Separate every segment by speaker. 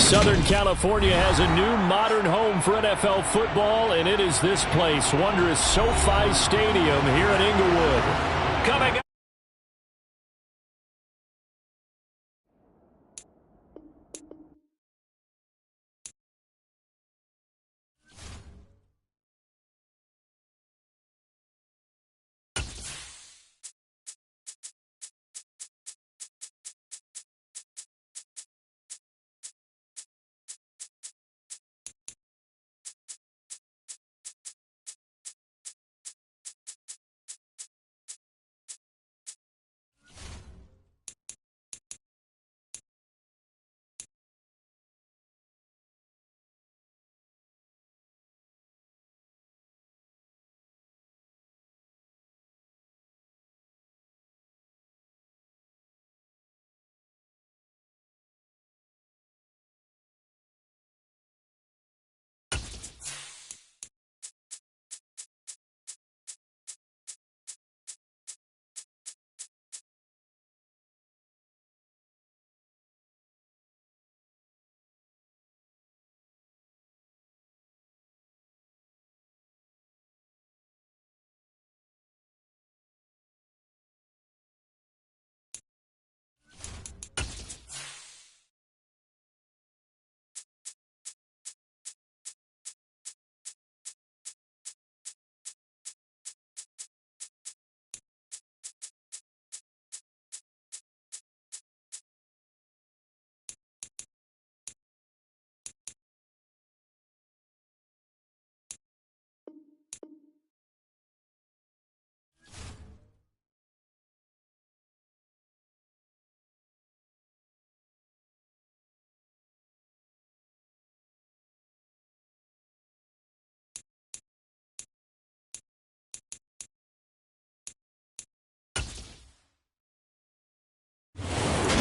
Speaker 1: Southern California has a new modern home for NFL football, and it is this place, wondrous SoFi Stadium here in Inglewood. Coming up.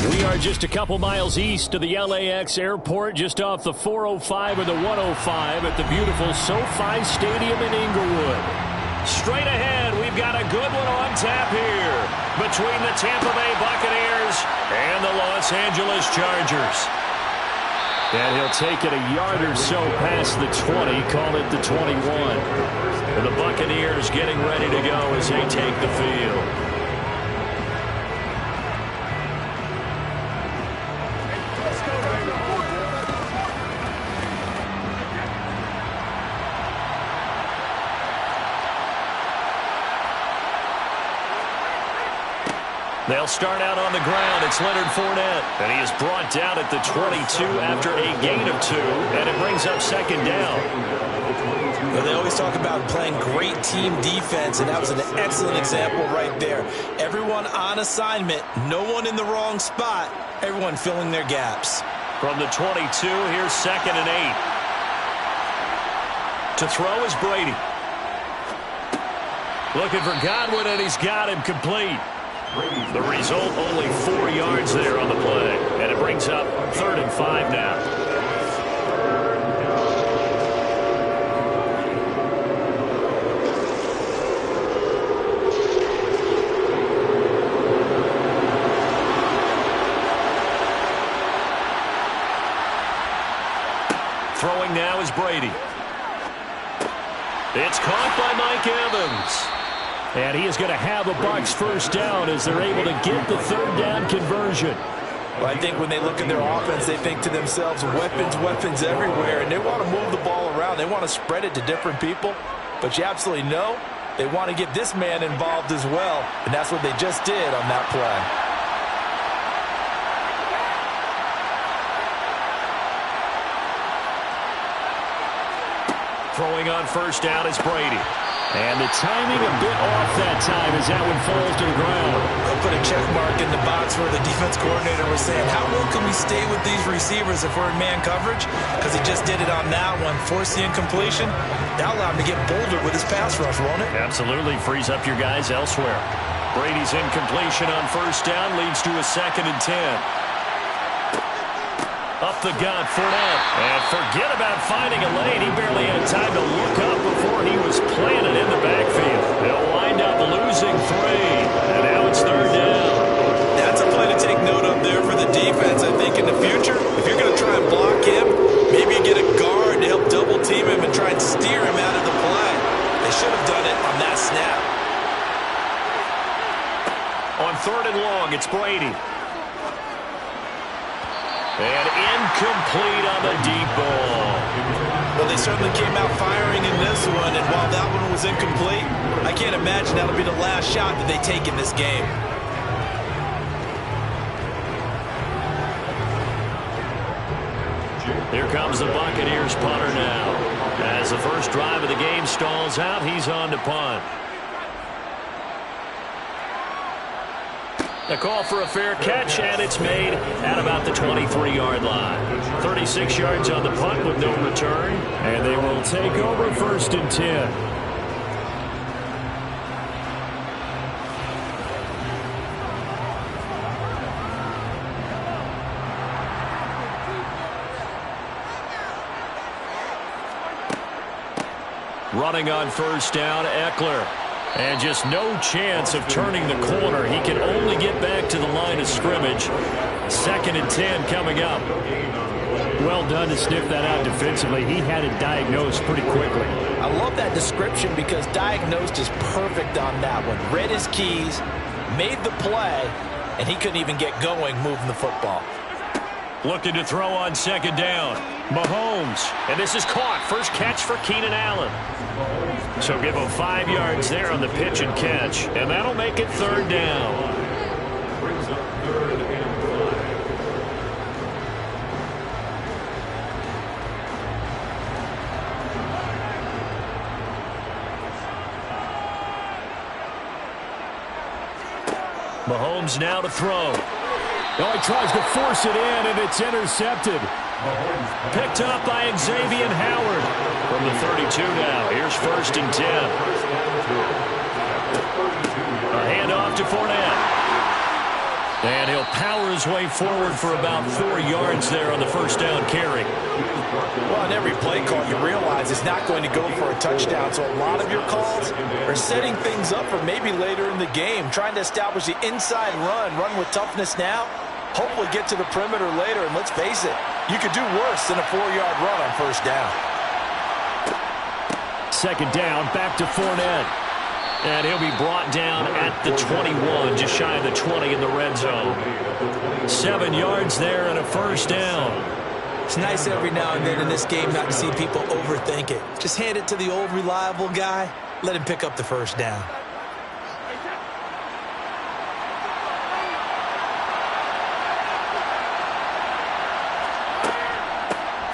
Speaker 1: We are just a couple miles east of the LAX airport, just off the 405 or the 105 at the beautiful SoFi Stadium in Inglewood. Straight ahead, we've got a good one on tap here between the Tampa Bay Buccaneers and the Los Angeles Chargers. And he'll take it a yard or so past the 20, call it the 21. And the Buccaneers getting ready to go as they take the field. They'll start out on the ground. It's Leonard Fournette. And he is brought down at the 22 after a gain of 2. And it brings up second down.
Speaker 2: Well, they always talk about playing great team defense, and that was an excellent example right there. Everyone on assignment, no one in the wrong spot, everyone filling their gaps.
Speaker 1: From the 22, here's second and 8. To throw is Brady. Looking for Godwin, and he's got him complete. The result, only 4 yards there on the play. And it brings up 3rd and 5 now. Throwing now is Brady. It's caught by Mike Evans. And he is going to have a Bucs first down as they're able to get the 3rd down conversion.
Speaker 2: Well, I think when they look at their offense, they think to themselves, weapons, weapons everywhere, and they want to move the ball around. They want to spread it to different people. But you absolutely know they want to get this man involved as well, and that's what they just did on that play.
Speaker 1: Throwing on first down is Brady. And the timing a bit off that time as that one falls to the ground.
Speaker 2: They'll put a check mark in the box where the defense coordinator was saying, how long can we stay with these receivers if we're in man coverage? Because he just did it on that one. Force the incompletion. That'll allow him to get bolder with his pass rush, won't it?
Speaker 1: Absolutely. Frees up your guys elsewhere. Brady's incompletion on first down leads to a 2nd and 10. Up the gut, Fournette. And forget about finding a lane. He barely had time to look up before he was planted in the backfield. They'll wind up losing 3. And now it's 3rd down.
Speaker 2: That's a play to take note of there for the defense. I think in the future, if you're going to try and block him,
Speaker 1: third and long. It's Brady. And incomplete on the deep ball.
Speaker 2: Well, they certainly came out firing in this one, and while that one was incomplete, I can't imagine that'll be the last shot that they take in this game.
Speaker 1: Here comes the Buccaneers punter now. As the first drive of the game stalls out, he's on to punt. A call for a fair catch, and it's made at about the 23-yard line. 36 yards on the punt with no return, and they will take over first and 10. Running on first down, Eckler. And just no chance of turning the corner. He can only get back to the line of scrimmage. 2nd and 10 coming up.
Speaker 3: Well done to sniff that out defensively. He had it diagnosed pretty quickly.
Speaker 2: I love that description because diagnosed is perfect on that one. Read his keys, made the play, and he couldn't even get going moving the football.
Speaker 1: Looking to throw on 2nd down. Mahomes. And this is caught. First catch for Keenan Allen. So give him 5 yards there on the pitch and catch. And that'll make it 3rd down. Mahomes now to throw.
Speaker 3: Oh, he tries to force it in, and it's intercepted.
Speaker 1: Picked up by Xavier Howard. From the 32 now, here's 1st and 10. A handoff to Fournette. And he'll power his way forward for about 4 yards there on the first down carry.
Speaker 2: Well, in every play call, you realize it's not going to go for a touchdown. So a lot of your calls are setting things up for maybe later in the game, trying to establish the inside run with toughness now, hopefully get to the perimeter later. And let's face it, you could do worse than a 4-yard run on first down.
Speaker 3: 2nd down, back to Fournette.
Speaker 1: And he'll be brought down at the 21, just shy of the 20 in the red zone. 7 yards there and a first down.
Speaker 2: It's nice every now and then in this game not to see people overthink it. Just hand it to the old reliable guy. Let him pick up the first down.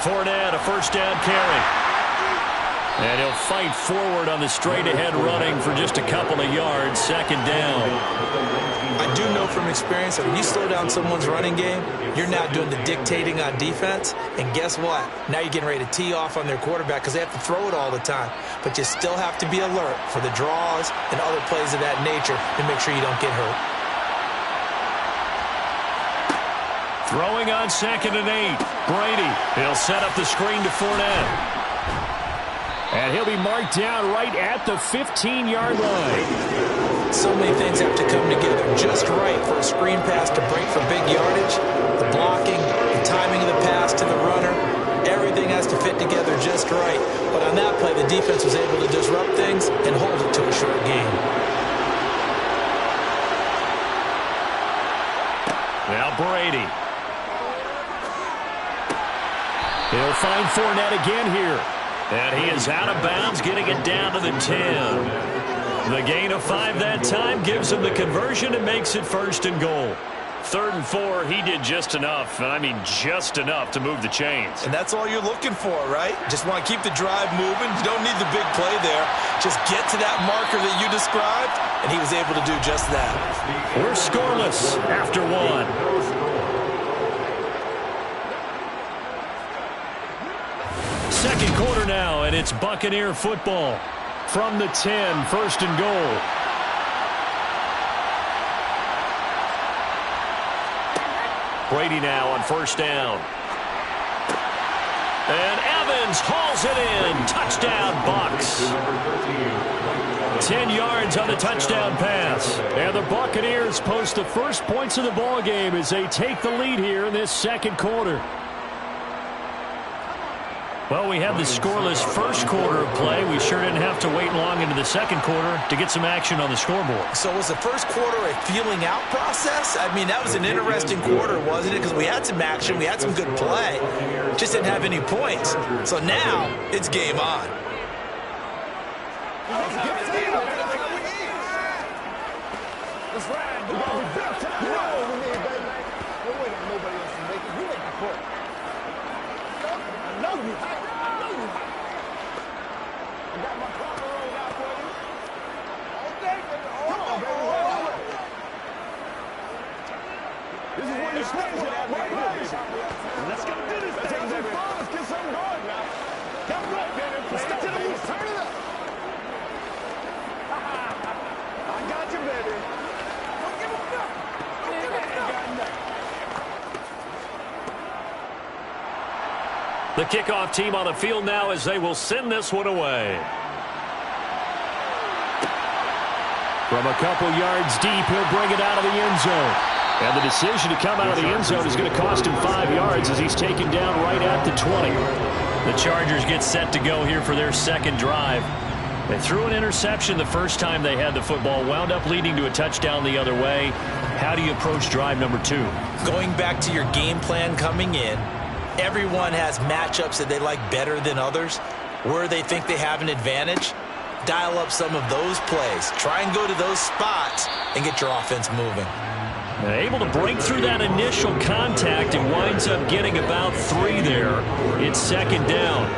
Speaker 1: Fournette, a first down carry. And he'll fight forward on the straight-ahead running for just a couple of yards. 2nd down.
Speaker 2: I do know from experience that when you slow down someone's running game, you're now doing the dictating on defense. And guess what? Now you're getting ready to tee off on their quarterback because they have to throw it all the time. But you still have to be alert for the draws and other plays of that nature to make sure you don't get hurt.
Speaker 1: Throwing on 2nd and 8. Brady. He'll set up the screen to Fournette.
Speaker 3: And he'll be marked down right at the 15-yard line.
Speaker 2: So many things have to come together just right for a screen pass to break for big yardage. The blocking, the timing of the pass to the runner, everything has to fit together just right. But on that play, the defense was able to disrupt things and hold it to a short game.
Speaker 1: Now Brady.
Speaker 3: He'll find Fournette again here.
Speaker 1: And he is out of bounds, getting it down to the 10. The gain of 5 that time gives him the conversion and makes it 1st and goal. 3rd and 4, he did just enough, and I mean just enough to move the chains.
Speaker 2: And that's all you're looking for, right? Just want to keep the drive moving. You don't need the big play there. Just get to that marker that you described, and he was able to do just that.
Speaker 1: We're scoreless after 1. Second quarter now, and it's Buccaneer football. From the 10, 1st and goal. Brady now on 1st down. And Evans hauls it in. Touchdown, Bucs. 10 yards on the touchdown pass.
Speaker 3: And the Buccaneers post the first points of the ball game as they take the lead here in this second quarter.
Speaker 1: Well, we had the scoreless first quarter of play. We sure didn't have to wait long into the second quarter to get some action on the scoreboard.
Speaker 2: So was the first quarter a feeling out process? I mean, that was an interesting quarter, wasn't it? Because we had some action, we had some good play, just didn't have any points. So now it's game on.
Speaker 4: That's right. You gotta be big time. You know what we need, baby. Don't wait on nobody else to make it. You make the point. I know you hot. I know you hot. I got my partner rolled out for you. All day, baby. Come on, baby. Hold on. This is when you snap it out, baby. Let's go do this. Let's have some fun. Let's get something going now. Come on, baby. Let's get to the loose. Turn it up. I got you, baby.
Speaker 1: The kickoff team on the field now as they will send this one away. From a couple yards deep, he'll bring it out of the end zone. And the decision to come out of the end zone is going to cost him 5 yards as he's taken down right at the 20. The Chargers get set to go here for their second drive. They threw an interception the first time they had the football, wound up leading to a touchdown the other way. How do you approach drive number 2?
Speaker 2: Going back to your game plan coming in, everyone has matchups that they like better than others. Where they think they have an advantage, dial up some of those plays. Try and go to those spots and get your offense moving.
Speaker 1: Able to break through that initial contact and winds up getting about 3 there. It's second down.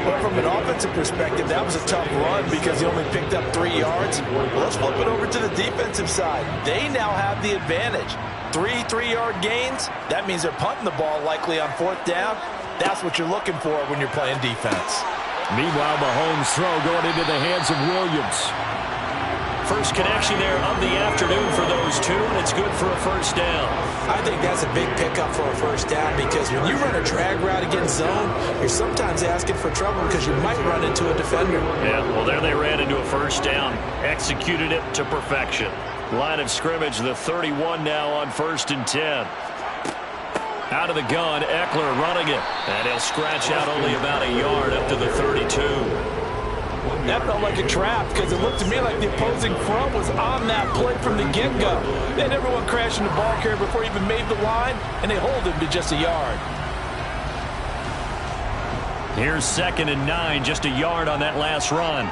Speaker 2: But from an offensive perspective, that was a tough run because he only picked up 3 yards. Well, let's flip it over to the defensive side. They now have the advantage. 3 3-yard gains, that means they're punting the ball likely on 4th down. That's what you're looking for when you're playing defense.
Speaker 1: Meanwhile, Mahomes' throw going into the hands of Williams. First connection there of the afternoon for those two, and it's good for a first down.
Speaker 2: I think that's a big pickup for a first down because when you run a drag route against zone, you're sometimes asking for trouble because you might run into a defender.
Speaker 1: Yeah, well, there they ran into a first down. Executed it to perfection. Line of scrimmage, the 31 now on 1st and 10. Out of the gun, Eckler running it. And he'll scratch out only about a yard up to the 32.
Speaker 2: That felt like a trap because it looked to me like the opposing front was on that play from the get-go. They had everyone crashing the ball carrier before he even made the line, and they hold him to just a yard.
Speaker 1: Here's 2nd and 9, just a yard on that last run.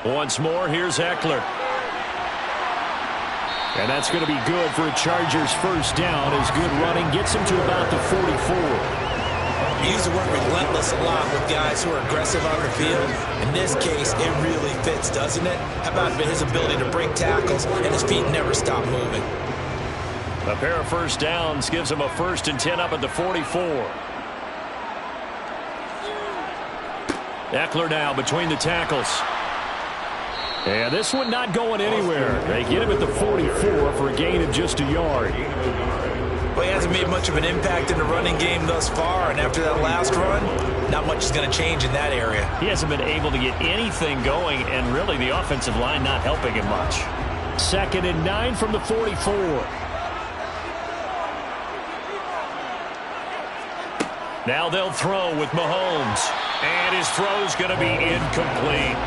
Speaker 1: Once more, here's Eckler. And that's going to be good for a Chargers first down as good running gets him to about the 44.
Speaker 2: You use the word relentless a lot with guys who are aggressive on the field. In this case, it really fits, doesn't it? How about his ability to break tackles and his feet never stop moving?
Speaker 1: A pair of first downs gives him a 1st and 10 up at the 44. Eckler now between the tackles. And this one not going anywhere. They get him at the 44 for a gain of just a yard.
Speaker 2: Well, he hasn't made much of an impact in the running game thus far, and after that last run, not much is going to change in that area.
Speaker 1: He hasn't been able to get anything going, and really the offensive line not helping him much. 2nd and 9 from the 44. Now they'll throw with Mahomes, and his throw's going to be incomplete.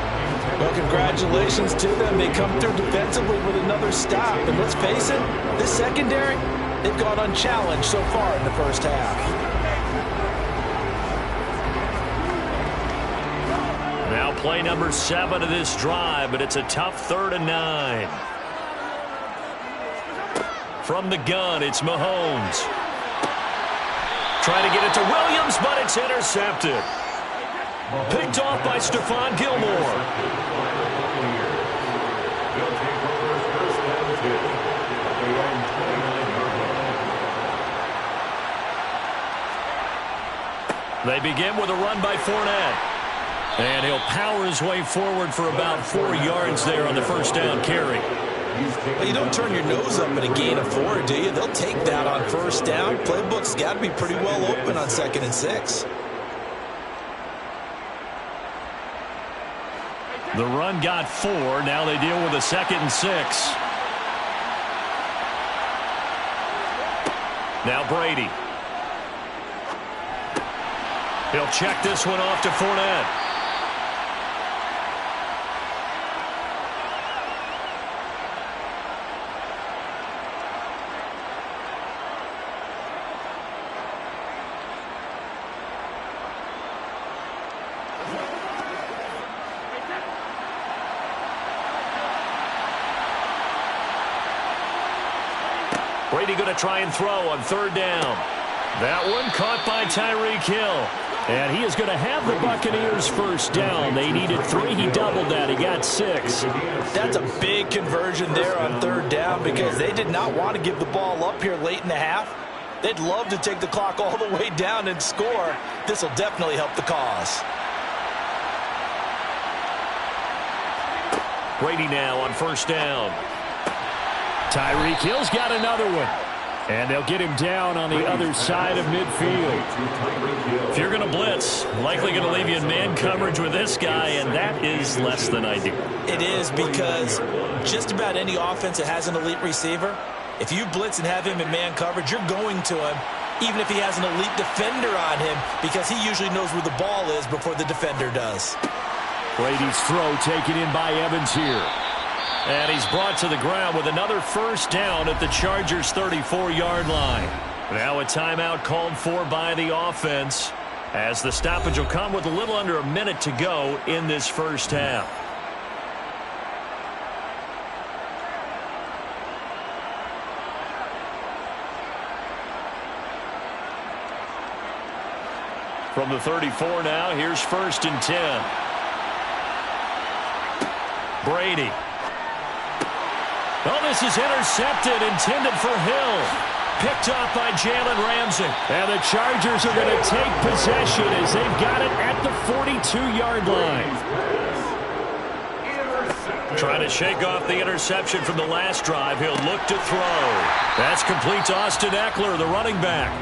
Speaker 2: Well, congratulations to them. They come through defensively with another stop. And let's face it, this secondary, they've gone unchallenged so far in the first half.
Speaker 1: Now play number 7 of this drive, but it's a tough 3rd and 9. From the gun, it's Mahomes. Trying to get it to Williams, but it's intercepted. Picked off by Stephon Gilmore. They begin with a run by Fournette. And he'll power his way forward for about 4 yards there on the first down carry.
Speaker 2: Well, you don't turn your nose up at a gain of 4, do you? They'll take that on first down. Playbook's got to be pretty well open on 2nd and 6.
Speaker 1: The run got 4. Now they deal with a 2nd and 6. Now Brady. He'll check this one off to Fournette. Brady going to try and throw on 3rd down. That one caught by Tyreek Hill. And he is going to have the Buccaneers 1st down. They needed 3. He doubled that. He got 6.
Speaker 2: That's a big conversion there on 3rd down because they did not want to give the ball up here late in the half. They'd love to take the clock all the way down and score. This will definitely help the cause.
Speaker 1: Brady now on 1st down. Tyreek Hill's got another one. And they'll get him down on the other side of midfield.
Speaker 3: If you're going to blitz, likely going to leave you in man coverage with this guy, and that is less than ideal.
Speaker 2: It is because just about any offense that has an elite receiver, if you blitz and have him in man coverage, you're going to him, even if he has an elite defender on him, because he usually knows where the ball is before the defender does.
Speaker 1: Brady's throw taken in by Evans here.
Speaker 3: And he's brought to the ground with another 1st down at the Chargers' 34-yard line.
Speaker 1: Now a timeout called for by the offense, as the stoppage will come with a little under a minute to go in this 1st half. From the 34 now, here's 1st and 10. Brady. Oh, this is intercepted, intended for Hill. Picked off by Jalen Ramsey. And the Chargers are going to take possession as they've got it at the 42-yard line.
Speaker 3: Trying to shake off the interception from the last drive. He'll look to throw.
Speaker 1: That's complete to Austin Eckler, the running back.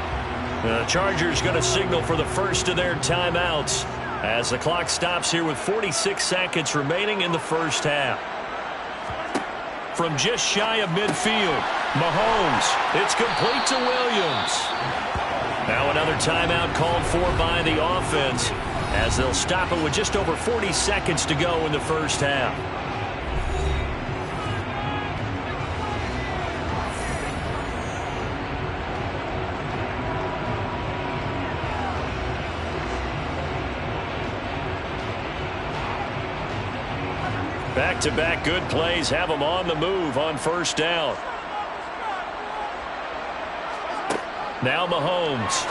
Speaker 3: The Chargers going to signal for the first of their timeouts as the clock stops here with 46 seconds remaining in the 1st half. From just shy of midfield, Mahomes. It's complete to Williams. Now another timeout called for by the offense as they'll stop it with just over 40 seconds to go in the 1st half. Back-to-back good plays have them on the move on 1st down. Now Mahomes.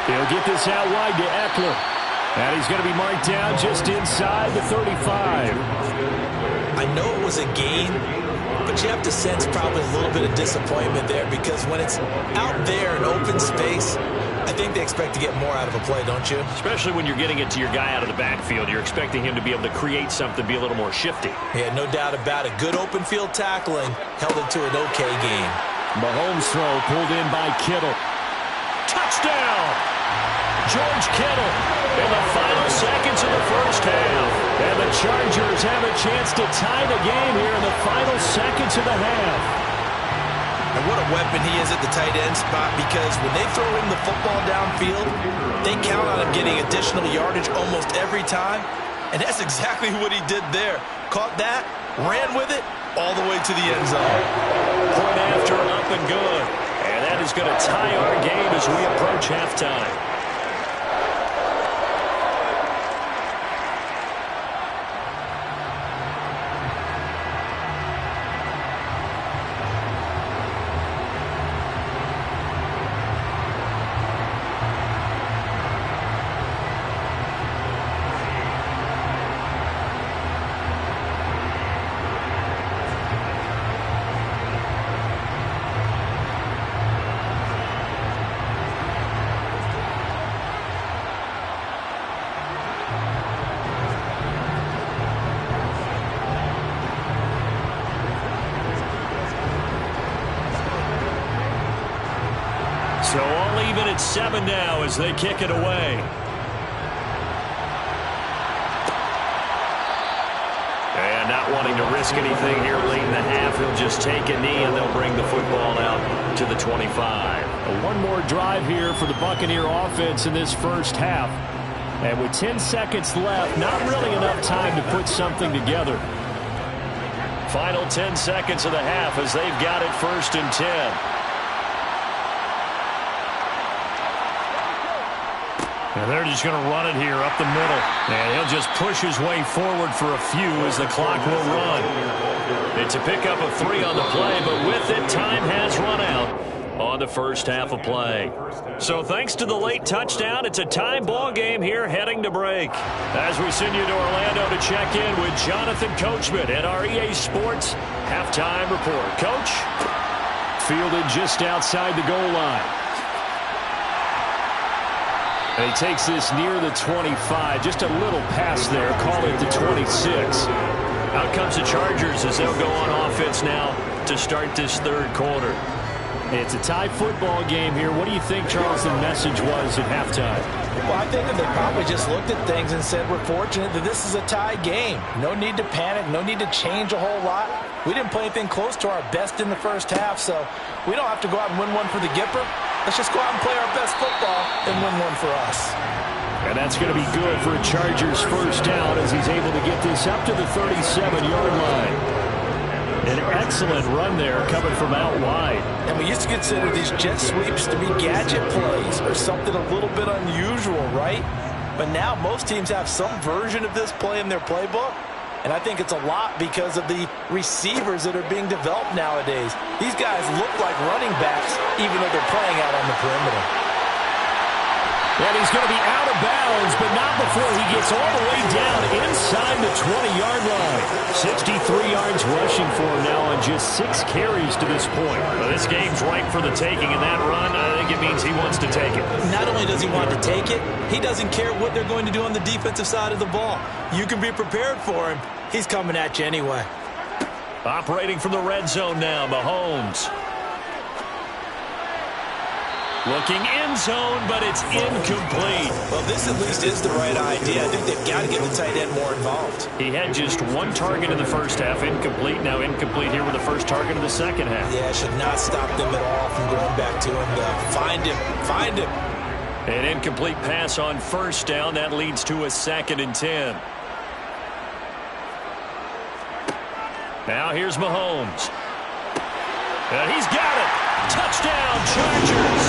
Speaker 1: He'll get this out wide to Eckler. And he's going to be marked down just inside the 35.
Speaker 2: I know it was a gain, but you have to sense probably a little bit of disappointment there because when it's out there in open space, I think they expect to get more out of a play, don't you?
Speaker 3: Especially when you're getting it to your guy out of the backfield. You're expecting him to be able to create something, be a little more shifty.
Speaker 2: Yeah, no doubt about it. Good open field tackling held it to an okay game.
Speaker 1: Mahomes throw pulled in by Kittle.
Speaker 3: Touchdown! George Kittle in the final seconds of the 1st half.
Speaker 1: And the Chargers have a chance to tie the game here in the final seconds of the half.
Speaker 2: And what a weapon he is at the tight end spot because when they throw him the football downfield, they count on him getting additional yardage almost every time. And that's exactly what he did there. Caught that, ran with it, all the way to the end zone.
Speaker 3: Point after, up and good. And that is going to tie our game as we approach halftime. So all even at 7 now as they kick it away. And not wanting to risk risk anything here late in the half. He'll just take a knee, and they'll bring the football out to the 25.
Speaker 1: One more drive here for the Buccaneer offense in this first half. And with 10 seconds left, not really enough time to put something together.
Speaker 3: Final 10 seconds of the half as they've got it 1st and 10. And they're just going to run it here up the middle. And he'll just push his way forward for a few as the clock will run. It's a pickup of 3 on the play, but with it, time has run out on the first half of play. So thanks to the late touchdown, it's a tie ball game here heading to break. As we send you to Orlando to check in with Jonathan Coachman at our EA Sports Halftime Report. Coach?
Speaker 1: Fielded just outside the goal line. And he takes this near the 25. Just a little pass there. Call it the 26.
Speaker 3: Out comes the Chargers as they'll go on offense now to start this third quarter.
Speaker 1: It's a tie football game here. What do you think, Charles, the message was at halftime?
Speaker 2: Well, I think that they probably just looked at things and said, we're fortunate that this is a tie game. No need to panic. No need to change a whole lot. We didn't play anything close to our best in the first half, so we don't have to go out and win one for the Gipper. Let's just go out and play our best football and win one for us.
Speaker 1: And that's going to be good for a Chargers first down as he's able to get this up to the 37-yard line. An excellent run there coming from out wide.
Speaker 2: And we used to consider these jet sweeps to be gadget plays or something a little bit unusual, right? But now most teams have some version of this play in their playbook. And I think it's a lot because of the receivers that are being developed nowadays. These guys look like running backs even though they're playing out on the perimeter.
Speaker 1: And he's going to be out of bounds, but not before he gets all the way down inside the 20-yard line. 63 yards rushing for him now on just 6 carries to this point.
Speaker 3: Well, this game's ripe for the taking, and that run, I think it means he wants to take it.
Speaker 2: Not only does he want to take it, he doesn't care what they're going to do on the defensive side of the ball. You can be prepared for him. He's coming at you anyway.
Speaker 3: Operating from the red zone now, Mahomes. Looking end zone, but it's incomplete.
Speaker 2: Well, this at least is the right idea. I think they've got to get the tight end more involved.
Speaker 3: He had just 1 target in the first half, incomplete. Now incomplete here with the first target of the second half.
Speaker 2: Yeah, should not stop them at all from going back to him. Find him. Find him.
Speaker 3: An incomplete pass on first down. That leads to a 2nd and 10. Now here's Mahomes. And he's got it. Touchdown, Chargers.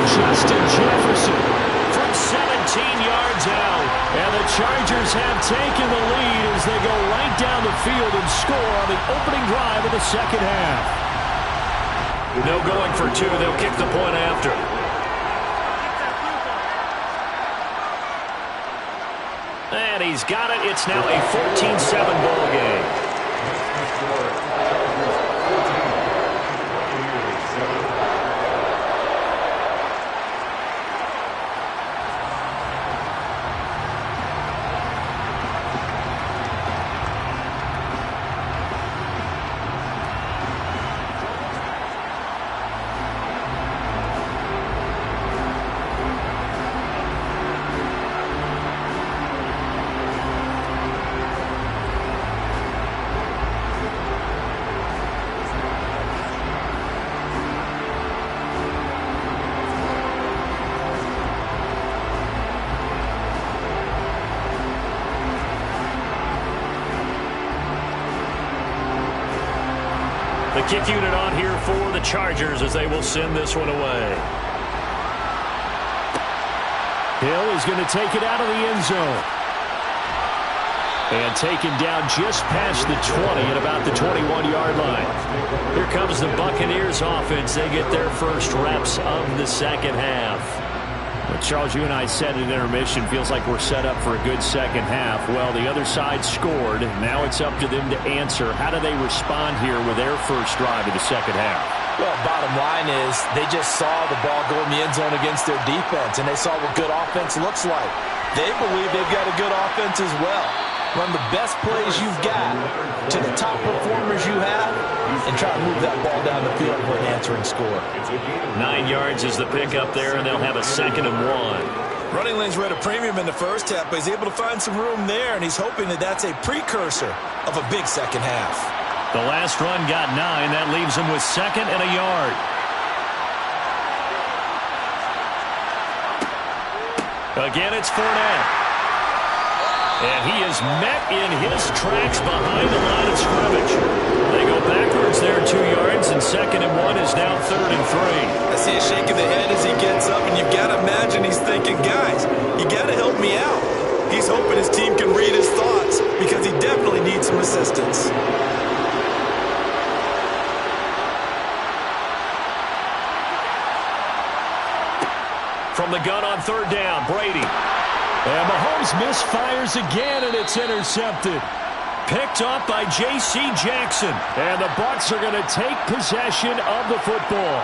Speaker 1: Justin Jefferson
Speaker 3: from 17 yards out.
Speaker 1: And the Chargers have taken the lead as they go right down the field and score on the opening drive of the second half.
Speaker 3: No going for 2. They'll kick the point after. And he's got it. It's now a 14-7 ball game. The kick unit on here for the Chargers as they will send this one away.
Speaker 1: Hill is going to take it out of the end zone. And taken down just past the 20 at about the 21-yard line.
Speaker 3: Here comes the Buccaneers offense. They get their first reps of the second half.
Speaker 1: Well, Charles, you and I said at intermission, feels like we're set up for a good second half. Well, the other side scored. Now it's up to them to answer. How do they respond here with their first drive of the second half?
Speaker 2: Well, bottom line is they just saw the ball go in the end zone against their defense, and they saw what good offense looks like. They believe they've got a good offense as well. Run the best plays you've got to the top performers you have and try to move that ball down the field for an answering score.
Speaker 3: 9 yards is the pickup there, and they'll have a 2nd and 1.
Speaker 2: Running lanes were at a premium in the first half, but he's able to find some room there, and he's hoping that that's a precursor of a big second half.
Speaker 3: The last run got 9. That leaves him with 2nd and a yard. Again, it's Fournette. And he is met in his tracks behind the line of scrimmage. They go backwards there 2 yards, and 2nd and 1 is now 3rd and 3.
Speaker 2: I see a shake of the head as he gets up, and you've got to imagine he's thinking, guys, you got to help me out. He's hoping his team can read his thoughts because he definitely needs some assistance.
Speaker 3: From the gun on 3rd down, Brady.
Speaker 1: And Mahomes misfires again, and it's intercepted.
Speaker 3: Picked off by J.C. Jackson.
Speaker 1: And the Bucs are going to take possession of the football.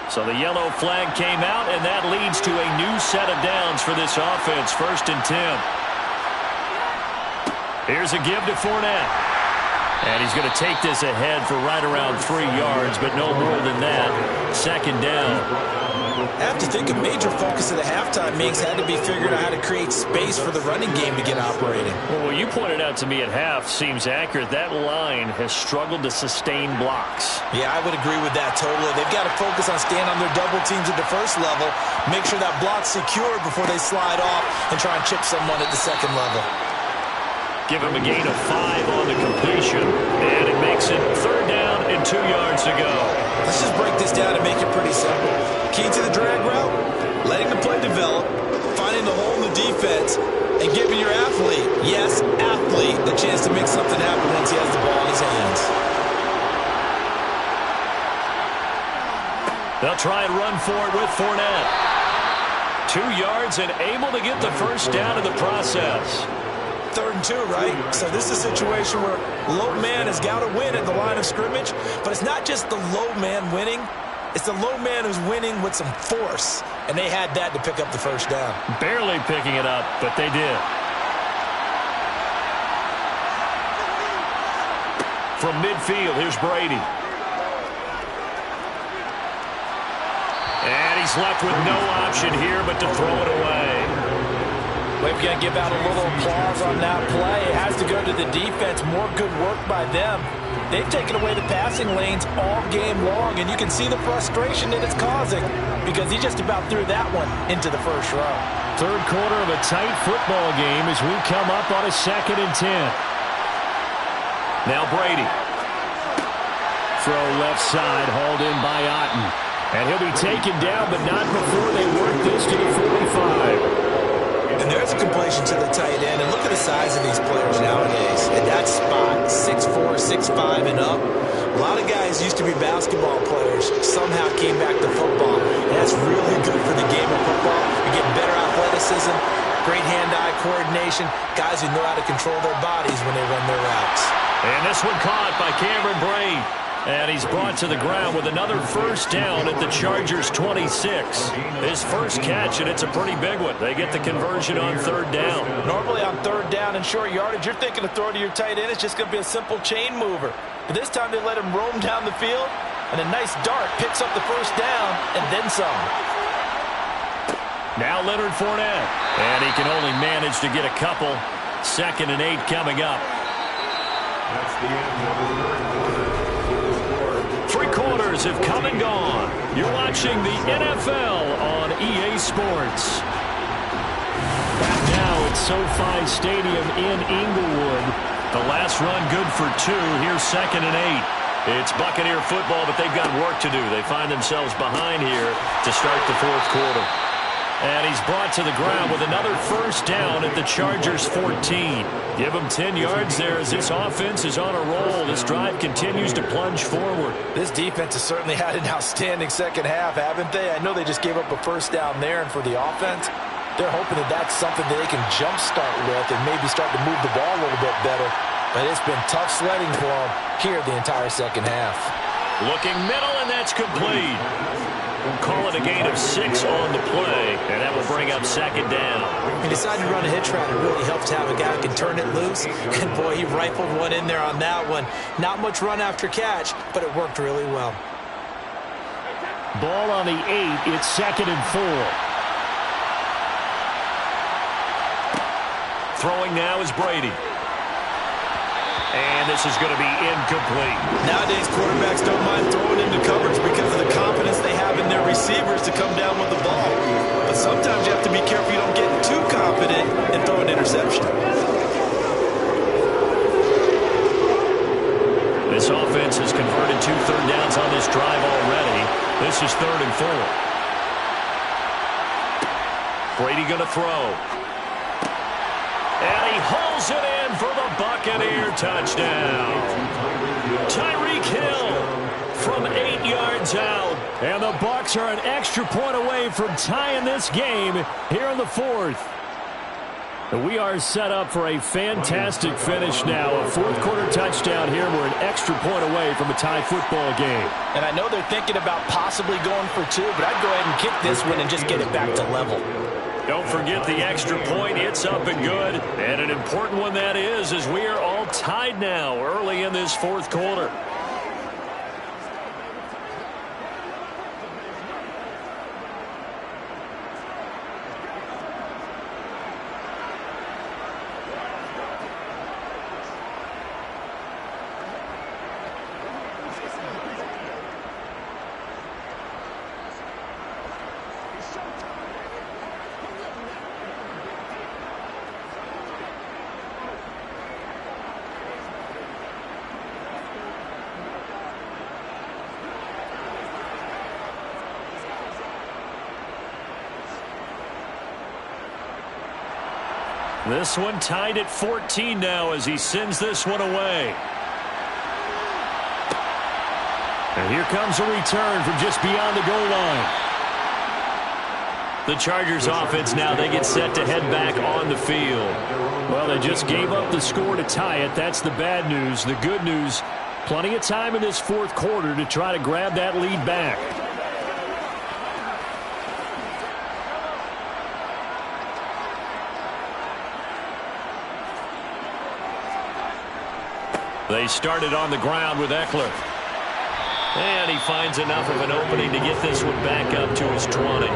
Speaker 3: So the yellow flag came out, and that leads to a new set of downs for this offense. 1st and 10. Here's a give to Fournette. And he's going to take this ahead for right around 3 yards, but no more than that. 2nd down.
Speaker 2: I have to think a major focus of the halftime meetings had to be figuring out how to create space for the running game to get operating.
Speaker 3: Well, what you pointed out to me at half seems accurate. That line has struggled to sustain blocks.
Speaker 2: Yeah, I would agree with that totally. They've got to focus on staying on their double teams at the first level, make sure that block's secured before they slide off and try and chip someone at the second level.
Speaker 3: Give him a gain of 5 on the completion, and it makes it 3rd down and 2 yards to go.
Speaker 2: Let's just break this down and make it pretty simple. Key to the drag route, letting the play develop, finding the hole in the defense, and giving your athlete, yes, athlete, the chance to make something happen once he has the ball in his hands.
Speaker 3: They'll try and run for it with Fournette. 2 yards and able to get the first down in the process.
Speaker 2: 3rd and 2, right? So this is a situation where low man has got to win at the line of scrimmage, but it's not just the low man winning. It's the low man who's winning with some force, and they had that to pick up the first down.
Speaker 3: Barely picking it up, but they did. From midfield, here's Brady. And he's left with no option here but to throw it away.
Speaker 2: We're going to give out a little applause on that play. It has to go to the defense. More good work by them. They've taken away the passing lanes all game long, and you can see the frustration that it's causing because he just about threw that one into the first row.
Speaker 1: 3rd quarter of a tight football game as we come up on a 2nd and 10.
Speaker 3: Now Brady.
Speaker 1: Throw left side, hauled in by Otten. And he'll be taken down, but not before they work this to the 45.
Speaker 2: And there's a completion to the tight end. And look at the size of these players nowadays. At that spot, 6'4", 6'5", and up. A lot of guys used to be basketball players, somehow came back to football. And that's really good for the game of football. You get better athleticism, great hand-eye coordination, guys who know how to control their bodies when they run their routes.
Speaker 3: And this one caught by Cameron Brate. And he's brought to the ground with another first down at the Chargers' 26. His first catch, and it's a pretty big one. They get the conversion on 3rd down.
Speaker 2: Normally on 3rd down and short yardage, you're thinking of throwing to your tight end. It's just going to be a simple chain mover. But this time they let him roam down the field, and a nice dart picks up the first down and then some.
Speaker 3: Now Leonard Fournette. And he can only manage to get a couple. 2nd and 8 coming up.
Speaker 5: That's the end of the 3rd quarter.
Speaker 3: 3 quarters have come and gone. You're watching the NFL on EA Sports.
Speaker 1: Now it's SoFi Stadium in Inglewood.
Speaker 3: The last run good for 2. Here's 2nd and 8. It's Buccaneer football, but they've got work to do. They find themselves behind here to start the 4th quarter. And he's brought to the ground with another first down at the Chargers' 14. Give him 10 yards there as this offense is on a roll. This drive continues to plunge forward.
Speaker 2: This defense has certainly had an outstanding second half, haven't they? I know they just gave up a first down there, and for the offense, they're hoping that that's something that they can jumpstart with and maybe start to move the ball a little bit better. But it's been tough sledding for them here the entire second half.
Speaker 3: Looking middle, and that's complete. Call it a gain of 6 on the play, and that will bring up second down.
Speaker 2: He decided to run a hitch route. It really helped to have a guy who can turn it loose. And, boy, he rifled one in there on that one. Not much run after catch, but it worked really well.
Speaker 1: Ball on the 8. It's 2nd and 4.
Speaker 3: Throwing now is Brady. And this is going to be incomplete.
Speaker 2: Nowadays, quarterbacks don't mind throwing into coverage because of the confidence they have in their receivers to come down with the ball. But sometimes you have to be careful you don't get too confident and throw an interception.
Speaker 3: This offense has converted 2 third downs on this drive already. This is 3rd and 4. Brady going to throw. And he hauls it in for the Buccaneer touchdown. Tyreek Hill from 8 yards out.
Speaker 1: And the Bucs are an extra point away from tying this game here in the 4th. We are set up for a fantastic finish now. A 4th quarter touchdown here. We're an extra point away from a tie football game.
Speaker 2: And I know they're thinking about possibly going for 2, but I'd go ahead and kick this one and just get it back to level.
Speaker 3: Don't forget the extra point. It's up and good. And an important one that is, as we are all tied now early in this 4th quarter. This one tied at 14 now as he sends this one away.
Speaker 1: And here comes a return from just beyond the goal line.
Speaker 3: The Chargers offense now, they get set to head back on the field.
Speaker 1: Well, they just gave up the score to tie it. That's the bad news. The good news, plenty of time in this 4th quarter to try to grab that lead back.
Speaker 3: They started on the ground with Eckler. And he finds enough of an opening to get this one back up to his 20.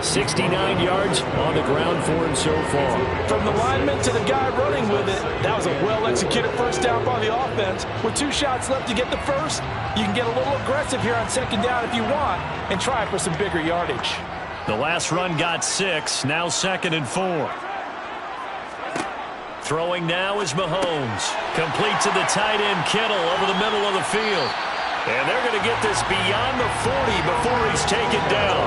Speaker 1: 69 yards on the ground for him so far.
Speaker 2: From the lineman to the guy running with it, that was a well-executed first down by the offense. With 2 shots left to get the first, you can get a little aggressive here on 2nd down if you want and try for some bigger yardage.
Speaker 3: The last run got 6, now 2nd and 4. Throwing now is Mahomes. Complete to the tight end, Kittle, over the middle of the field. And they're going to get this beyond the 40 before he's taken down.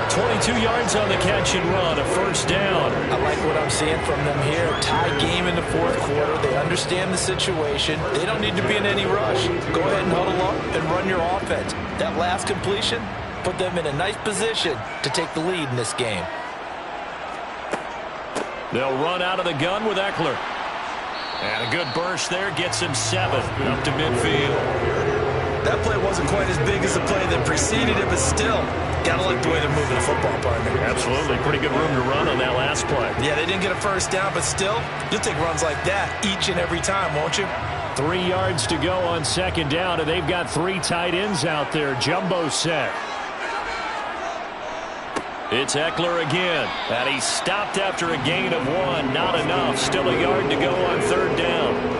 Speaker 3: 22 yards on the catch and run, a first down.
Speaker 2: I like what I'm seeing from them here. Tie game in the 4th quarter. They understand the situation. They don't need to be in any rush. Go ahead and huddle up and run your offense. That last completion put them in a nice position to take the lead in this game.
Speaker 3: They'll run out of the gun with Eckler. And a good burst there gets him 7 up to midfield.
Speaker 2: That play wasn't quite as big as the play that preceded it, but still, gotta like the way they're moving the football, partner.
Speaker 3: Absolutely. Pretty good room to run on that last play.
Speaker 2: Yeah, they didn't get a first down, but still, you'll take runs like that each and every time, won't you?
Speaker 1: 3 yards to go on 2nd down, and they've got 3 tight ends out there. Jumbo set.
Speaker 3: It's Eckler again. And he stopped after a gain of 1. Not enough. Still a yard to go on 3rd down.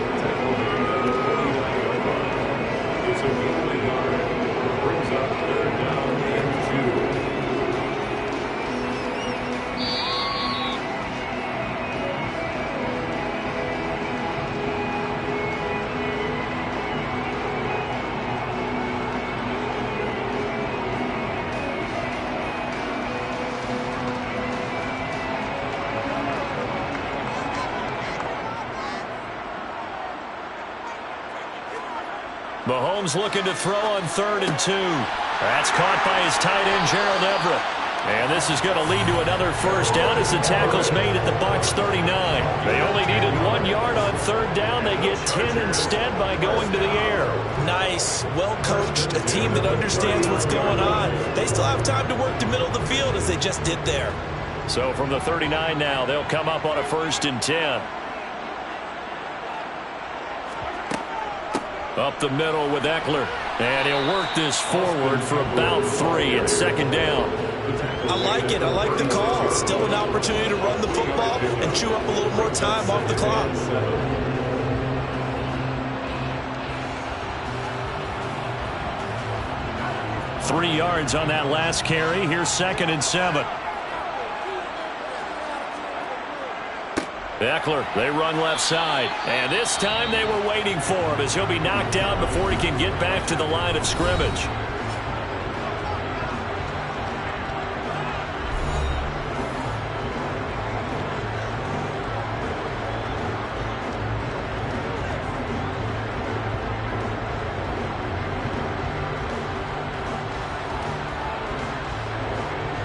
Speaker 3: Mahomes looking to throw on 3rd and 2. That's caught by his tight end, Gerald Everett. And this is going to lead to another first down as the tackle's made at the Bucs 39. They only needed 1 yard on third down. They get 10 instead by going to the air.
Speaker 2: Nice, well-coached, a team that understands what's going on. They still have time to work the middle of the field as they just did there.
Speaker 3: So from the 39 now, they'll come up on a 1st and 10. Up the middle with Eckler. And he'll work this forward for about 3 at 2nd down.
Speaker 2: I like it. I like the call. Still an opportunity to run the football and chew up a little more time off the clock.
Speaker 3: Three yards on that last carry. Here's 2nd and 7. Eckler, they run left side. And this time they were waiting for him as he'll be knocked down before he can get back to the line of scrimmage.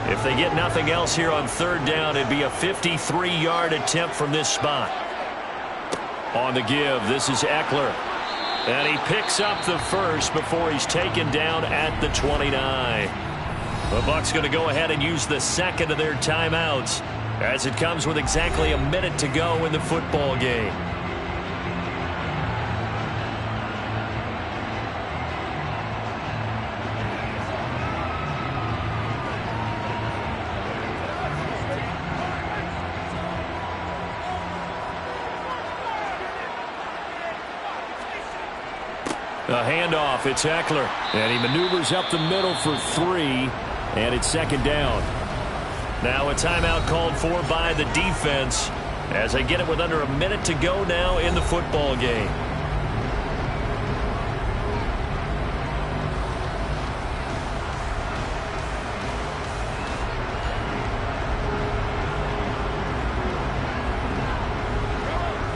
Speaker 3: If they get nothing else here on 3rd down, it'd be a 53-yard attempt from this spot. On the give, this is Eckler. And he picks up the first before he's taken down at the 29. The Bucs going to go ahead and use the 2nd of their timeouts as it comes with exactly a minute to go in the football game. A handoff, it's Eckler. And he maneuvers up the middle for 3, and it's 2nd down. Now a timeout called for by the defense as they get it with under a minute to go now in the football game.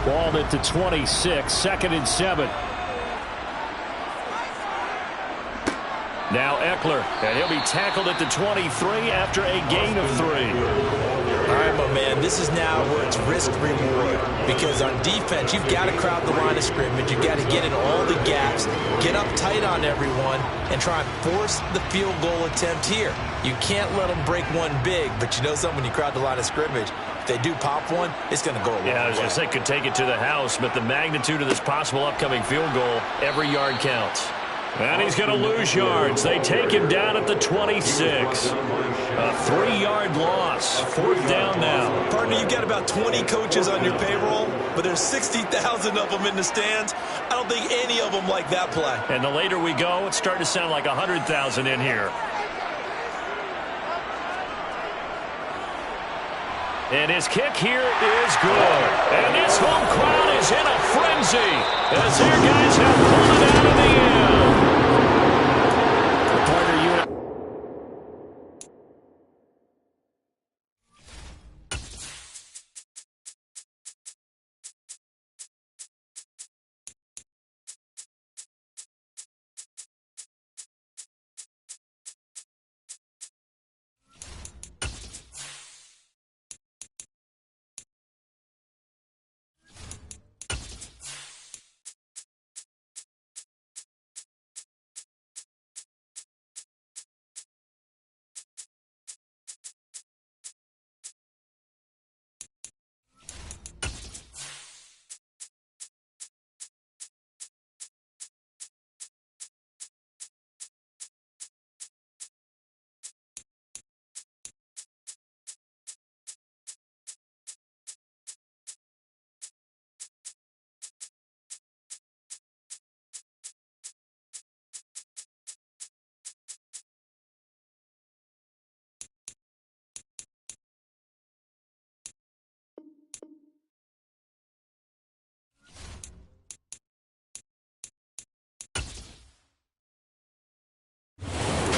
Speaker 3: Ball at the 26, 2nd and 7. Now Eckler, and he'll be tackled at the 23 after a gain of 3.
Speaker 2: All right, my man, this is now where it's risk-reward. Because on defense, you've got to crowd the line of scrimmage. You've got to get in all the gaps, get up tight on everyone, and try and force the field goal attempt here. You can't let them break one big, but you know something, when you crowd the line of scrimmage, if they do pop one, it's going to go a long way.
Speaker 3: Yeah, I was going to say could take it to the house, but the magnitude of this possible upcoming field goal, every yard counts. And he's going to lose yards. They take him down at the 26. A 3-yard loss. 4th down now.
Speaker 2: Partner, you've got about 20 coaches on your payroll, but there's 60,000 of them in the stands. I don't think any of them like that play.
Speaker 3: And the later we go, it's starting to sound like 100,000 in here. And his kick here is good. And this home crowd is in a frenzy as their guys have pulled it out of the end. Partner, you and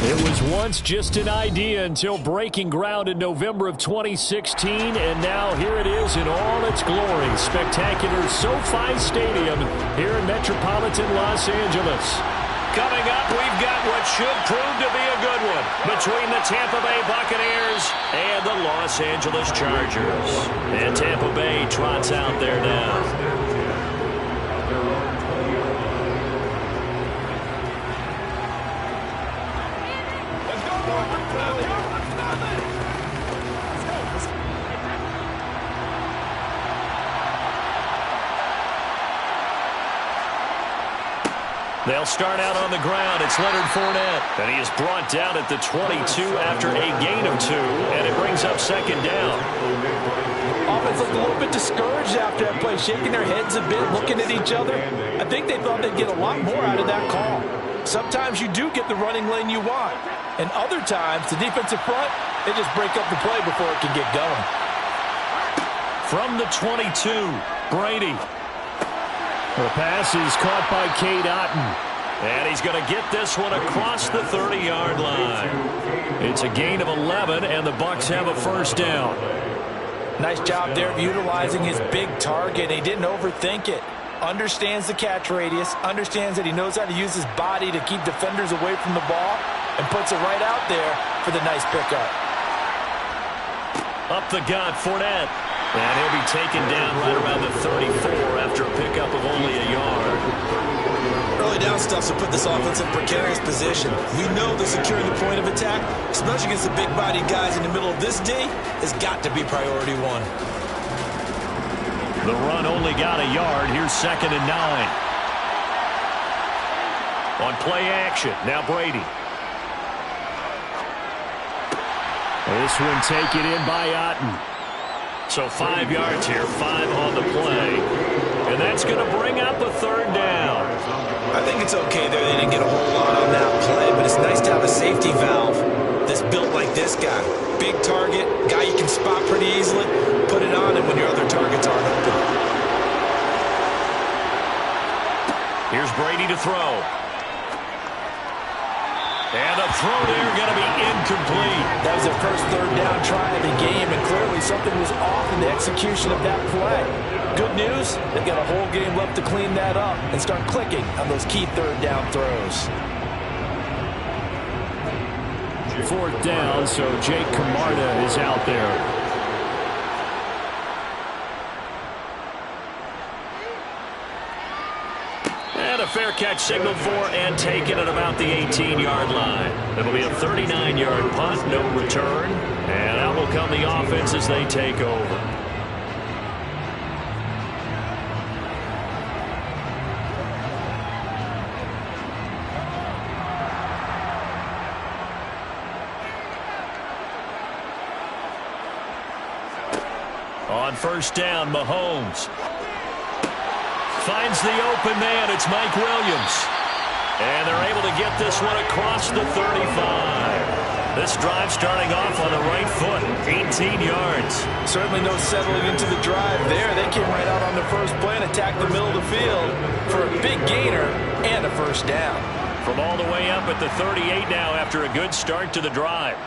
Speaker 3: It was once just an idea until breaking ground in November of 2016, and now here it is in all its glory. Spectacular SoFi Stadium here in metropolitan Los Angeles. Coming up, we've got what should prove to be a good one between the Tampa Bay Buccaneers and the Los Angeles Chargers. And Tampa Bay trots out there now. They'll start out on the ground. It's Leonard Fournette. And he is brought down at the 22 after a gain of 2. And it brings up second down.
Speaker 2: Offense looked a little bit discouraged after that play, shaking their heads a bit, looking at each other. I think they thought they'd get a lot more out of that call. Sometimes you do get the running lane you want. And other times, the defensive front, they just break up the play before it can get going.
Speaker 3: From the 22, Brady.
Speaker 1: The pass is caught by Cade Otton.
Speaker 3: And he's going to get this one across the 30-yard line.
Speaker 1: It's a gain of 11, and the Bucs have a first down.
Speaker 2: Nice job there of utilizing his big target. He didn't overthink it. Understands the catch radius, understands that he knows how to use his body to keep defenders away from the ball, and puts it right out there for the nice pickup.
Speaker 3: Up the gut, Fournette. And he'll be taken down right around the 34 after a pickup of only a yard.
Speaker 2: Early down stuff will put this offense in a precarious position. We know that securing the point of attack, especially against the big-bodied guys in the middle of this D, has got to be priority one.
Speaker 3: The run only got a yard. Here's 2nd and 9. On play action, now Brady.
Speaker 1: This one taken in by Otton.
Speaker 3: So 5 yards here, 5 on the play. And that's going to bring up a third down.
Speaker 2: I think it's okay there. They didn't get a whole lot on that play, but it's nice to have a safety valve that's built like this guy. Big target, guy you can spot pretty easily. Put it on him when your other targets aren't open.
Speaker 3: Here's Brady to throw. And a throw there going to be incomplete.
Speaker 2: That was their first third down try of the game, and clearly something was off in the execution of that play. Good news, they've got a whole game left to clean that up and start clicking on those key third down throws.
Speaker 1: 4th down, so Jake Camarda is out there.
Speaker 3: And a fair catch signaled for and taken at about the 18-yard line. It'll be a 39-yard punt, no return. And out will come the offense as they take over. On first down, Mahomes finds the open man. It's Mike Williams. And they're able to get this one across the 35. This drive starting off on the right foot, 18 yards.
Speaker 2: Certainly no settling into the drive there. They came right out on the first play and attacked the middle of the field for a big gainer and a first down.
Speaker 3: From all the way up at the 38 now after a good start to the drive.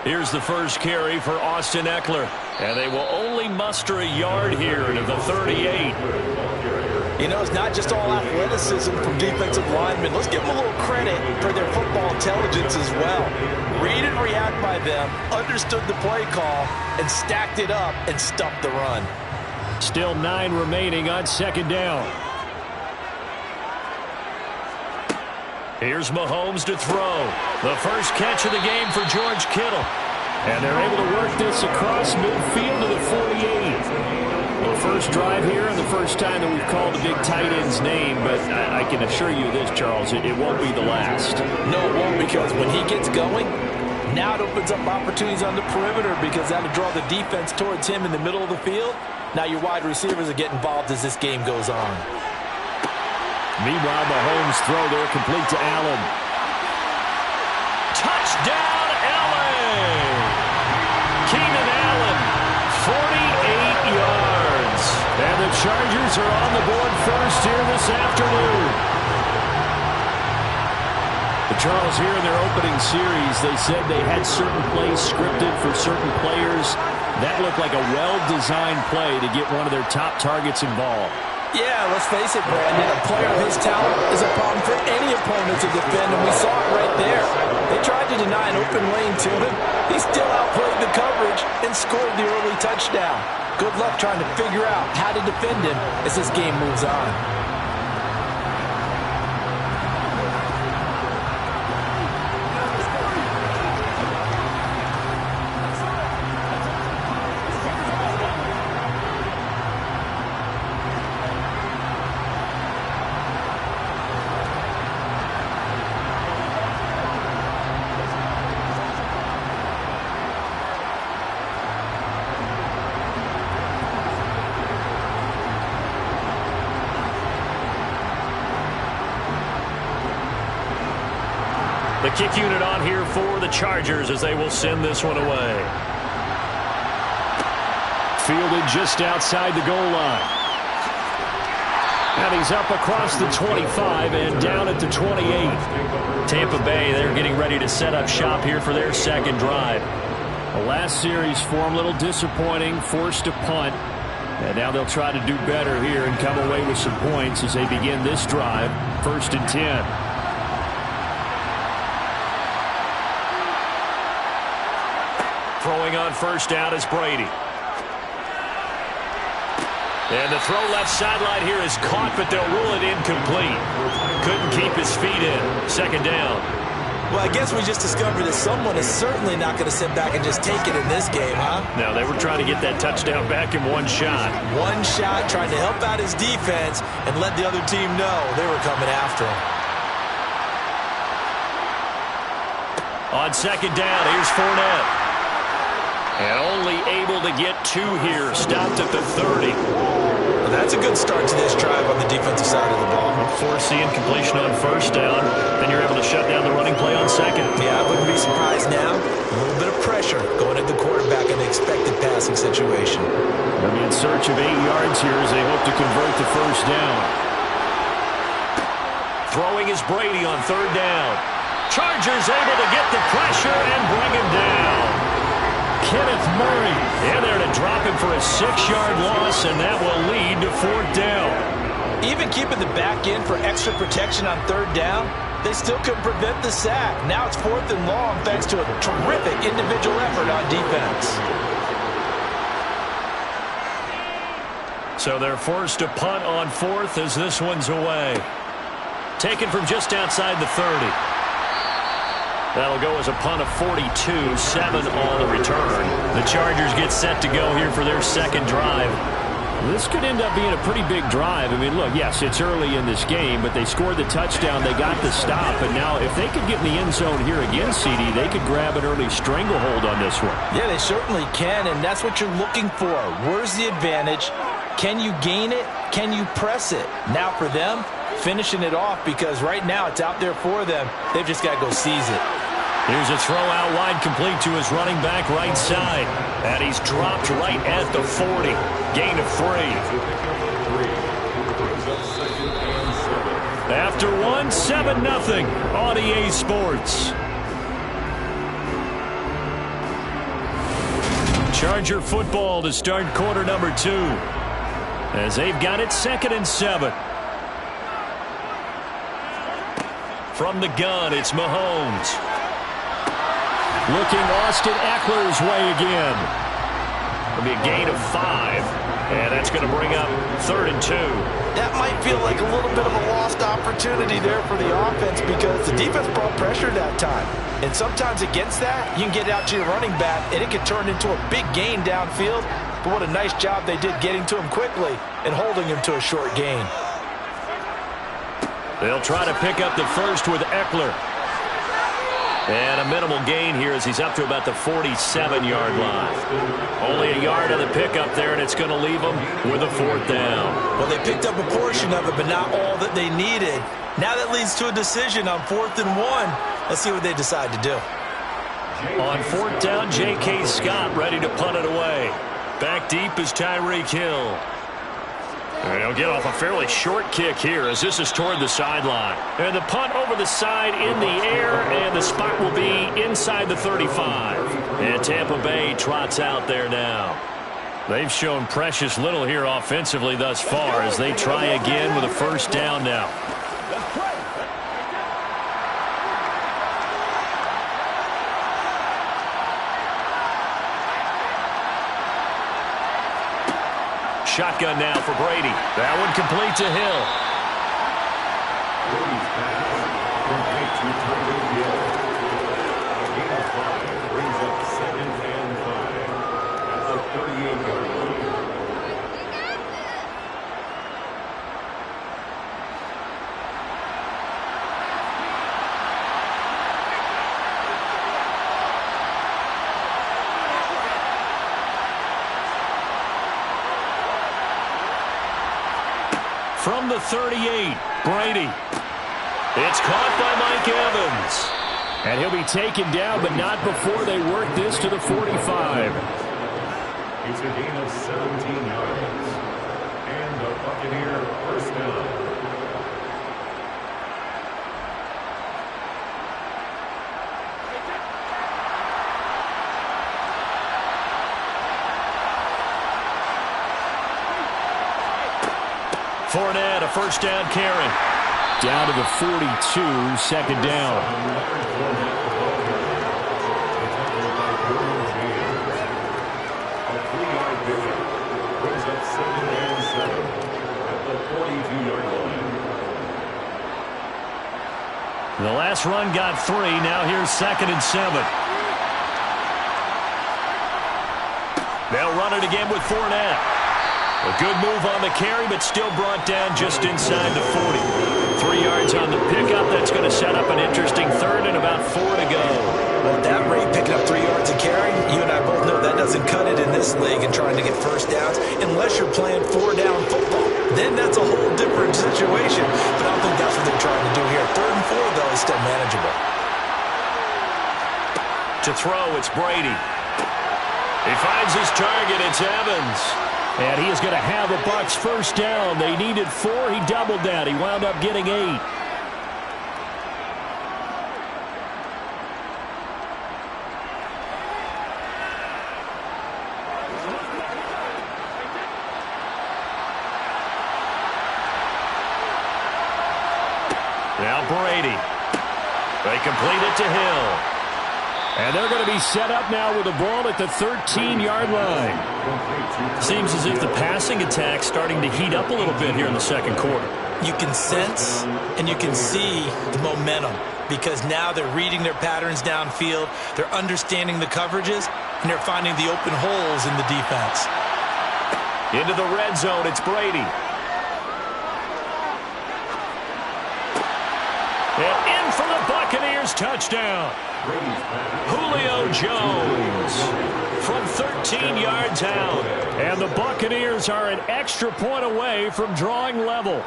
Speaker 3: Here's the first carry for Austin Eckler. And they will only muster a yard here to the 38.
Speaker 2: You know, it's not just all athleticism from defensive linemen. Let's give them a little credit for their football intelligence as well. Read and react by them, understood the play call, and stacked it up and stuffed the run.
Speaker 1: Still 9 remaining on 2nd down.
Speaker 3: Here's Mahomes to throw. The first catch of the game for George Kittle.
Speaker 1: And they're able to work this across midfield to the 48. Well, first drive here and the first time that we've called the big tight end's name, but I can assure you this, Charles, it won't be the last.
Speaker 2: No, it won't, because when he gets going, now it opens up opportunities on the perimeter because that'll draw the defense towards him in the middle of the field. Now your wide receivers will get involved as this game goes on.
Speaker 1: Meanwhile, Mahomes' throw there complete to Allen.
Speaker 3: Touchdown, Allen! Keenan Allen, 48 yards.
Speaker 1: And the Chargers are on the board first here this afternoon. But Charles, here in their opening series, they said they had certain plays scripted for certain players. That looked like a well-designed play to get one of their top targets involved.
Speaker 2: Yeah, let's face it, Brandon. A player of his talent is a problem for any opponent to defend, and we saw it right there. They tried to deny an open lane to him. He still outplayed the coverage and scored the early touchdown. Good luck trying to figure out how to defend him as this game moves on.
Speaker 3: The kick unit on here for the Chargers as they will send this one away.
Speaker 1: Fielded just outside the goal line. And he's up across the 25 and down at the 28.
Speaker 3: Tampa Bay, they're getting ready to set up shop here for their second drive.
Speaker 1: The last series for him, a little disappointing, forced a punt. And now they'll try to do better here and come away with some points as they begin this drive, 1st and 10.
Speaker 3: Throwing on first down is Brady. And the throw left sideline here is caught, but they'll rule it incomplete. Couldn't keep his feet in. Second down.
Speaker 2: Well, I guess we just discovered that someone is certainly not going to sit back and just take it in this game, huh?
Speaker 3: No, they were trying to get that touchdown back in one shot.
Speaker 2: One shot, trying to help out his defense and let the other team know they were coming after him.
Speaker 3: On second down, here's Fournette. And only able to get 2 here. Stopped at the 30.
Speaker 2: Well, that's a good start to this drive on the defensive side of the ball.
Speaker 3: Forcing completion on first down. Then you're able to shut down the running play on second.
Speaker 2: Yeah, I wouldn't be surprised now. A little bit of pressure going at the quarterback in the expected passing situation.
Speaker 1: They'll be in search of 8 yards here as they hope to convert the first down.
Speaker 3: Throwing is Brady on third down. Chargers able to get the pressure and bring him down. Kenneth Murray in there to drop him for a 6-yard loss, and that will lead to 4th down.
Speaker 2: Even keeping the back end for extra protection on third down, they still couldn't prevent the sack. Now it's 4th and long thanks to a terrific individual effort on defense.
Speaker 3: So they're forced to punt on 4th as this one's away. Taken from just outside the 30. That'll go as a punt of 42, 7 on the return. The Chargers get set to go here for their second drive.
Speaker 1: This could end up being a pretty big drive. I mean, look, yes, it's early in this game, but they scored the touchdown. They got the stop. And now if they could get in the end zone here again, CD, they could grab an early stranglehold on this one.
Speaker 2: Yeah, they certainly can, and that's what you're looking for. Where's the advantage? Can you gain it? Can you press it? Now for them, finishing it off because right now it's out there for them. They've just got to go seize it.
Speaker 3: Here's a throw out wide complete to his running back right side. And he's dropped right at the 40. Gain of 3. After 1, 7-0 on EA Sports. Charger football to start quarter number 2. As they've got it 2nd and 7. From the gun, it's Mahomes.
Speaker 1: Looking Austin Eckler's way again.
Speaker 3: It'll be a gain of 5. And that's going to bring up 3rd and 2.
Speaker 2: That might feel like a little bit of a lost opportunity there for the offense because the defense brought pressure that time. And sometimes against that, you can get out to your running back, and it can turn into a big gain downfield. But what a nice job they did getting to him quickly and holding him to a short gain.
Speaker 3: They'll try to pick up the first with Eckler. And a minimal gain here as he's up to about the 47-yard line. Only a yard on the pickup there, and it's going to leave them with a 4th down.
Speaker 2: Well, they picked up a portion of it, but not all that they needed. Now that leads to a decision on 4th and 1. Let's see what they decide to do.
Speaker 3: On 4th down, J.K. Scott ready to punt it away. Back deep is Tyreek Hill. And he'll get off a fairly short kick here as this is toward the sideline. And the punt over the side in the air, and the spot will be inside the 35. And Tampa Bay trots out there now. They've shown precious little here offensively thus far as they try again with a first down now. Shotgun now for Brady. That one complete to Hill.
Speaker 5: Brady's pass complete to Tyreek Hill. A gain of 5 brings up 2nd and 5 at the 38-yard line.
Speaker 3: From the 38, Brady. It's caught by Mike Evans.
Speaker 1: And he'll be taken down, but not before they work this to the 45.
Speaker 5: It's a gain of 17 yards. And the Buccaneer first down.
Speaker 3: Fournette, a first down carry.
Speaker 1: Down to the 42, second down.
Speaker 3: The last run got 3. Now here's 2nd and 7. They'll run it again with Fournette. A good move on the carry, but still brought down just inside the 40. 3 yards on the pickup. That's going to set up an interesting 3rd and about 4 to go.
Speaker 2: Well, at that rate, picking up 3 yards a carry, you and I both know that doesn't cut it in this league and trying to get first downs unless you're playing 4-down football. Then that's a whole different situation. But I don't think that's what they're trying to do here. 3rd and 4, though, is still manageable.
Speaker 3: To throw, it's Brady. He finds his target. It's Evans.
Speaker 1: And he is going to have the Bucs first down. They needed 4. He doubled that. He wound up getting 8.
Speaker 3: Now Brady. They complete it to Hill.
Speaker 1: And they're going to be set up now with the ball at the 13-yard line.
Speaker 3: Seems as if the passing attack's starting to heat up a little bit here in the second quarter.
Speaker 2: You can sense and you can see the momentum because now they're reading their patterns downfield, they're understanding the coverages, and they're finding the open holes in the defense.
Speaker 3: Into the red zone, it's Brady. And in for the Buccaneers, touchdown. Julio Jones from 13 yards out.
Speaker 1: And the Buccaneers are an extra point away from drawing level.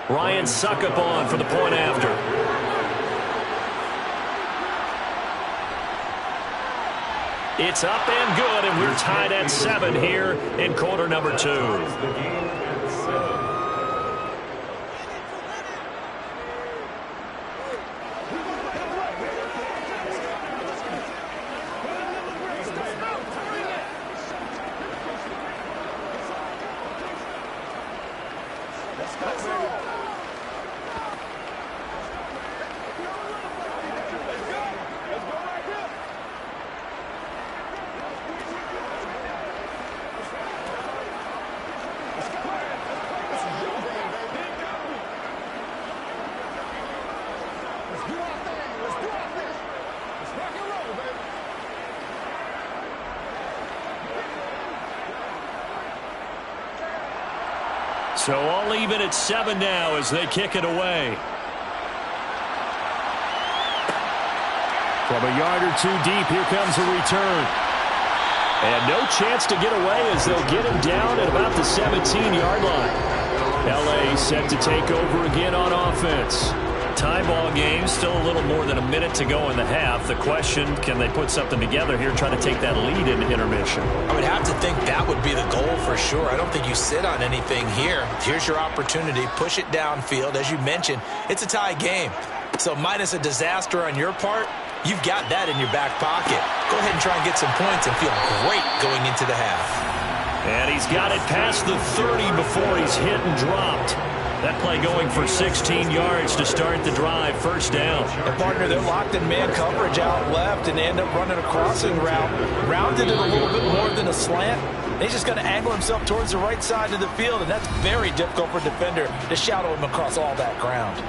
Speaker 3: Ryan Suckup on for the point after. It's up and good, and we're tied at 7 here in quarter number 2. So all even at 7 now as they kick it away.
Speaker 1: From a yard or 2 deep, here comes a return. And no chance to get away as they'll get him down at about the 17-yard line. L.A. set to take over again on offense.
Speaker 3: Tie ball game, still a little more than a minute to go in the half. The question, can they put something together here, try to take that lead into intermission?
Speaker 2: I would have to think that would be the goal for sure. I don't think you sit on anything here. Here's your opportunity. Push it downfield. As you mentioned, it's a tie game. So minus a disaster on your part, you've got that in your back pocket. Go ahead and try and get some points and feel great going into the half.
Speaker 3: And he's got it past the 30 before he's hit and dropped. That play going for 16 yards to start the drive, first down.
Speaker 2: And partner, they're locked in man coverage out left, and they end up running a crossing route. Rounded it a little bit more than a slant. He's just going to angle himself towards the right side of the field, and that's very difficult for a defender to shadow him across all that ground.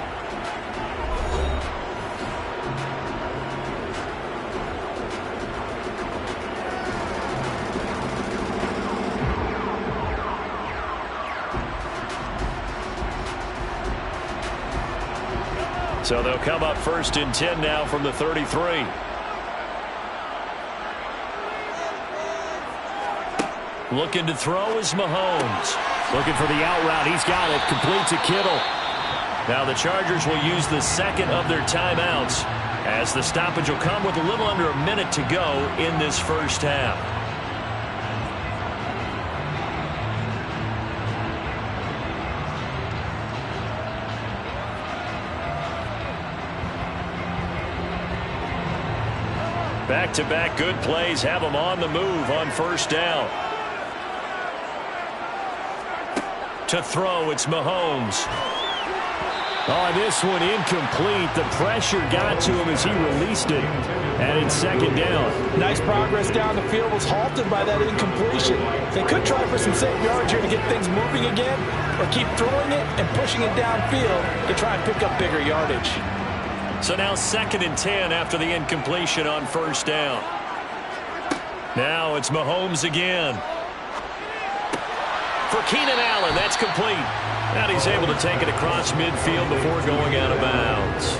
Speaker 3: So they'll come up first and 10 now from the 33. Looking to throw is Mahomes.
Speaker 1: Looking for the out route. He's got it. Complete to Kittle.
Speaker 3: Now the Chargers will use the second of their timeouts as the stoppage will come with a little under a minute to go in this first half. Back-to-back good plays have them on the move on first down. To throw, it's Mahomes.
Speaker 1: Oh, this one incomplete. The pressure got to him as he released it. And it's second down.
Speaker 2: Nice progress down the field was halted by that incompletion. They could try for some safe yards here to get things moving again, or keep throwing it and pushing it downfield to try and pick up bigger yardage.
Speaker 3: So now second and 10 after the incompletion on first down. Now it's Mahomes again. For Keenan Allen, that's complete. And he's able to take it across midfield before going out of bounds.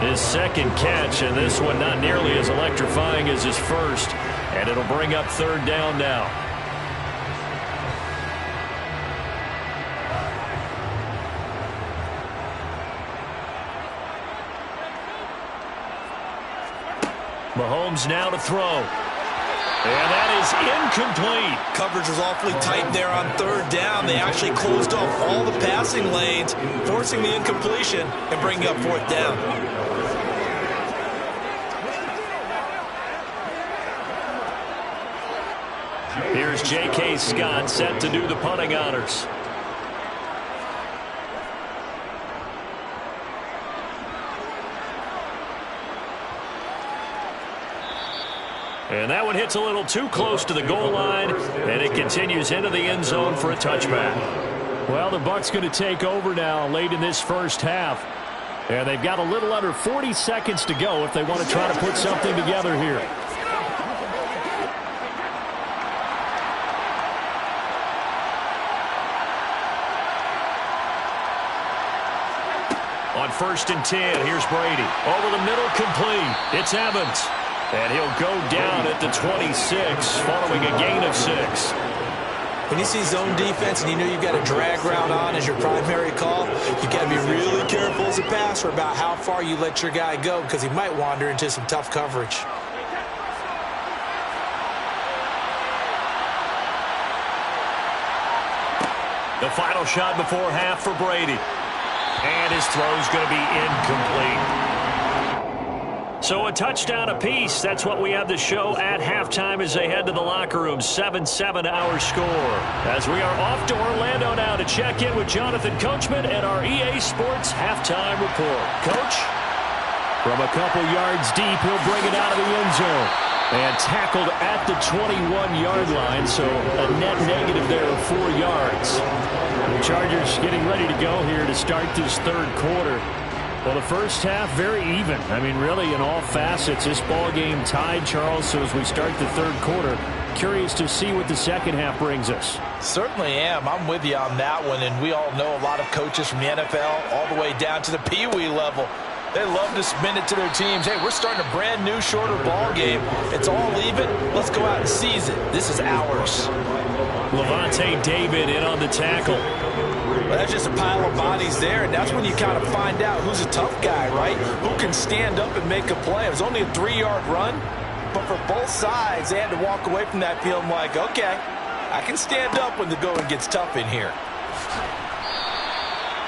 Speaker 3: His second catch, and this one not nearly as electrifying as his first. And it'll bring up third down now. Mahomes now to throw. And that is incomplete.
Speaker 2: Coverage was awfully tight there on third down. They actually closed off all the passing lanes, forcing the incompletion and bringing up fourth down.
Speaker 3: Here's J.K. Scott set to do the punting honors. And that one hits a little too close to the goal line, and it continues into the end zone for a touchback.
Speaker 1: Well, the Bucs going to take over now late in this first half. And they've got a little under 40 seconds to go if they want to try to put something together here.
Speaker 3: On first and 10, here's Brady. Over the middle, complete. It's Evans. And he'll go down at the 26 following a gain of 6.
Speaker 2: When you see zone defense and you know you've got a drag route on as your primary call, you've got to be really careful as a passer about how far you let your guy go because he might wander into some tough coverage.
Speaker 3: The final shot before half for Brady. And his throw's going to be incomplete. So a touchdown apiece. That's what we have to show at halftime as they head to the locker room. 7-7 our score. As we are off to Orlando now to check in with Jonathan Coachman and our EA Sports halftime report. Coach?
Speaker 1: From a couple yards deep, he'll bring it out of the end zone. And tackled at the 21-yard line, so a net negative there of 4 yards. The Chargers getting ready to go here to start this third quarter. Well, the first half, very even. I mean, really, in all facets, this ball game tied, Charles. So as we start the third quarter, curious to see what the second half brings us.
Speaker 2: Certainly am. I'm with you on that one. And we all know a lot of coaches from the NFL all the way down to the Pee-wee level. They love to spin it to their teams. Hey, we're starting a brand new, shorter ball game. It's all even. Let's go out and seize it. This is ours.
Speaker 3: Levante David in on the tackle.
Speaker 2: Well, that's just a pile of bodies there, and that's when you kind of find out who's a tough guy, right? Who can stand up and make a play. It was only a 3-yard run, but for both sides, they had to walk away from that feeling like, okay, I can stand up when the going gets tough in here.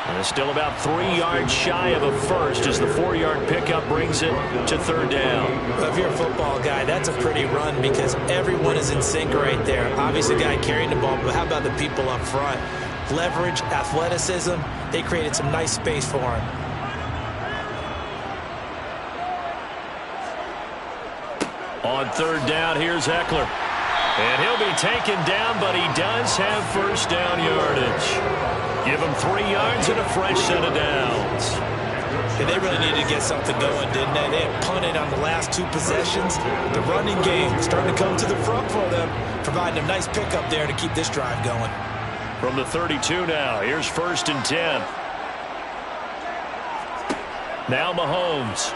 Speaker 3: And still about 3 yards shy of a first as the 4-yard pickup brings it to third down.
Speaker 2: Well, if you're a football guy, that's a pretty run because everyone is in sync right there. Obviously, the guy carrying the ball, but how about the people up front? Leverage, athleticism, they created some nice space for him.
Speaker 3: On third down, here's Eckler. And he'll be taken down, but he does have first down yardage. Give him 3 yards and a fresh set of downs.
Speaker 2: Yeah, they really needed to get something going, didn't they? They had punted on the last 2 possessions. The running game starting to come to the front for them, providing a nice pickup there to keep this drive going.
Speaker 3: From the 32 now, here's 1st and 10. Now Mahomes.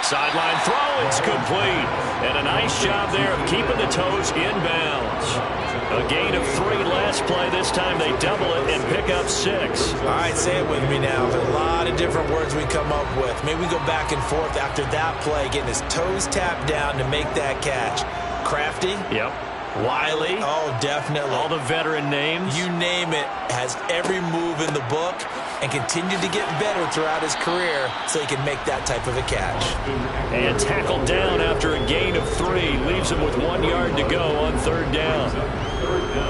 Speaker 3: Sideline throw, it's complete. And a nice job there of keeping the toes inbounds. A gain of 3 last play. This time they double it and pick up 6.
Speaker 2: All right, say it with me now. There's a lot of different words we come up with. Maybe we go back and forth after that play, getting his toes tapped down to make that catch. Crafty?
Speaker 3: Yep.
Speaker 2: Wiley? Oh, definitely.
Speaker 3: All the veteran names.
Speaker 2: You name it. Has every move in the book and continued to get better throughout his career so he can make that type of a catch.
Speaker 3: And tackled down after a gain of 3. Leaves him with 1 yard to go on third down.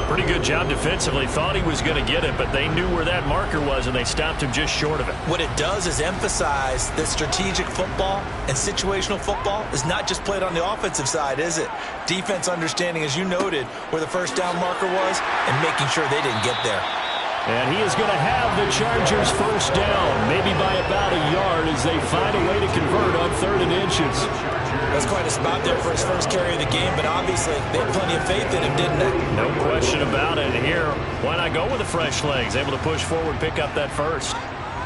Speaker 3: Pretty good job defensively. Thought he was going to get it, but they knew where that marker was, and they stopped him just short of it.
Speaker 2: What it does is emphasize that strategic football and situational football is not just played on the offensive side, is it? Defense understanding, as you noted, where the first down marker was and making sure they didn't get there.
Speaker 1: And he is going to have the Chargers first down, maybe by about a yard as they find a way to convert on 3rd and inches.
Speaker 2: That's quite a spot there for his first carry of the game, but obviously they had plenty of faith in him, didn't they?
Speaker 3: No question about it. And here, why not go with the fresh legs? Able to push forward, pick up that first.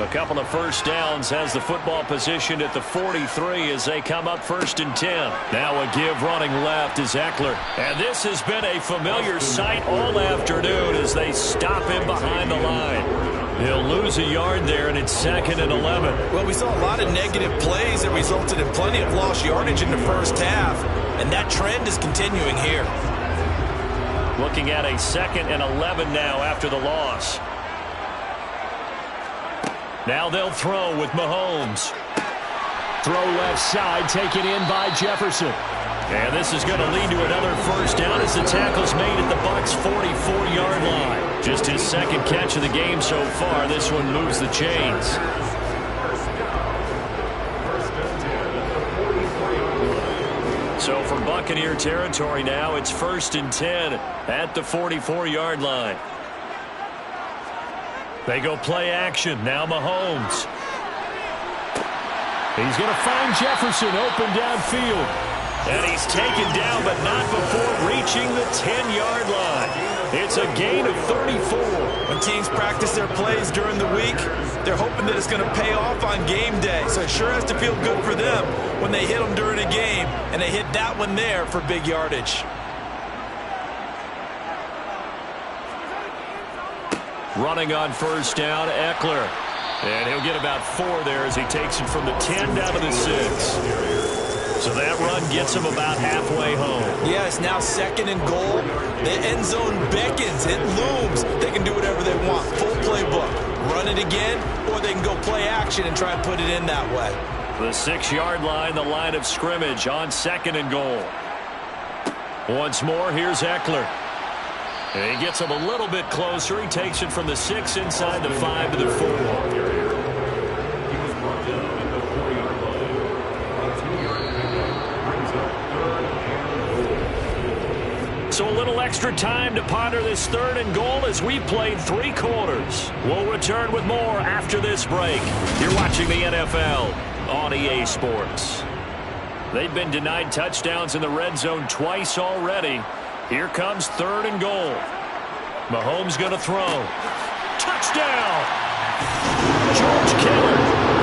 Speaker 3: A couple of first downs has the football positioned at the 43 as they come up 1st and 10. Now a give running left is Eckler. And this has been a familiar sight all afternoon as they stop him behind the line. He'll lose a yard there, and it's 2nd and 11.
Speaker 2: Well, we saw a lot of negative plays that resulted in plenty of lost yardage in the first half, and that trend is continuing here.
Speaker 3: Looking at a 2nd and 11 now after the loss. Now they'll throw with Mahomes.
Speaker 1: Throw left side, taken in by Jefferson.
Speaker 3: And this is going to lead to another first down as the tackle's made at the Bucs' 44-yard line. Just his 2nd catch of the game so far. This one moves the chains. So from Buccaneer territory now, it's 1st and 10 at the 44-yard line. They go play action. Now Mahomes.
Speaker 1: He's going to find Jefferson open downfield.
Speaker 3: And he's taken down, but not before reaching the 10-yard line. It's a gain of 34.
Speaker 2: When teams practice their plays during the week, they're hoping that it's going to pay off on game day. So it sure has to feel good for them when they hit them during a game, and they hit that one there for big yardage.
Speaker 3: Running on first down, Eckler. And he'll get about 4 there as he takes it from the 10 down to the 6. So that run gets him about halfway home.
Speaker 2: Yeah, it's now 2nd and goal. The end zone beckons. It looms. They can do whatever they want. Full playbook. Run it again, or they can go play action and try and put it in that way.
Speaker 3: The 6-yard line, the line of scrimmage on 2nd and goal. Once more, here's Eckler. And he gets him a little bit closer. He takes it from the 6 inside the 5 to the 4. So a little extra time to ponder this 3rd and goal as we played 3 quarters. We'll return with more after this break. You're watching the NFL on EA Sports. They've been denied touchdowns in the red zone twice already. Here comes 3rd and goal. Mahomes going to throw. Touchdown! George Kittle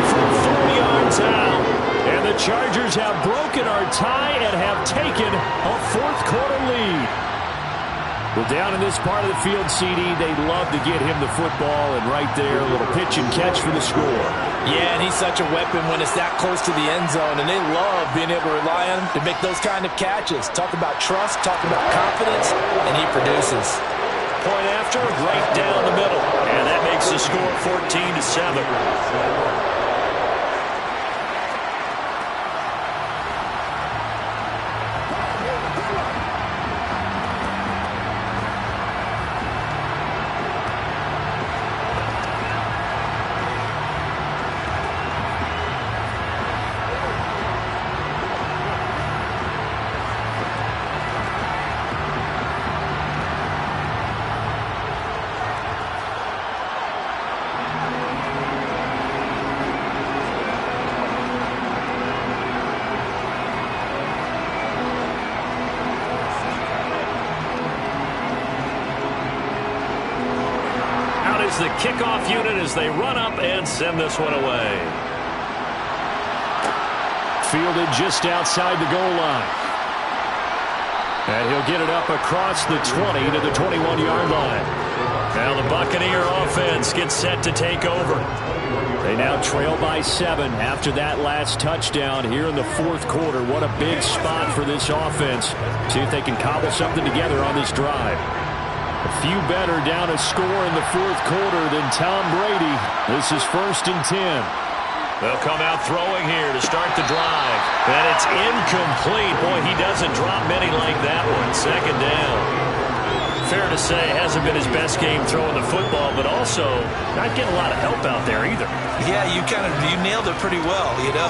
Speaker 3: from 4 yards out. And the Chargers have broken our tie and have taken a 4th quarter lead. Well, down in this part of the field, CD, they'd love to get him the football, and right there, a little pitch and catch for the score.
Speaker 2: Yeah, and he's such a weapon when it's that close to the end zone, and they love being able to rely on him to make those kind of catches. Talk about trust, talk about confidence, and he produces.
Speaker 3: point after, right down the middle. And that makes the score 14-7. The kickoff unit as they run up and send this one away.
Speaker 1: Fielded just outside the goal line. And he'll get it up across the 20 to the 21-yard line.
Speaker 3: Now the Buccaneer offense gets set to take over.
Speaker 1: They now trail by 7 after that last touchdown here in the fourth quarter. What a big spot for this offense. See if they can cobble something together on this drive. A few better down a score in the fourth quarter than Tom Brady. This is 1st and 10.
Speaker 3: They'll come out throwing here to start the drive. And it's incomplete. Boy, he doesn't drop many like that one. 2nd down. Fair to say, hasn't been his best game throwing the football, but also not getting a lot of help out there either.
Speaker 2: Yeah, you nailed it pretty well, you know.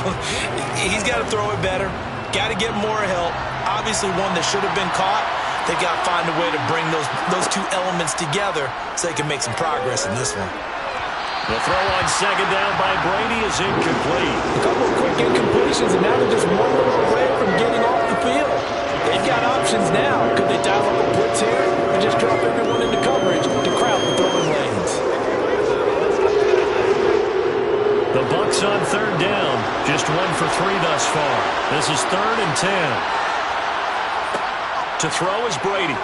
Speaker 2: He's got to throw it better. Got to get more help. Obviously one that should have been caught. They got to find a way to bring those two elements together so they can make some progress in this one.
Speaker 3: The throw on 2nd down by Brady is incomplete.
Speaker 2: A couple of quick incompletions, and now they're just one little away from getting off the field. They've got options now. Could they dial up a blitz here or just drop everyone into coverage to crowd the throwing lanes?
Speaker 3: The Bucs on 3rd down. Just 1 for 3 thus far. This is 3rd and 10. To throw is Brady. And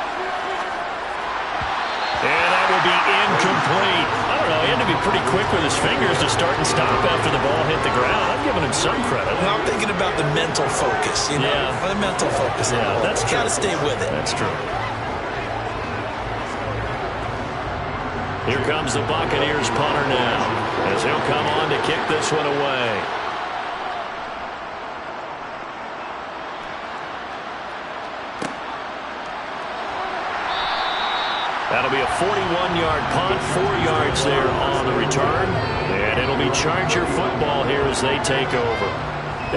Speaker 3: that will be incomplete. I don't know. He had to be pretty quick with his fingers to start and stop after the ball hit the ground. I'm giving him some credit.
Speaker 2: Well, I'm thinking about the mental focus. You know?
Speaker 3: Yeah.
Speaker 2: The mental focus.
Speaker 3: Yeah, that's true.
Speaker 2: Got to stay with it.
Speaker 3: That's true. Here comes the Buccaneers punter now as he'll come on to kick this one away. That'll be a 41-yard punt, 4 yards there on the return. And it'll be Charger football here as they take over.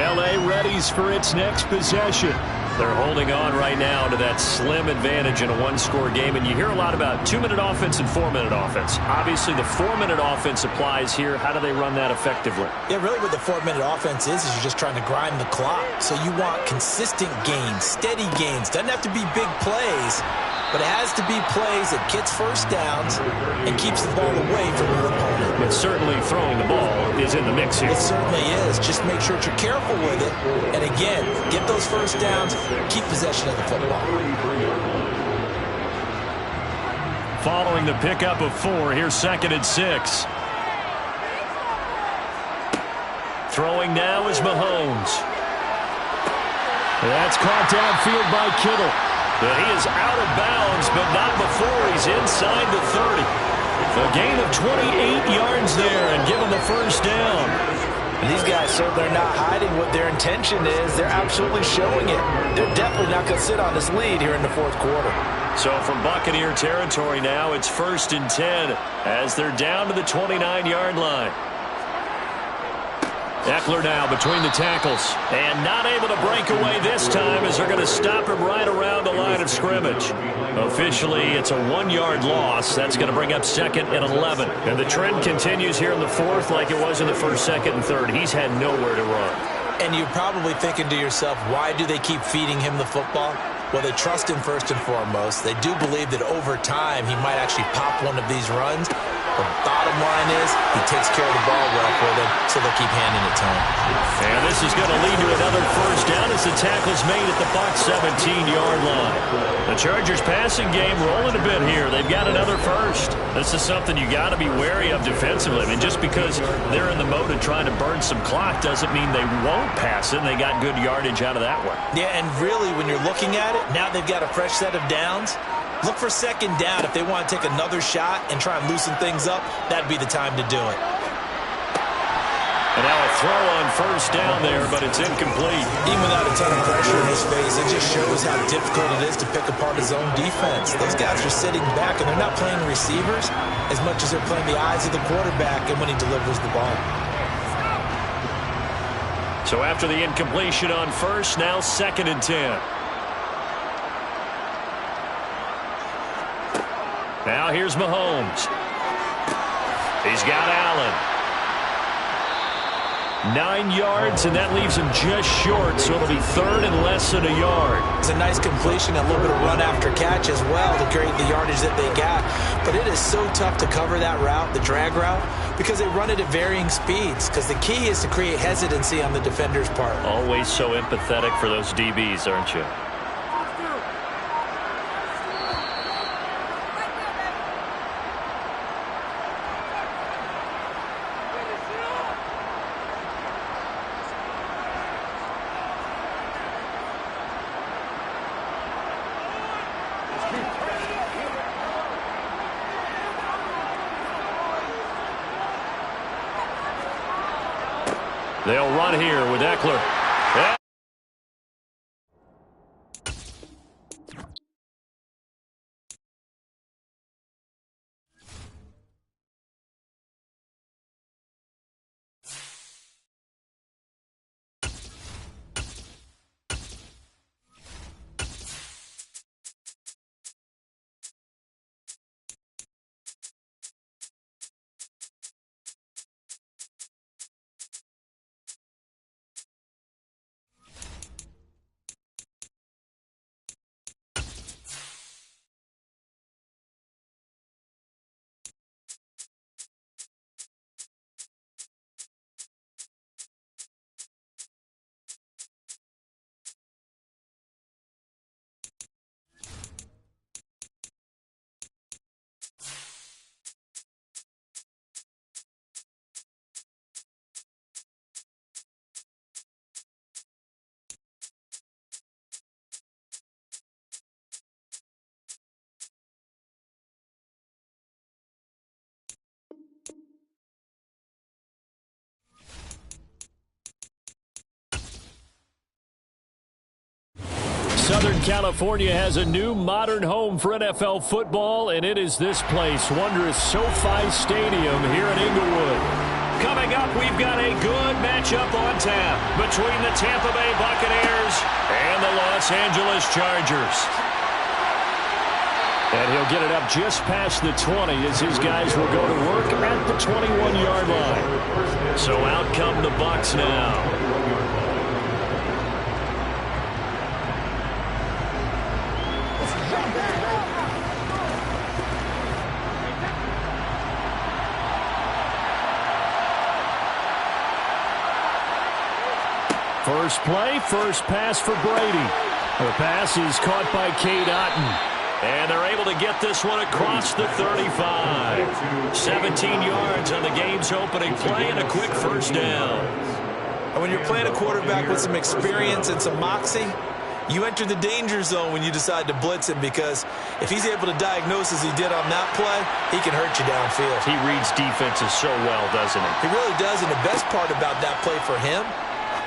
Speaker 1: L.A. readies for its next possession.
Speaker 3: They're holding on right now to that slim advantage in a one-score game. And you hear a lot about 2-minute offense and 4-minute offense. Obviously, the 4-minute offense applies here. How do they run that effectively?
Speaker 2: Yeah, really what the 4-minute offense is you're just trying to grind the clock. So you want consistent gains, steady gains. Doesn't have to be big plays, but it has to be plays that gets first downs and keeps the ball away from your opponent.
Speaker 3: But certainly throwing the ball is in the mix here.
Speaker 2: It certainly is. Just make sure that you're careful with it. And again, get those first downs, keep possession of the football.
Speaker 3: Following the pickup of 4, here's 2nd and 6. Throwing now is Mahomes.
Speaker 1: That's caught downfield by Kittle.
Speaker 3: But he is out of bounds, but not before he's inside the 30. A gain of 28 yards there and give him a first down.
Speaker 2: And these guys certainly are not hiding what their intention is. They're absolutely showing it. They're definitely not going to sit on this lead here in the fourth quarter.
Speaker 3: So from Buccaneer territory now, it's 1st and 10 as they're down to the 29-yard line. Eckler now between the tackles. And not able to break away this time as they're going to stop him right around the line of scrimmage. Officially, it's a 1-yard loss. That's going to bring up 2nd and 11. And the trend continues here in the fourth like it was in the 1st, 2nd, and 3rd. He's had nowhere to run.
Speaker 2: And you're probably thinking to yourself, why do they keep feeding him the football? Well, they trust him first and foremost. They do believe that over time he might actually pop one of these runs. The bottom line is he takes care of the ball well for them, so they'll keep handing it to him.
Speaker 3: And this is going to lead to another first down as the tackle's made at the Bucs 17-yard line. The Chargers passing game rolling a bit here. They've got another first. This is something you got to be wary of defensively. I mean, just because they're in the mode of trying to burn some clock doesn't mean they won't pass it. And they got good yardage out of that one.
Speaker 2: Yeah, and really when you're looking at it, now they've got a fresh set of downs. Look for second down. If they want to take another shot and try and loosen things up, that'd be the time to do it.
Speaker 3: And now a throw on first down there, but it's incomplete.
Speaker 2: Even without a ton of pressure in his face, it just shows how difficult it is to pick apart his own defense. Those guys are sitting back, and they're not playing receivers as much as they're playing the eyes of the quarterback and when he delivers the ball.
Speaker 3: So after the incompletion on first, now 2nd and 10. Now here's Mahomes. He's got Allen. 9 yards, and that leaves him just short, so it'll be 3rd and less than a yard.
Speaker 2: It's a nice completion, a little bit of run after catch as well to create the yardage that they got. But it is so tough to cover that route, the drag route, because they run it at varying speeds, because the key is to create hesitancy on the defender's part.
Speaker 3: Always so empathetic for those DBs, aren't you? They'll run here with Eckler. Yeah. Southern California has a new modern home for NFL football, and it is this place, wondrous SoFi Stadium here in Inglewood. Coming up, we've got a good matchup on tap between the Tampa Bay Buccaneers and the Los Angeles Chargers. And he'll get it up just past the 20 as his guys will go to work at the 21-yard line. So out come the Bucs now. First play, first pass for Brady. The pass is caught by Cade Otton. And they're able to get this one across the 35. 17 yards on the game's opening play and a quick first down.
Speaker 2: And when you're playing a quarterback with some experience and some moxie, you enter the danger zone when you decide to blitz him, because if he's able to diagnose as he did on that play, he can hurt you downfield.
Speaker 3: He reads defenses so well, doesn't he?
Speaker 2: He really does, and the best part about that play for him,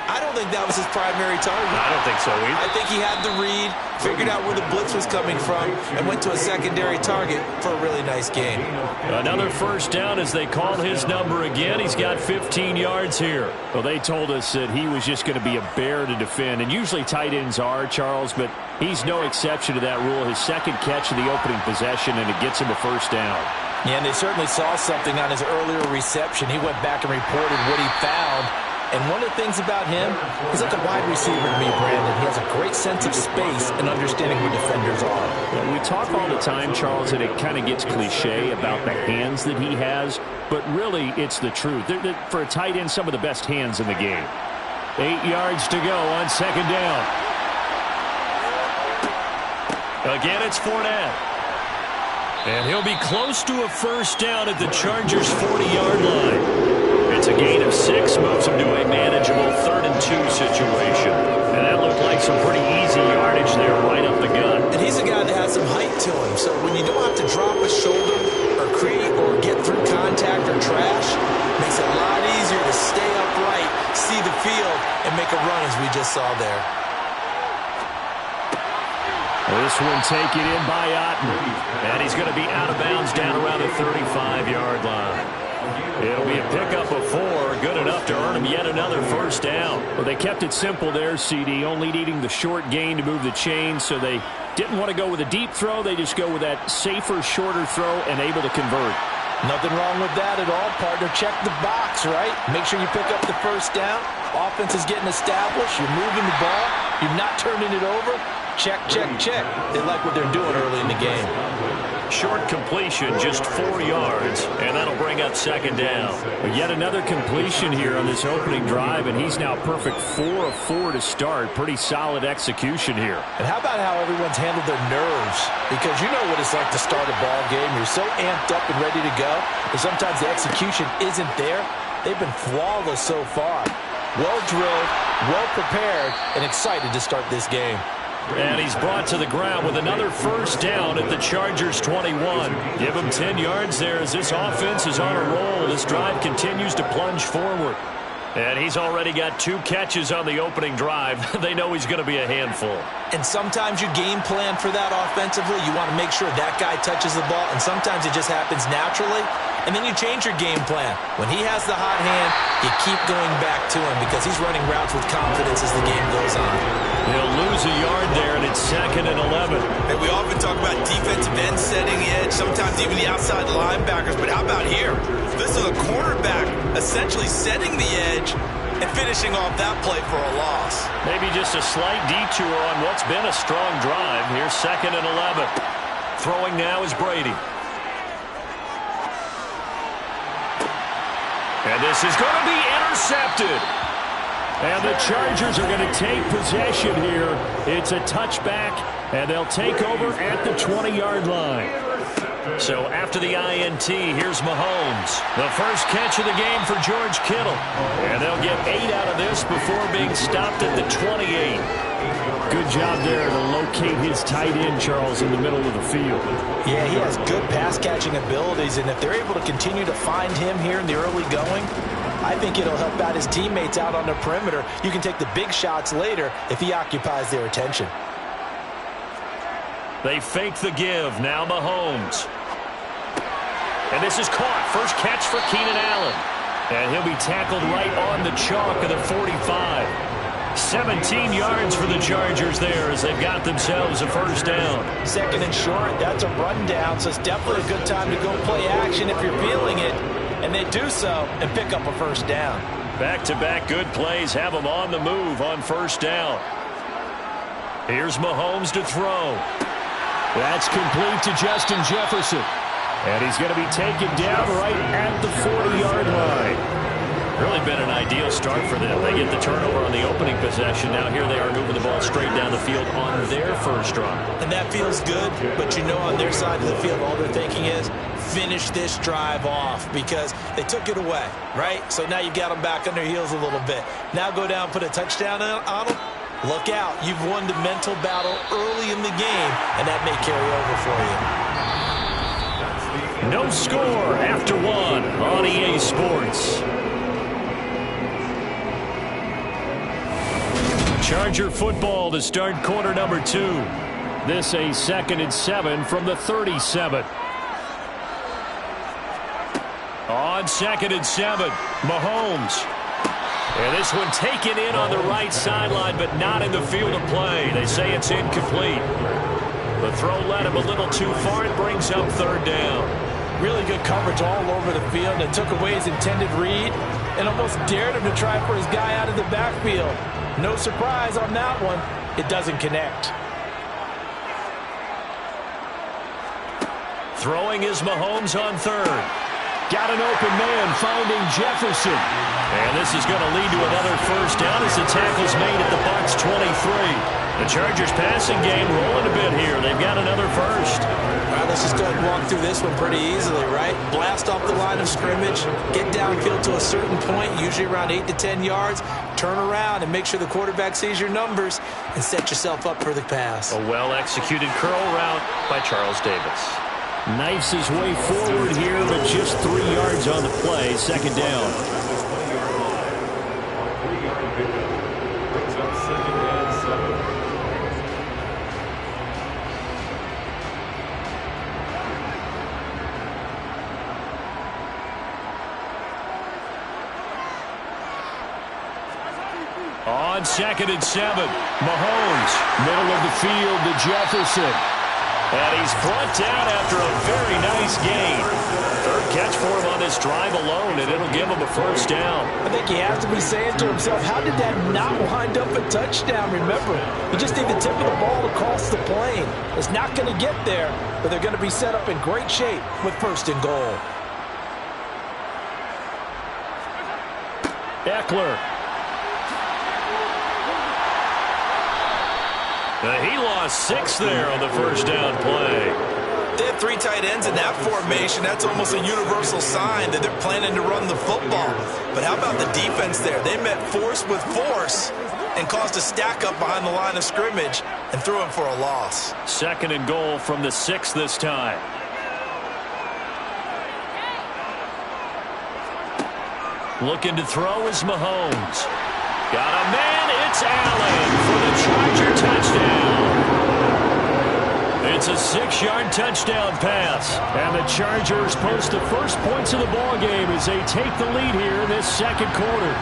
Speaker 2: I don't think that was his primary target.
Speaker 3: I don't think so either.
Speaker 2: I think he had the read, figured out where the blitz was coming from, and went to a secondary target for a really nice gain.
Speaker 3: Another first down as they call his number again. He's got 15 yards here. Well, they told us that he was just going to be a bear to defend, and usually tight ends are, Charles, but he's no exception to that rule. His second catch of the opening possession, and it gets him a first down.
Speaker 2: Yeah, and they certainly saw something on his earlier reception. He went back and reported what he found. And one of the things about him, he's like a wide receiver to me, Brandon. He has a great sense of space and understanding where defenders are.
Speaker 1: Yeah, we talk all the time, Charles, and it kind of gets cliche about the hands that he has, but really it's the truth. For a tight end, some of the best hands in the game. 8 yards to go on second down. Again, it's Fournette. And he'll be close to a first down at the Chargers' 40-yard line. It's a gain of 6, moves him to a manageable 3rd and 2 situation. And that looked like some pretty easy yardage there right up the gut.
Speaker 2: And he's a guy that has some height to him, so run as we just saw there.
Speaker 1: This one taken in by Otten. And he's going to be out of bounds down around the 35-yard line. It'll be a pickup of 4, good enough to earn him yet another first down. Well, they kept it simple there, CD, only needing the short gain to move the chain, so they didn't want to go with a deep throw. They just go with that safer, shorter throw and able to convert.
Speaker 2: Nothing wrong with that at all, partner. Check the box, right? Make sure you pick up the first down. Offense is getting established. You're moving the ball. You're not turning it over. Check, check, check. They like what they're doing early in the game.
Speaker 3: Short completion, just 4 yards, and that'll bring up second down.
Speaker 1: But yet another completion here on this opening drive, and he's now perfect 4 of 4 to start. Pretty solid execution here.
Speaker 2: And how about how everyone's handled their nerves? Because you know what it's like to start a ball game. You're so amped up and ready to go, but sometimes the execution isn't there. They've been flawless so far. Well drilled, well prepared, and excited to start this game.
Speaker 3: And he's brought to the ground with another first down at the Chargers' 21. Give him 10 yards there as this offense is on a roll. This drive continues to plunge forward. And he's already got 2 catches on the opening drive. They know he's going to be a handful.
Speaker 2: And sometimes you game plan for that offensively. You want to make sure that guy touches the ball, and sometimes it just happens naturally. And then you change your game plan. When he has the hot hand, you keep going back to him because he's running routes with confidence as the game goes on.
Speaker 3: He'll lose a yard there, and it's 2nd and 11.
Speaker 6: And we often talk about defensive ends setting the edge, sometimes even the outside linebackers. But how about here? This is a cornerback essentially setting the edge and finishing off that play for a loss.
Speaker 3: Maybe just a slight detour on what's been a strong drive. Here's 2nd and 11. Throwing now is Brady. And this is going to be intercepted. And the Chargers are going to take possession here. It's a touchback, and they'll take over at the 20-yard line. So after the INT, here's Mahomes. The first catch of the game for George Kittle. And they'll get 8 out of this before being stopped at the 28.
Speaker 1: Good job there to locate his tight end, Charles, in the middle of the field.
Speaker 2: Yeah, he has good pass-catching abilities, and if they're able to continue to find him here in the early going, I think it'll help out his teammates out on the perimeter. You can take the big shots later if he occupies their attention.
Speaker 3: They fake the give. Now Mahomes. And this is caught. First catch for Keenan Allen. And he'll be tackled right on the chalk of the 45. 17 yards for the Chargers there as they've got themselves a first down.
Speaker 2: 2nd and short, that's a rundown, so it's definitely a good time to go play action if you're feeling it. And they do so and pick up a first down.
Speaker 3: Back-to-back good plays have them on the move on first down. Here's Mahomes to throw.
Speaker 1: That's complete to Justin Jefferson. And he's going to be taken down right at the 40-yard line.
Speaker 3: Really been an ideal start for them. They get the turnover on the opening possession. Now here they are moving the ball straight down the field on their first run.
Speaker 2: And that feels good, but you know on their side of the field all they're thinking is finish this drive off because they took it away, right? So now you got them back on their heels a little bit. Now go down, put a touchdown on them. Look out. You've won the mental battle early in the game, and that may carry over for you.
Speaker 3: No score after 1 on EA Sports. Charger football to start quarter number 2.
Speaker 1: This a 2nd and 7 from the 37.
Speaker 3: On 2nd and 7, Mahomes. And this one taken in on the right sideline, but not in the field of play. They say it's incomplete. The throw led him a little too far. It brings up 3rd down.
Speaker 2: Really good coverage all over the field that took away his intended read and almost dared him to try for his guy out of the backfield. No surprise on that one. It doesn't connect.
Speaker 3: Throwing is Mahomes on 3rd. Got an open man finding Jefferson. And this is going to lead to another first down as the tackle's made at the Bucs 23. The Chargers passing game rolling a bit here. They've got another first.
Speaker 2: All right, let's just go ahead and walk through this one pretty easily, right? Blast off the line of scrimmage, get downfield to a certain point, usually around 8 to 10 yards, turn around and make sure the quarterback sees your numbers and set yourself up for the pass.
Speaker 3: A well-executed curl route by Charles Davis.
Speaker 1: Knifes his way forward here, but just 3 yards on the play. 2nd down.
Speaker 3: On 2nd and 7, Mahomes.
Speaker 1: Middle of the field to Jefferson.
Speaker 3: And he's brought down after a very nice gain. Third catch for him on this drive alone, and it'll give him a first down.
Speaker 2: I think he has to be saying to himself, how did that not wind up a touchdown? Remember, you just need the tip of the ball across the plane. It's not going to get there, but they're going to be set up in great shape with 1st and goal.
Speaker 1: Eckler.
Speaker 3: He lost 6 there on the first down play.
Speaker 6: They have 3 tight ends in that formation. That's almost a universal sign that they're planning to run the football. But how about the defense there? They met force with force and caused a stack up behind the line of scrimmage and threw him for a loss.
Speaker 3: 2nd and goal from the 6 this time. Looking to throw is Mahomes. Got a man, it's Allen for the Charger touchdown. It's a 6-yard touchdown pass.
Speaker 1: And the Chargers post the first points of the ballgame as they take the lead here in this 2nd quarter.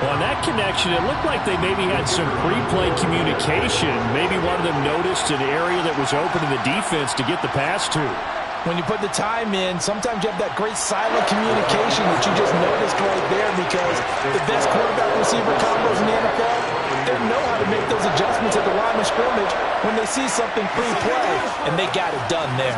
Speaker 1: On that connection, it looked like they maybe had some pre-play communication. Maybe one of them noticed an area that was open in the defense to get the pass to.
Speaker 2: When you put the time in, sometimes you have that great silent communication that you just noticed right there, because the best quarterback-receiver combos in the NFL, they know how to make those adjustments at the line of scrimmage when they see something pre-play, and they got it done there.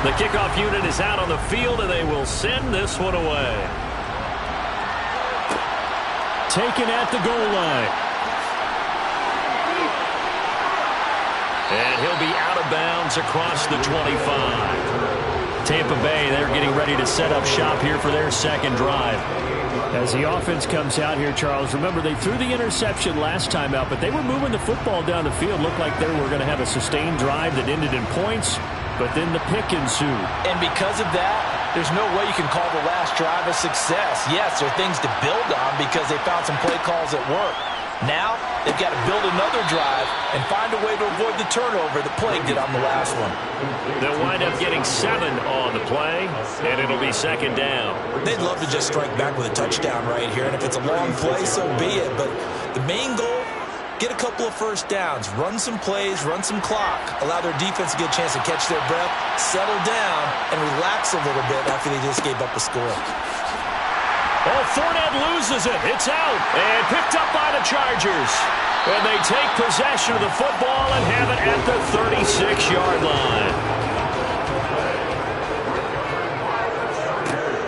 Speaker 3: The kickoff unit is out on the field, and they will send this one away.
Speaker 1: Taken at the goal line.
Speaker 3: And he'll be out of bounds across the 25. Tampa Bay, they're getting ready to set up shop here for their 2nd drive.
Speaker 1: As the offense comes out here, Charles, remember they threw the interception last time out, but they were moving the football down the field. Looked like they were going to have a sustained drive that ended in points. But then the pick ensued.
Speaker 2: And because of that, there's no way you can call the last drive a success. Yes, there are things to build on because they found some play calls at work. Now, they've got to build another drive and find a way to avoid the turnover that plagued it on the last one.
Speaker 3: They'll wind up getting 7 on the play, and it'll be 2nd down.
Speaker 2: They'd love to just strike back with a touchdown right here, and if it's a long play, so be it. But the main goal, get a couple of first downs, run some plays, run some clock, allow their defense to get a chance to catch their breath, settle down, and relax a little bit after they just gave up a score.
Speaker 3: Oh, Fournette loses it. It's out and picked up by the Chargers. And they take possession of the football and have it at the 36-yard line.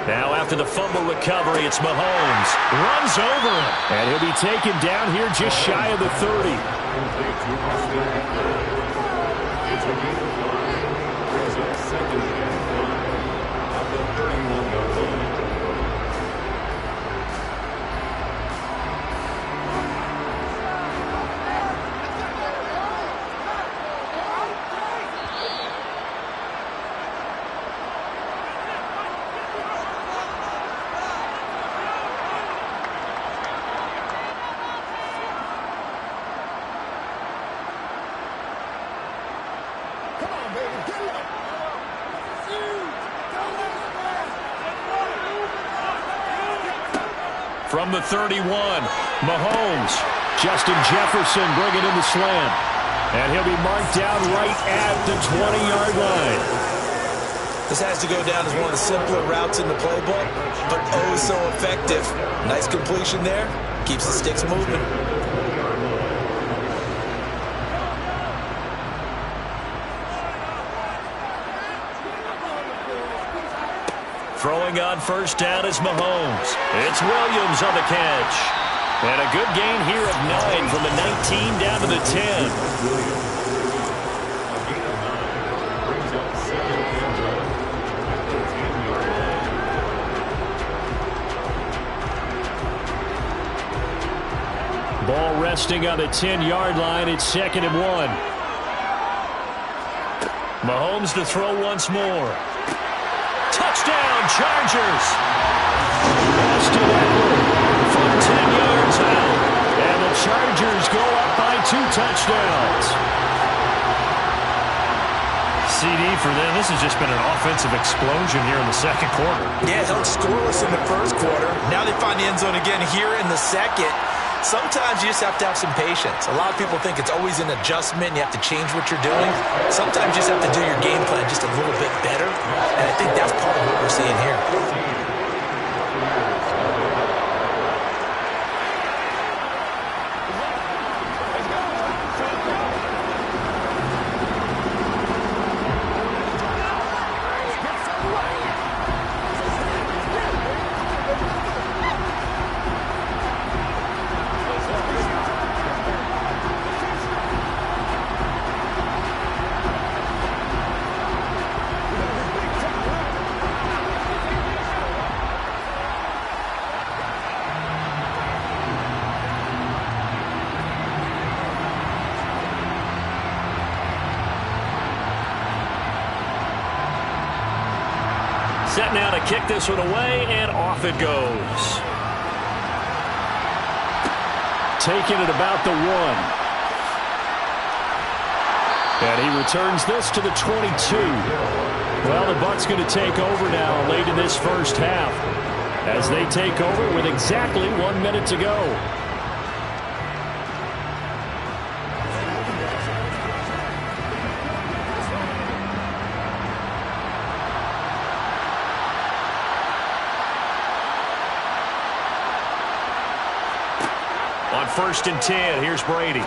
Speaker 3: Now after the fumble recovery, it's Mahomes. Runs over him.
Speaker 1: And he'll be taken down here just shy of the 30.
Speaker 3: From the 31, Mahomes.
Speaker 1: Justin Jefferson bringing in the slam. And he'll be marked down right at the 20-yard line.
Speaker 2: This has to go down as one of the simpler routes in the playbook, but oh so effective. Nice completion there. Keeps the sticks moving.
Speaker 3: Throwing on first down is Mahomes. It's Williams on the catch. And a good gain here of 9 from the 19 down to the 10.
Speaker 1: Ball resting on the 10-yard line. It's 2nd and 1.
Speaker 3: Mahomes to throw once more. Touchdown, Chargers.
Speaker 1: Austin Eckler from 10 yards out. And the Chargers go up by 2 touchdowns.
Speaker 3: CD for them. This has just been an offensive explosion here in the second quarter.
Speaker 2: Yeah, held scoreless in the first quarter. Now they find the end zone again here in the second. Sometimes you just have to have some patience. A lot of people think it's always an adjustment. You have to change what you're doing. Sometimes you just have to do your game plan just a little bit better. And I think that's part of what we're seeing here.
Speaker 3: Set now to kick this one away, and off it goes.
Speaker 1: Taking it about the 1. And he returns this to the 22. Well, the Bucs going to take over now late in this first half as they take over with exactly 1 minute to go.
Speaker 3: On 1st and 10, here's Brady.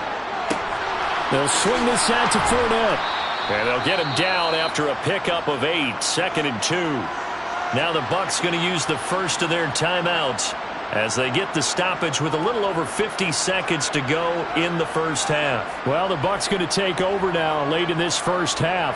Speaker 1: They'll swing this out to Fournette.
Speaker 3: And they'll get him down after a pickup of 8, 2nd and 2. Now the Bucs going to use the first of their timeouts as they get the stoppage with a little over 50 seconds to go in the first half.
Speaker 1: Well, the Bucs going to take over now late in this first half.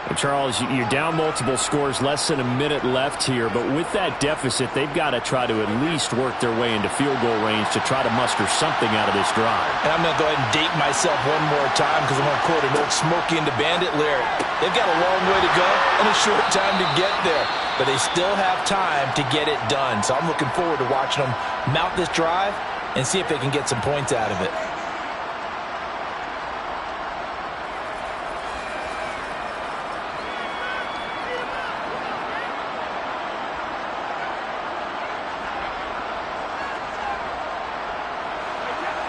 Speaker 1: And Charles, you're down multiple scores, less than a minute left here. But with that deficit, they've got to try to at least work their way into field goal range to try to muster something out of this drive.
Speaker 2: And I'm going to go ahead and date myself one more time because I'm going to quote an old Smokey and the Bandit lyric. They've got a long way to go and a short time to get there. But they still have time to get it done. So I'm looking forward to watching them mount this drive and see if they can get some points out of it.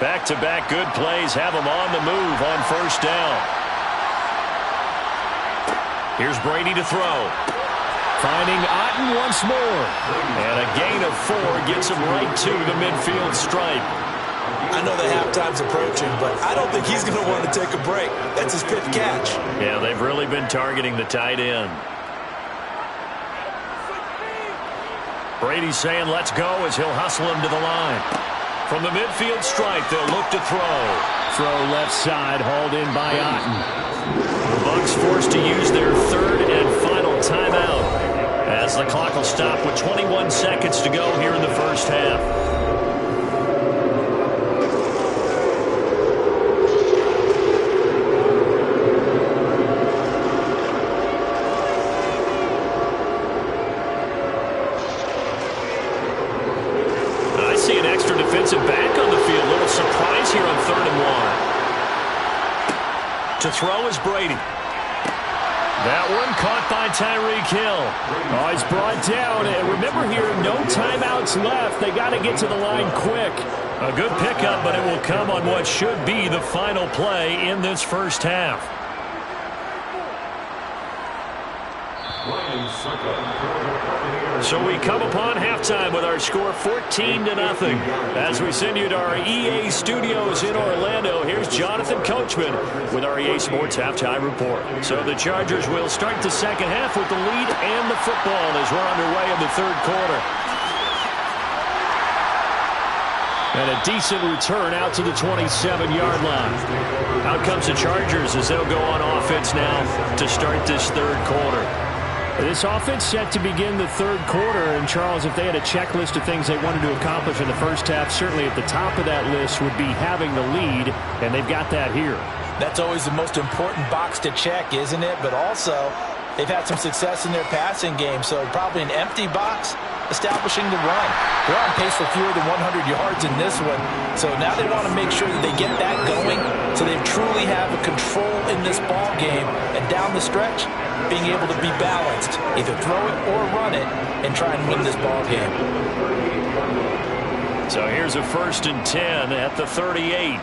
Speaker 3: Back-to-back good plays have them on the move on 1st down. Here's Brady to throw.
Speaker 1: Finding Otten once more.
Speaker 3: And a gain of 4 gets him right to the midfield stripe.
Speaker 2: I know the halftime's approaching, but I don't think he's going to want to take a break. That's his 5th catch.
Speaker 3: Yeah, they've really been targeting the tight end. Brady's saying let's go as he'll hustle him to the line. From the midfield stripe, they'll look to throw.
Speaker 1: Throw left side, hauled in by Otten.
Speaker 3: The Bucs forced to use their 3rd and final timeout as the clock will stop with 21 seconds to go here in the first half. I see an extra defensive back on the field. Little surprise here on 3rd and 1. To throw is Brady. That one caught by Tyreek Hill.
Speaker 1: Oh, he's brought down. And remember here, no timeouts left. They got to get to the line quick.
Speaker 3: A good pickup, but it will come on what should be the final play in this first half. So we come upon halftime with our score 14-0. As we send you to our EA studios in Orlando, here's Jonathan Coachman with our EA Sports Halftime Report. So the Chargers will start the second half with the lead and the football as we're underway in the 3rd quarter.
Speaker 1: And a decent return out to the 27-yard line.
Speaker 3: Out comes the Chargers as they'll go on offense now to start this 3rd quarter.
Speaker 1: This offense set to begin the third quarter. And, Charles, if they had a checklist of things they wanted to accomplish in the first half, certainly at the top of that list would be having the lead, and they've got that here. That's always the most important box to check, isn't it? But also, they've had some success in their passing game, so probably an empty box establishing the run. They're on pace for fewer than 100 yards in this one, so now they want to make sure that they get that going so they truly have a control in this ball game, and down the stretch, being able to be balanced, either throw it or run it, and try and win this ball game.
Speaker 3: So here's a 1st and 10 at the 38.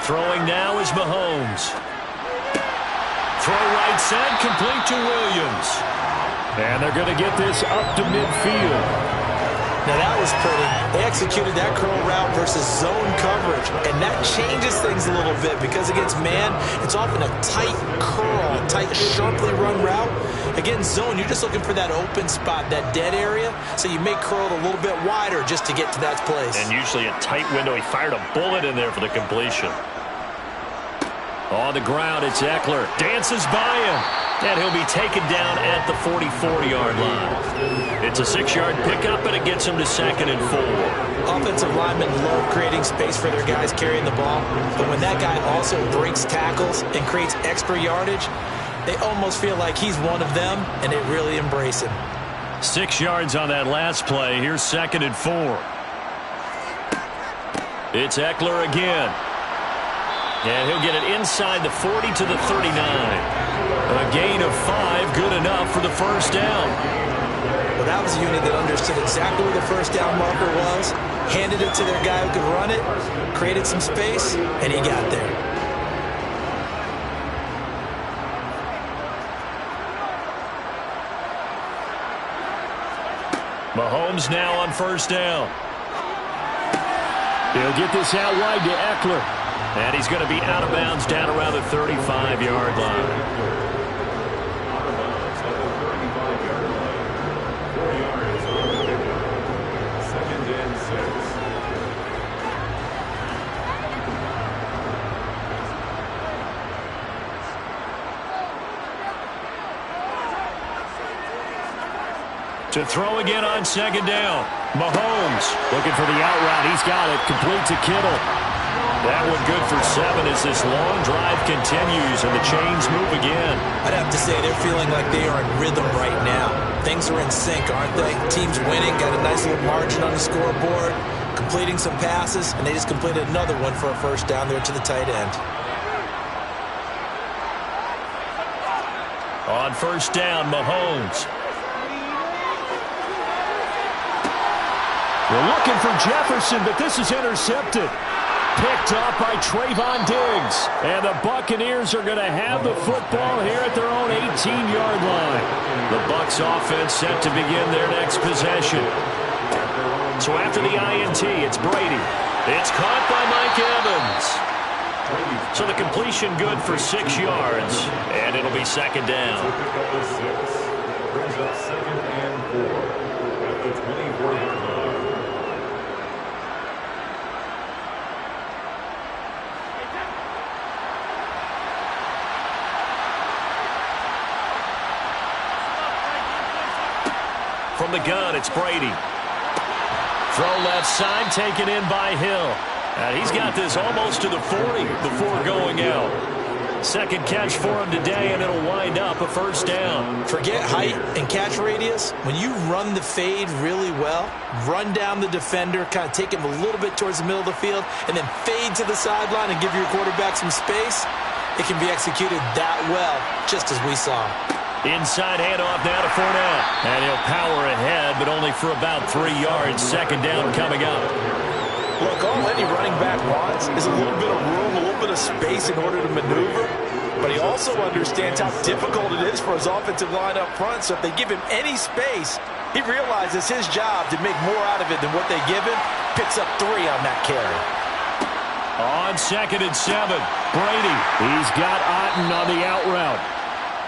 Speaker 3: Throwing now is Mahomes. Throw right side, complete to Williams. And they're going to get this up to midfield.
Speaker 2: Now that was pretty. They executed that curl route versus zone coverage, and that changes things a little bit because against man, it's often a tight curl, tight, sharply run route. Against zone, you're just looking for that open spot, that dead area, so you may curl it a little bit wider just to get to that place.
Speaker 3: And usually a tight window. He fired a bullet in there for the completion. On the ground, it's Eckler. Dances by him. And he'll be taken down at the 44-yard line. It's a 6-yard pickup, and it gets him to 2nd and 4.
Speaker 2: Offensive linemen love creating space for their guys carrying the ball. But when that guy also breaks tackles and creates extra yardage, they almost feel like he's one of them, and they really embrace him.
Speaker 3: 6 yards on that last play. Here's 2nd and 4. It's Eckler again. And he'll get it inside the 40 to the 39. A gain of 5, good enough for the first down.
Speaker 2: Well, that was a unit that understood exactly where the first down marker was, handed it to their guy who could run it, created some space, and he got there.
Speaker 3: Mahomes now on first down.
Speaker 1: He'll get this out wide to Eckler.
Speaker 3: And he's going to be out of bounds down around the 35-yard line. To throw again on 2nd down. Mahomes looking for the out route. He's got it. Complete to Kittle. That one good for 7 as this long drive continues and the chains move again.
Speaker 2: I'd have to say they're feeling like they are in rhythm right now. Things are in sync, aren't they? Team's winning, got a nice little margin on the scoreboard, completing some passes, and they just completed another one for a first down there to the tight end.
Speaker 3: On first down, Mahomes.
Speaker 1: We're looking for Jefferson, but this is intercepted. Picked off by Trayvon Diggs. And the Buccaneers are going to have the football here at their own 18-yard line. The Bucs offense set to begin their next possession. So after the INT, it's Brady. It's caught by Mike Evans. So the completion good for 6 yards. And it'll be 2nd down.
Speaker 5: Brings up 2nd and 4 at the 24-yard line.
Speaker 3: From the gun, it's Brady. Throw left side, taken in by Hill. And he's got this almost to the 40 before going out. 2nd catch for him today, and it'll wind up a first down.
Speaker 2: Forget height and catch radius. When you run the fade really well, run down the defender, kind of take him a little bit towards the middle of the field, and then fade to the sideline and give your quarterback some space, it can be executed that well, just as we saw.
Speaker 3: Inside handoff now to Fournette. And he'll power ahead, but only for about 3 yards. 2nd down coming up.
Speaker 2: Look, all any running back wants is a little bit of room, a little bit of space in order to maneuver. But he also understands how difficult it is for his offensive line up front. So if they give him any space, he realizes his job to make more out of it than what they give him. Picks up 3 on that carry.
Speaker 3: On 2nd and 7, Brady.
Speaker 1: He's got Otten on the out route.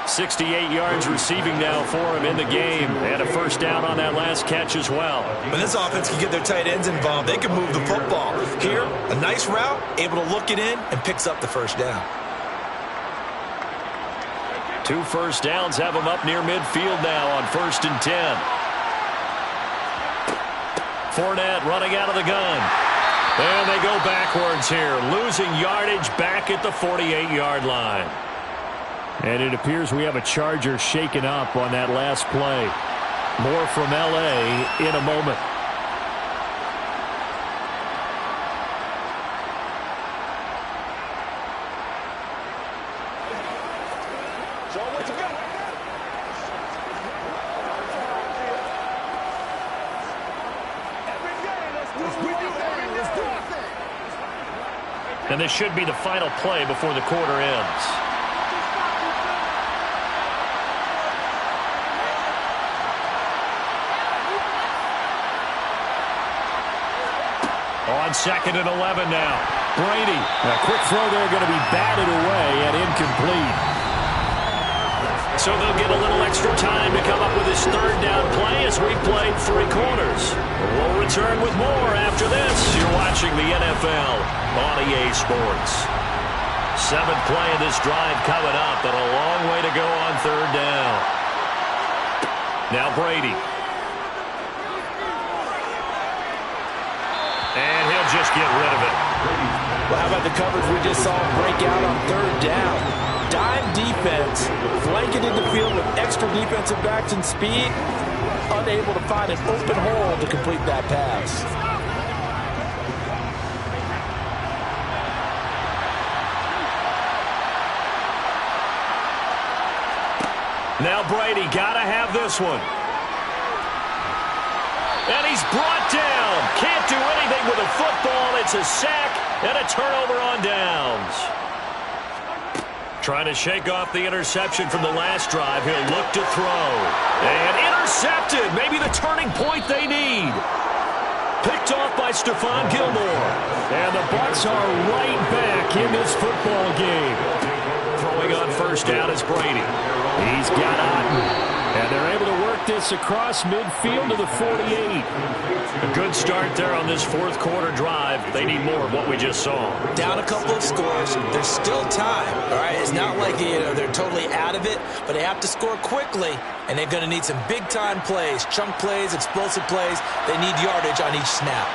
Speaker 3: 68 yards receiving now for him in the game. And a first down on that last catch as well.
Speaker 2: When this offense can get their tight ends involved, they can move the football. Here, a nice route, able to look it in, and picks up the first down.
Speaker 3: 2 first downs have them up near midfield now on 1st and 10. Fournette running out of the gun. And they go backwards here, losing yardage back at the 48-yard line.
Speaker 1: And it appears we have a Charger shaken up on that last play. More from L.A. in a moment.
Speaker 3: And this should be the final play before the quarter ends. On 2nd and 11 now. Brady.
Speaker 1: A quick throw there going to be batted away and incomplete.
Speaker 3: So they'll get a little extra time to come up with his 3rd down play as we played 3 quarters. We'll return with more after this. You're watching the NFL on EA Sports. 7th play of this drive coming up, but a long way to go on 3rd down. Now Brady. And he'll just get rid of it.
Speaker 2: Well, how about the coverage we just saw break out on 3rd down? Dime defense, flanking in the field with extra defensive backs and speed, unable to find an open hole to complete that pass.
Speaker 3: Now Brady, gotta have this one. And he's brought down. Can't do anything with a football. It's a sack and a turnover on downs. Trying to shake off the interception from the last drive. He'll look to throw. And intercepted. Maybe the turning point they need. Picked off by Stephon Gilmore.
Speaker 1: And the Bucs are right back in this football game.
Speaker 3: Throwing on 1st down is Brady.
Speaker 1: He's got Otten. And they're able to work this across midfield to the 48.
Speaker 3: A good start there on this 4th quarter drive. They need more of what we just saw.
Speaker 6: Down a couple of scores. There's still time. All right, it's not like they're totally out of it, but they have to score quickly, and they're going to need some big-time plays, chunk plays, explosive plays. They need yardage on each snap.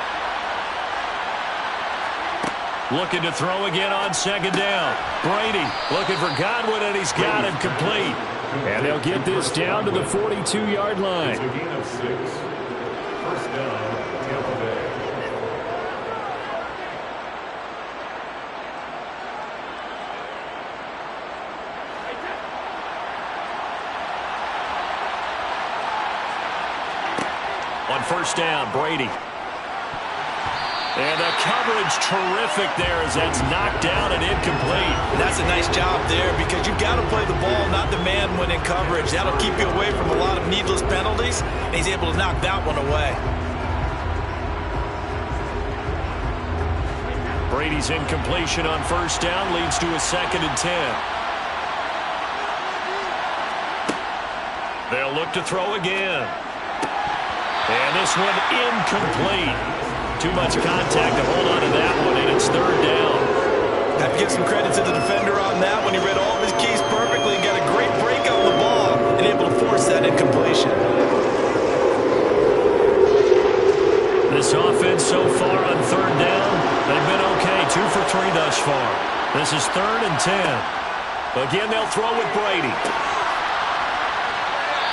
Speaker 3: Looking to throw again on 2nd down. Brady looking for Godwin, and he's got him complete.
Speaker 1: And they'll get this down to the 42-yard line.
Speaker 5: It's a gain of 6. 1st down, Tampa Bay.
Speaker 3: On 1st down, Brady. And the coverage terrific there as that's knocked down and incomplete.
Speaker 6: And that's a nice job there because you've got to play the ball, not the man when in coverage. That'll keep you away from a lot of needless penalties, and he's able to knock that one away.
Speaker 3: Brady's incompletion on 1st down leads to a 2nd and 10. They'll look to throw again. And this one incomplete. Too much contact to hold on to that one, and it's 3rd down.
Speaker 6: Have to give some credit to the defender on that one. He read all of his keys perfectly and got a great break on the ball and able to force that incompletion.
Speaker 3: This offense so far on 3rd down, they've been okay. 2 for 3 thus far. This is 3rd and 10. Again, they'll throw with Brady.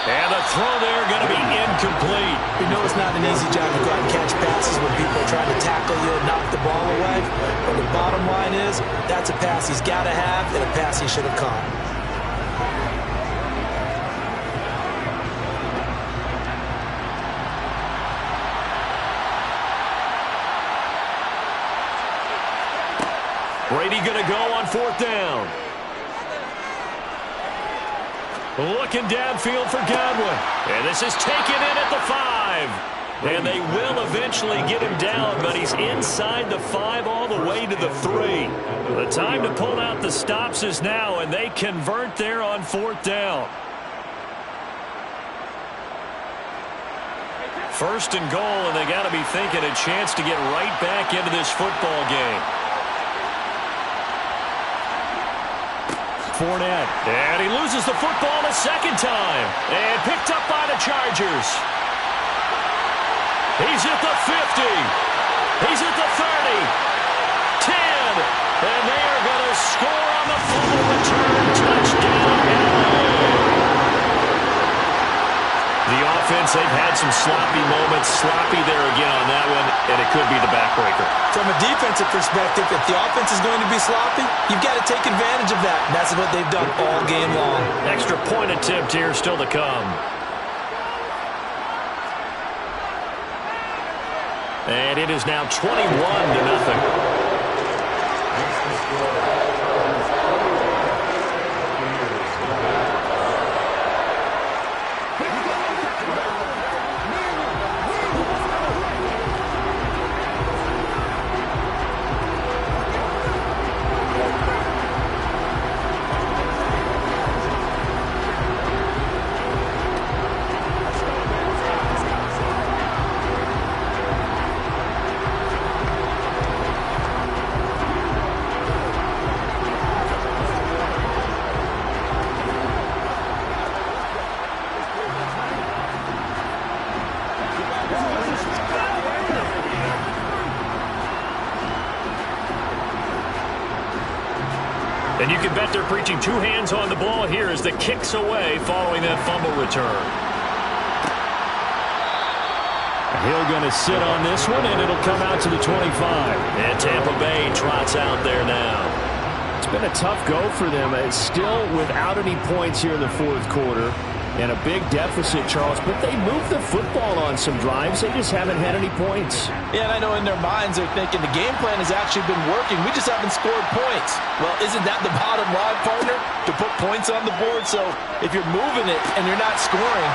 Speaker 3: And the throw there going to be incomplete.
Speaker 6: You know it's not an easy job to go out and catch passes when people are trying to tackle you and knock the ball away. But the bottom line is, that's a pass he's got to have and a pass he should have caught.
Speaker 3: Brady going to go on 4th down. Looking downfield for Godwin. And this is taken in at the 5. And they will eventually get him down, but he's inside the 5 all the way to the 3. The time to pull out the stops is now, and they convert there on 4th down. 1st and goal, and they got to be thinking a chance to get right back into this football game.
Speaker 1: Fournette. And he loses the football a second time. And picked up by the Chargers. He's at the 50. He's at the 30. 10. And they are going to score on the fumble return. Touchdown, LA. The offense, they've had some sloppy moments. Sloppy there again on that one, and it could be the backbreaker.
Speaker 2: From a defensive perspective, if the offense is going to be sloppy, you've got to take advantage of that. And that's what they've done all game long.
Speaker 1: Extra point attempt here still to come. And it is now 21-0. And you can bet they're preaching two hands on the ball here as the kick's away following that fumble return. Hill going to sit on this one, and it'll come out to the 25. And Tampa Bay trots out there now. It's been a tough go for them. It's still without any points here in the fourth quarter. And a big deficit, Charles, but they moved the football on some drives. They just haven't had any points.
Speaker 2: Yeah, and I know in their minds they're thinking the game plan has actually been working. We just haven't scored points. Well, isn't that the bottom line, partner? To put points on the board? So if you're moving it and you're not scoring,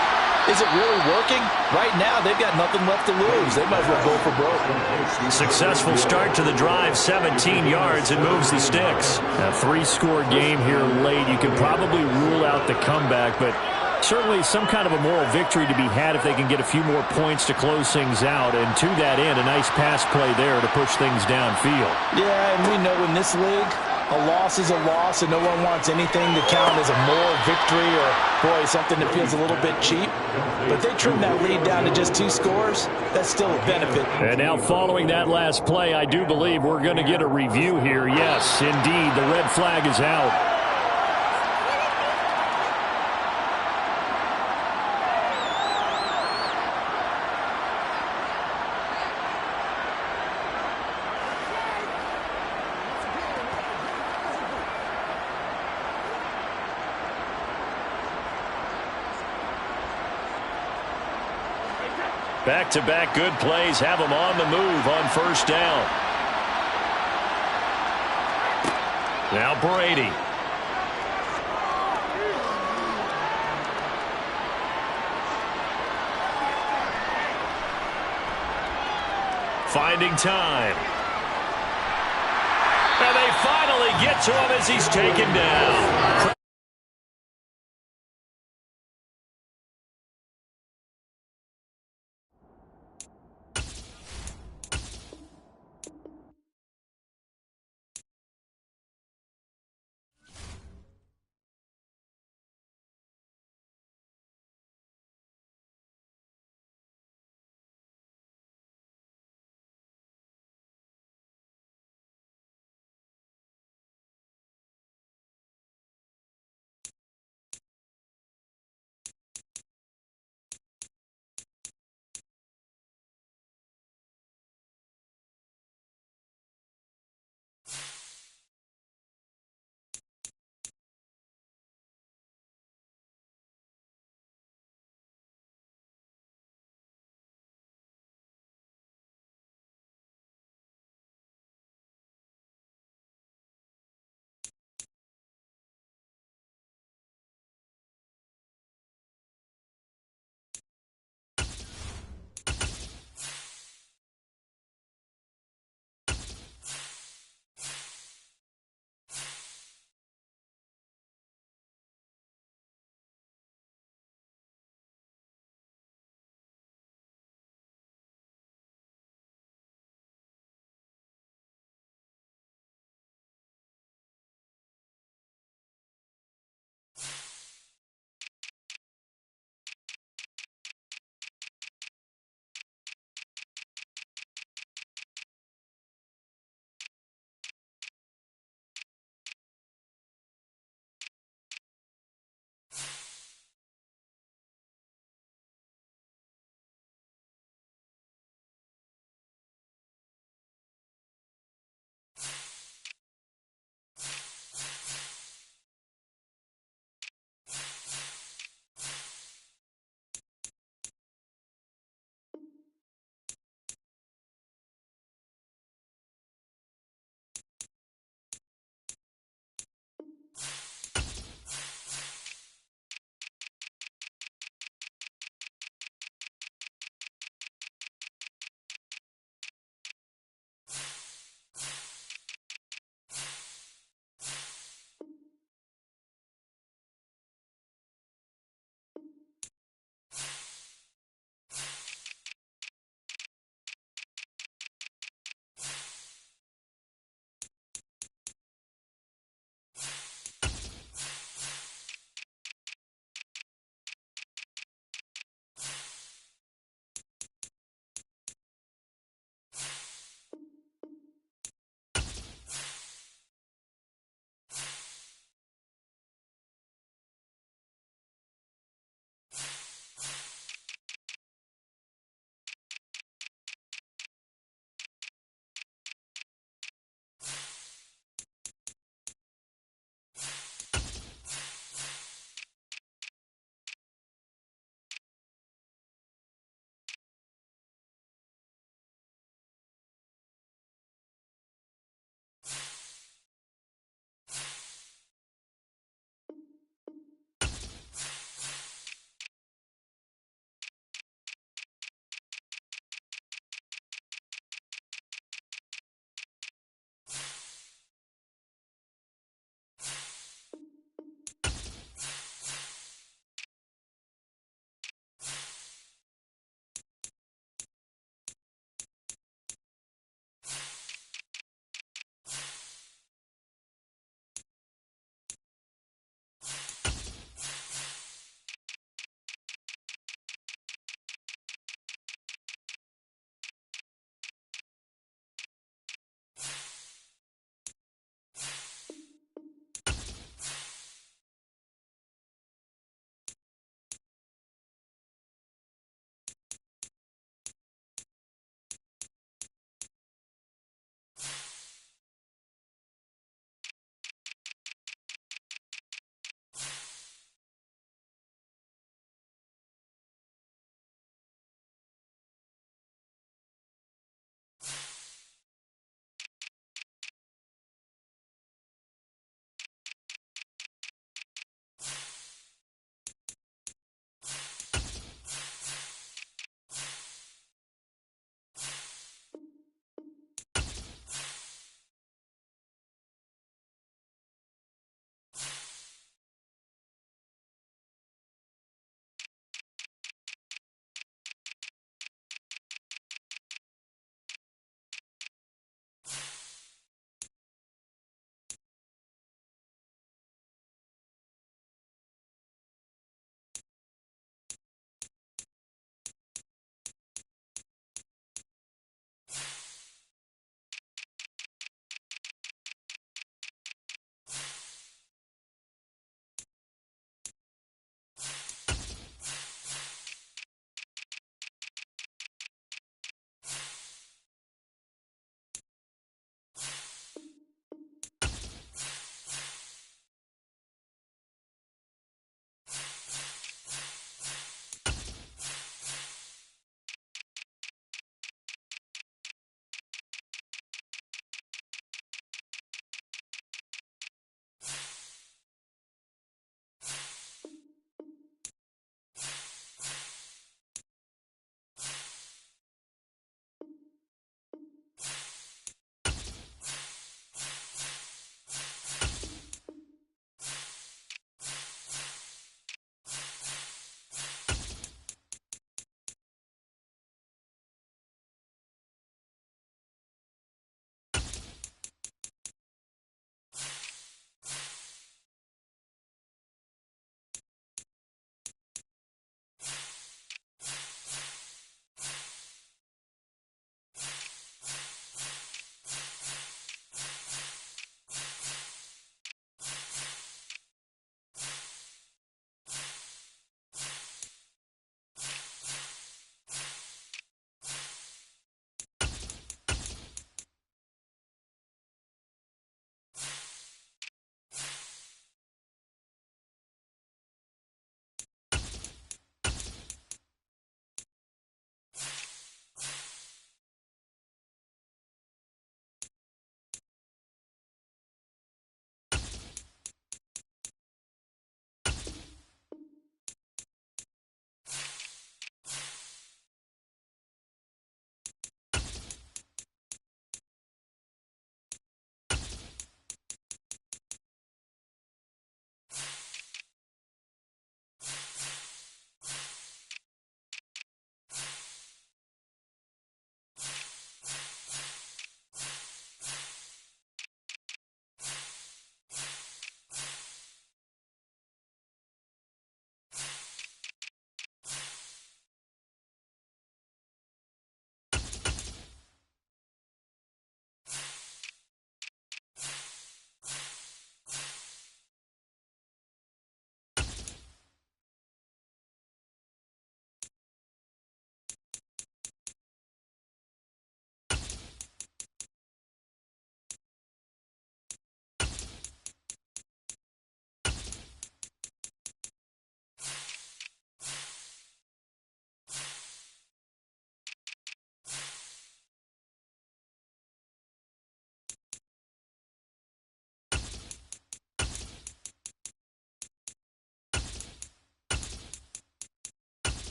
Speaker 2: is it really working? Right now, they've got nothing left to lose. They might as well go for broke.
Speaker 3: Successful start to the drive, 17 yards, and moves the sticks.
Speaker 1: A three-score game here late. You can probably rule out the comeback, but certainly some kind of a moral victory to be had if they can get a few more points to close things out. And to that end, a nice pass play there to push things downfield.
Speaker 2: Yeah, and we know in this league, a loss is a loss, and no one wants anything to count as a moral victory or, boy, something that feels a little bit cheap. But they trim that lead down to just 2 scores. That's still a benefit.
Speaker 1: And now following that last play, I do believe we're going to get a review here. Yes, indeed, the red flag is out. Back-to-back good plays have them on the move on first down. Now Brady. Finding time. And they finally get to him as he's taken down.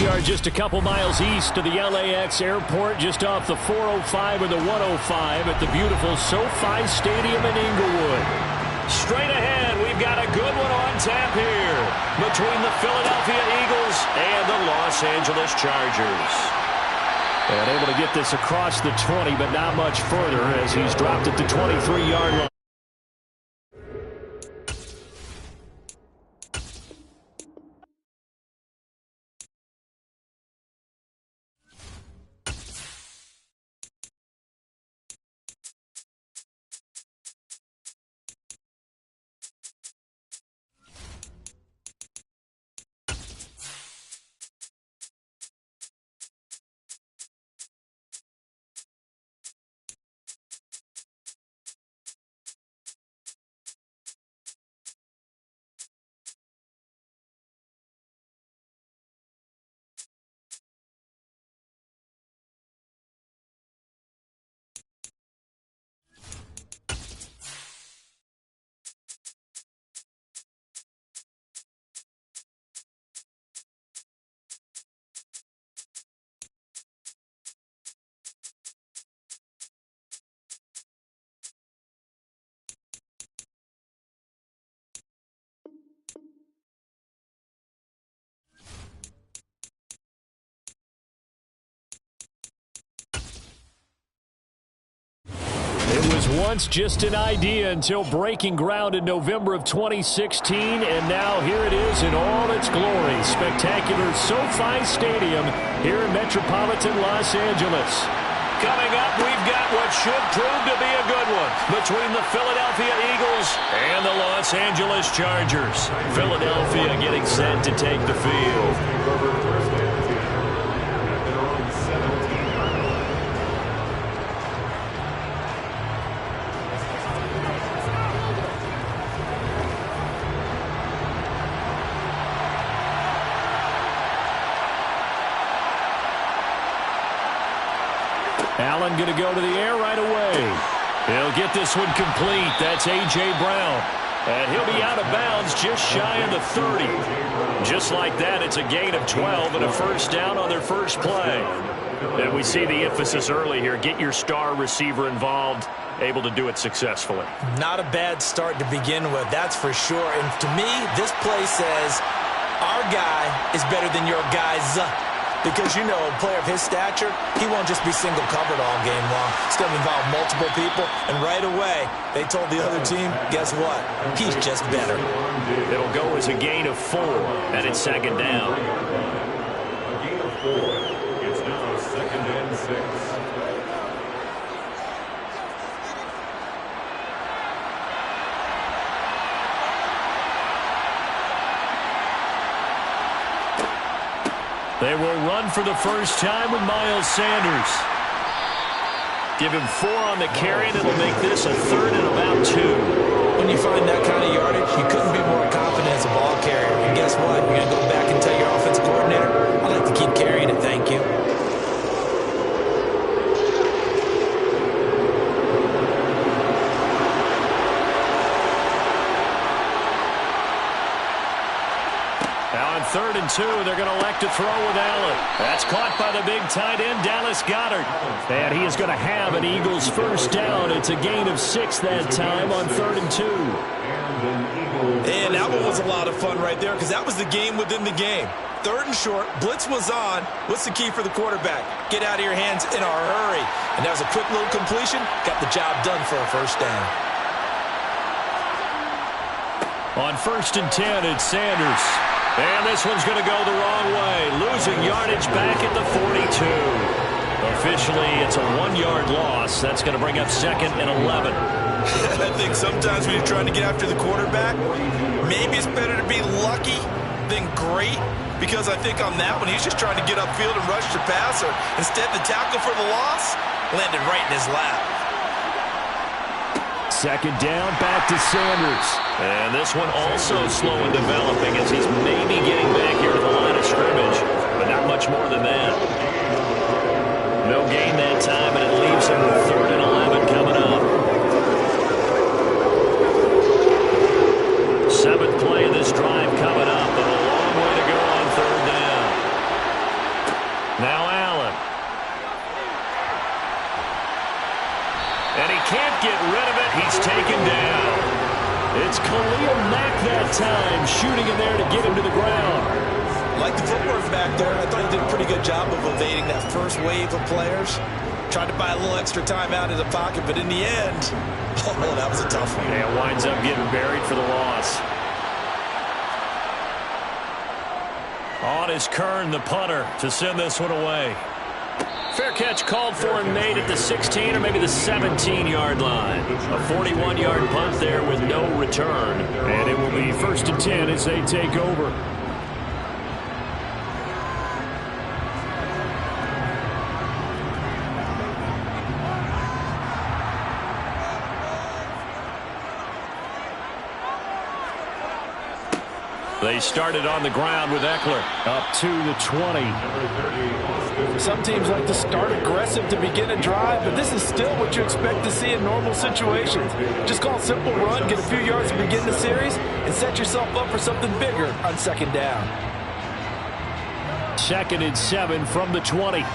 Speaker 1: We are just a couple miles east of the LAX airport, just off the 405 and the 105 at the beautiful SoFi Stadium in Inglewood. Straight ahead, we've got a good one on tap here between the Philadelphia Eagles and the Los Angeles Chargers. And able to get this across the 20, but not much further as he's dropped it to 23-yard line. It was once just an idea until breaking ground in November of 2016, and now here it is in all its glory. Spectacular SoFi Stadium here in metropolitan Los Angeles. Coming up, we've got what should prove to be a good one between the Philadelphia Eagles and the Los Angeles Chargers. Philadelphia getting set to take the field. Allen going to go to the air right away. He'll get this one complete. That's A.J. Brown. And he'll be out of bounds just shy of the 30. Just like that, it's a gain of 12 and a first down on their first play. And we see the emphasis early here. Get your star receiver involved. Able to do it successfully.
Speaker 2: Not a bad start to begin with, that's for sure. And to me, this play says our guy is better than your guy's. Because, you know, a player of his stature, he won't just be single covered all game long. It's going to involve multiple people. And right away, they told the other team, guess what? He's just better.
Speaker 3: It'll go as a gain of 4, and it's second down.
Speaker 5: A gain of 4. It's now second and 6.
Speaker 1: They will run for the first time with Miles Sanders. Give him 4 on the carry, and it'll make this a third and about 2.
Speaker 2: When you find that kind of yardage, you couldn't be more confident as a ball carrier. And guess what? You're going to go back and tell your offensive coordinator, I'd like to keep carrying it, thank you.
Speaker 1: Third and 2, they're going to elect to throw with Allen. That's caught by the big tight end, Dallas Goedert. And he is going to have an Eagles first down. It's a gain of 6 that time on 3rd and 2.
Speaker 2: And that one was a lot of fun right there because that was the game within the game. 3rd and short, blitz was on. What's the key for the quarterback? Get out of your hands in a hurry. And that was a quick little completion. Got the job done for a first down.
Speaker 1: On 1st and 10, it's Sanders. And this one's going to go the wrong way. Losing yardage back at the 42. Officially, it's a 1-yard loss. That's going to bring up 2nd and 11.
Speaker 2: I think sometimes when you're trying to get after the quarterback, maybe it's better to be lucky than great. Because I think on that one, he's just trying to get upfield and rush the passer. Instead, the tackle for the loss landed right in his lap.
Speaker 1: 2nd down, back to Sanders.
Speaker 3: And this one also slow in developing as he's maybe getting back here to the line of scrimmage, but not much more than that. No gain that time, and it leaves him with 3rd and 11 coming up. 7th play of this drive coming up, but a long way to go on 3rd down. And he can't get rid of it. He's taken down. It's Khalil Mack that time, shooting in there to get him to the ground.
Speaker 2: Like the footwork back there, I thought he did a pretty good job of evading that first wave of players. Tried to buy a little extra time out of the pocket, but in the end, oh, that was a tough one.
Speaker 3: Yeah, winds up getting buried for the loss. On is Kern, the punter, to send this one away. Fair catch called for and made at the 16 or maybe the 17-yard line. A 41-yard punt there with no return. And it will be 1st and 10 as they take over. They started on the ground with Eckler. Up to the 20.
Speaker 2: Some teams like to start aggressive to begin a drive, but this is still what you expect to see in normal situations. Just call a simple run, get a few yards to begin the series, and set yourself up for something bigger on 2nd down.
Speaker 1: 2nd and 7 from the 20.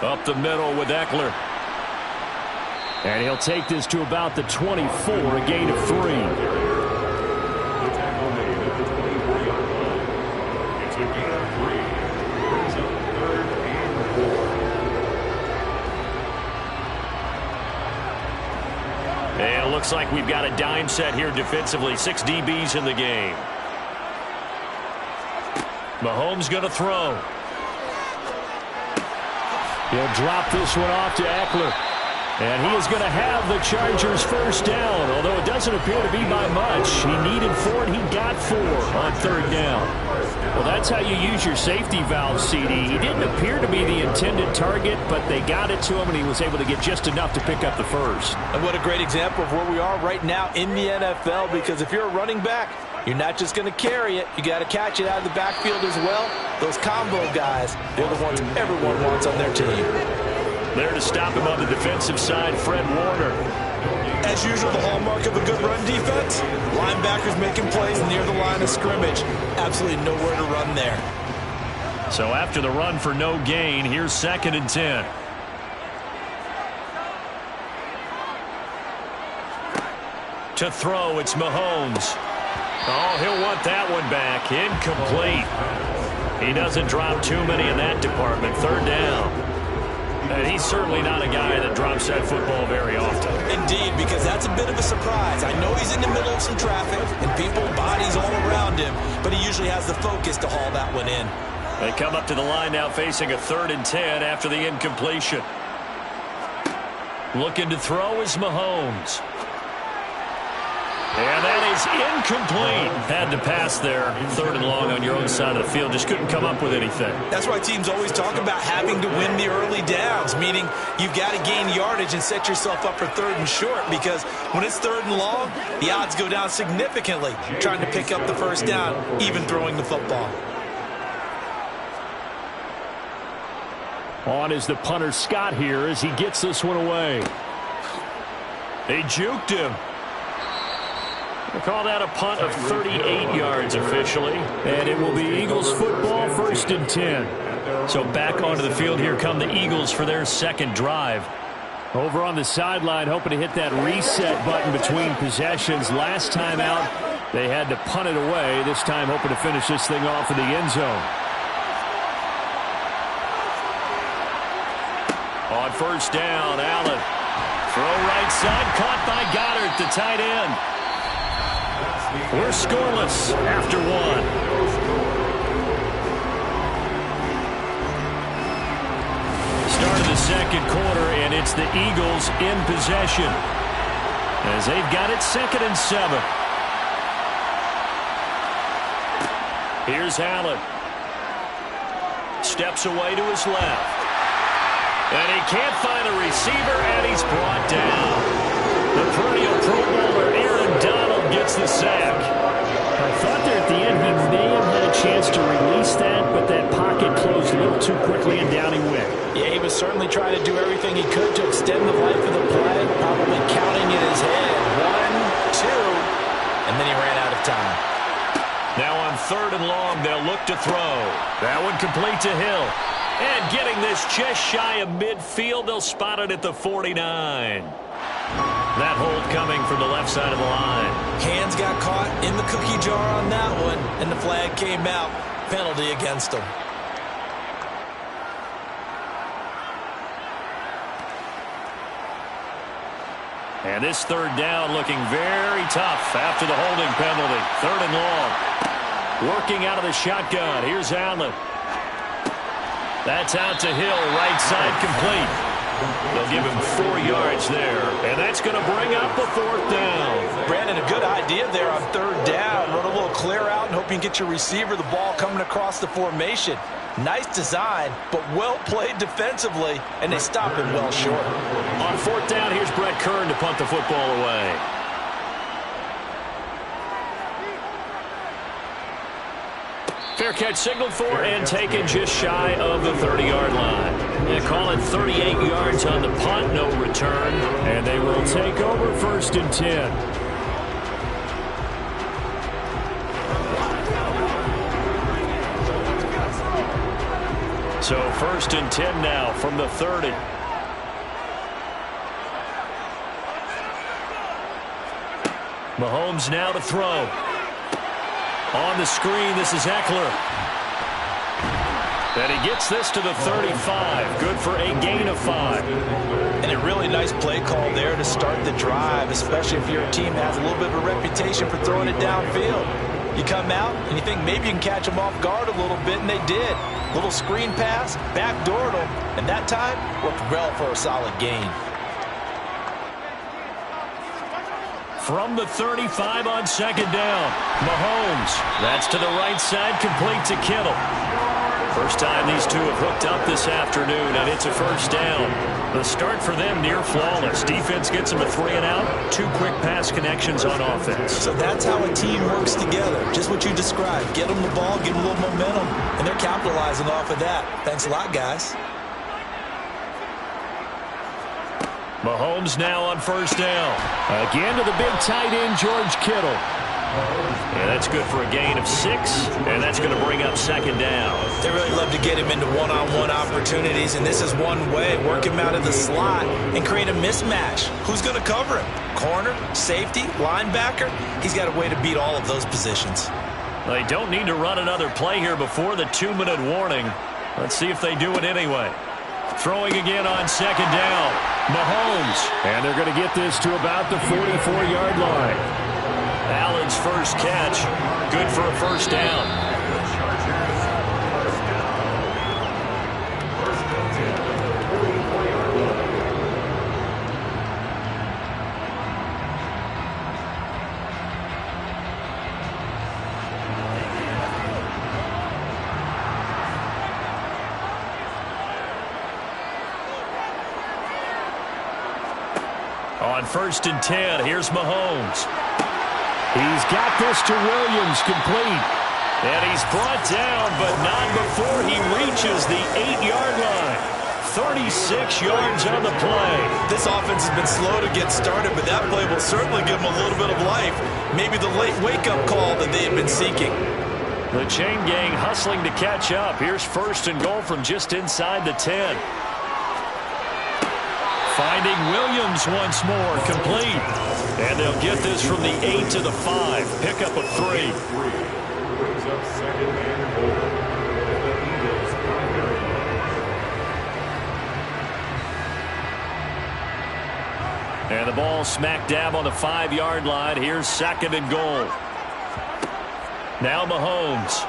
Speaker 3: Up the middle with Eckler.
Speaker 1: And he'll take this to about the 24, a gain of 3.
Speaker 5: The tackle made at the 24-yard line. It's a gain of 3. Brings up 3rd and 4.
Speaker 3: And it looks like we've got a dime set here defensively. 6 DBs in the game. Mahomes going to throw.
Speaker 1: He'll drop this one off to Eckler. And he is going to have the Chargers 1st down, although it doesn't appear to be by much. He needed 4, and he got 4 on 3rd down. Well, that's how you use your safety valve, CD. He didn't appear to be the intended target, but they got it to him, and he was able to get just enough to pick up the 1st.
Speaker 2: And what a great example of where we are right now in the NFL, because if you're a running back, you're not just going to carry it. You got to catch it out of the backfield as well. Those combo guys, they're the ones everyone wants on their team.
Speaker 3: There to stop him on the defensive side, Fred Warner.
Speaker 2: As usual, the hallmark of a good run defense, linebackers making plays near the line of scrimmage. Absolutely nowhere to run there.
Speaker 3: So after the run for no gain, here's 2nd and 10. To throw, it's Mahomes. Oh, he'll want that one back. Incomplete. He doesn't drop too many in that department. 3rd down. And he's certainly not a guy that drops that football very often.
Speaker 2: Indeed, because that's a bit of a surprise. I know he's in the middle of some traffic and people, bodies all around him, but he usually has the focus to haul that one in.
Speaker 3: They come up to the line now facing a 3rd and 10 after the incompletion. Looking to throw is Mahomes. And that is incomplete. Had to pass there. 3rd and long on your own side of the field. Just couldn't come up with anything.
Speaker 2: That's why teams always talk about having to win the early downs, meaning you've got to gain yardage and set yourself up for 3rd and short, because when it's 3rd and long, the odds go down significantly trying to pick up the 1st down, even throwing the football.
Speaker 1: On is the punter Scott here as he gets this one away.
Speaker 3: They juked him. They call that a punt of 38 yards officially.
Speaker 1: And it will be Eagles football, 1st and 10.
Speaker 3: So back onto the field here come the Eagles for their 2nd drive.
Speaker 1: Over on the sideline, hoping to hit that reset button between possessions. Last time out, they had to punt it away. This time hoping to finish this thing off in the end zone.
Speaker 3: On 1st down, Allen. Throw right side, caught by Goddard, the tight end. We're scoreless after 1. Start of the 2nd quarter, and it's the Eagles in possession as they've got it 2nd and 7. Here's Allen. Steps away to his left. And he can't find a receiver, and he's brought down. The perennial Pro Bowler Aaron Donald gets the sack.
Speaker 1: I thought there at the end he may have had a chance to release that, but that pocket closed a little too quickly, and down he went.
Speaker 2: Yeah, he was certainly trying to do everything he could to extend the life of the play, probably counting in his head. 1, 2, and then he ran out of time.
Speaker 3: Now on on 3rd and long. They'll look to throw. That one complete to Hill. And getting this just shy of midfield, they'll spot it at the 49. That hold coming from the left side of the line.
Speaker 2: Hands got caught in the cookie jar on that one, and the flag came out. Penalty against them.
Speaker 3: And this 3rd down looking very tough after the holding penalty. 3rd and long. Working out of the shotgun. Here's Allen. That's out to Hill. Right side complete. They'll give him 4 yards there. And that's going to bring up the 4th down.
Speaker 2: Brandon, a good idea there on 3rd down. Run a little clear out and hope you can get your receiver the ball coming across the formation. Nice design, but well played defensively, and they stop him well short.
Speaker 3: On 4th down, here's Brett Kern to punt the football away. Fair catch signaled for and taken just shy of the 30-yard line. They call it 38 yards on the punt, no return, and they will take over 1st and 10. So 1st and 10 now from the 30. Mahomes now to throw. On the screen, this is Eckler. And he gets this to the 35. Good for a gain of 5.
Speaker 2: And a really nice play call there to start the drive, especially if your team has a little bit of a reputation for throwing it downfield. You come out and you think maybe you can catch them off guard a little bit, and they did. Little screen pass, backdoored them, and that time worked well for a solid gain.
Speaker 3: From the 35 on 2nd down, Mahomes. That's to the right side, complete to Kittle. First time these two have hooked up this afternoon, and it's a 1st down. The start for them near flawless. Defense gets them a 3 and out. 2 quick pass connections on offense.
Speaker 2: So that's how a team works together. Just what you described. Get them the ball, give them a little momentum, and they're capitalizing off of that. Thanks a lot, guys.
Speaker 3: Mahomes now on 1st down. Again to the big tight end, George Kittle. And that's good for a gain of 6, and that's going to bring up 2nd down.
Speaker 2: They really love to get him into one-on-one opportunities, and this is one way. Work him out of the slot and create a mismatch. Who's going to cover him? Corner, safety, linebacker? He's got a way to beat all of those positions.
Speaker 3: They don't need to run another play here before the 2-minute warning. Let's see if they do it anyway. Throwing again on 2nd down. Mahomes.
Speaker 1: And they're going to get this to about the 44-yard line.
Speaker 3: Allen's first catch. Good for a 1st down. On 1st and 10, here's Mahomes.
Speaker 1: He's got this to Williams, complete.
Speaker 3: And he's brought down, but not before he reaches the 8-yard line. 36 yards on the play.
Speaker 2: This offense has been slow to get started, but that play will certainly give them a little bit of life. Maybe the late wake-up call that they have been seeking.
Speaker 3: The chain gang hustling to catch up. Here's 1st and goal from just inside the 10. Finding Williams once more, complete. And they'll get this from the 8 to the 5. Pick up a 3.
Speaker 5: Brings up 2nd and goal. The Eagles' primary.
Speaker 3: And the ball smack dab on the 5-yard line. Here's 2nd and goal. Now Mahomes.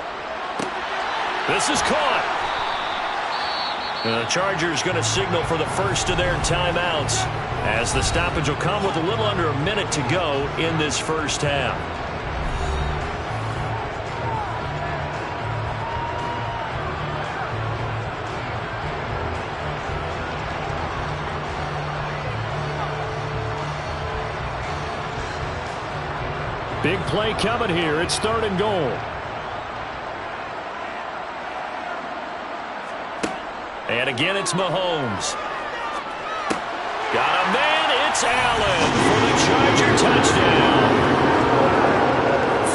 Speaker 3: This is caught. And the Chargers going to signal for the first of their timeouts, as the stoppage will come with a little under a minute to go in this first half.
Speaker 1: Big play coming here. It's 3rd and goal.
Speaker 3: And again, it's Mahomes. Got a man. It's Allen for the Charger touchdown.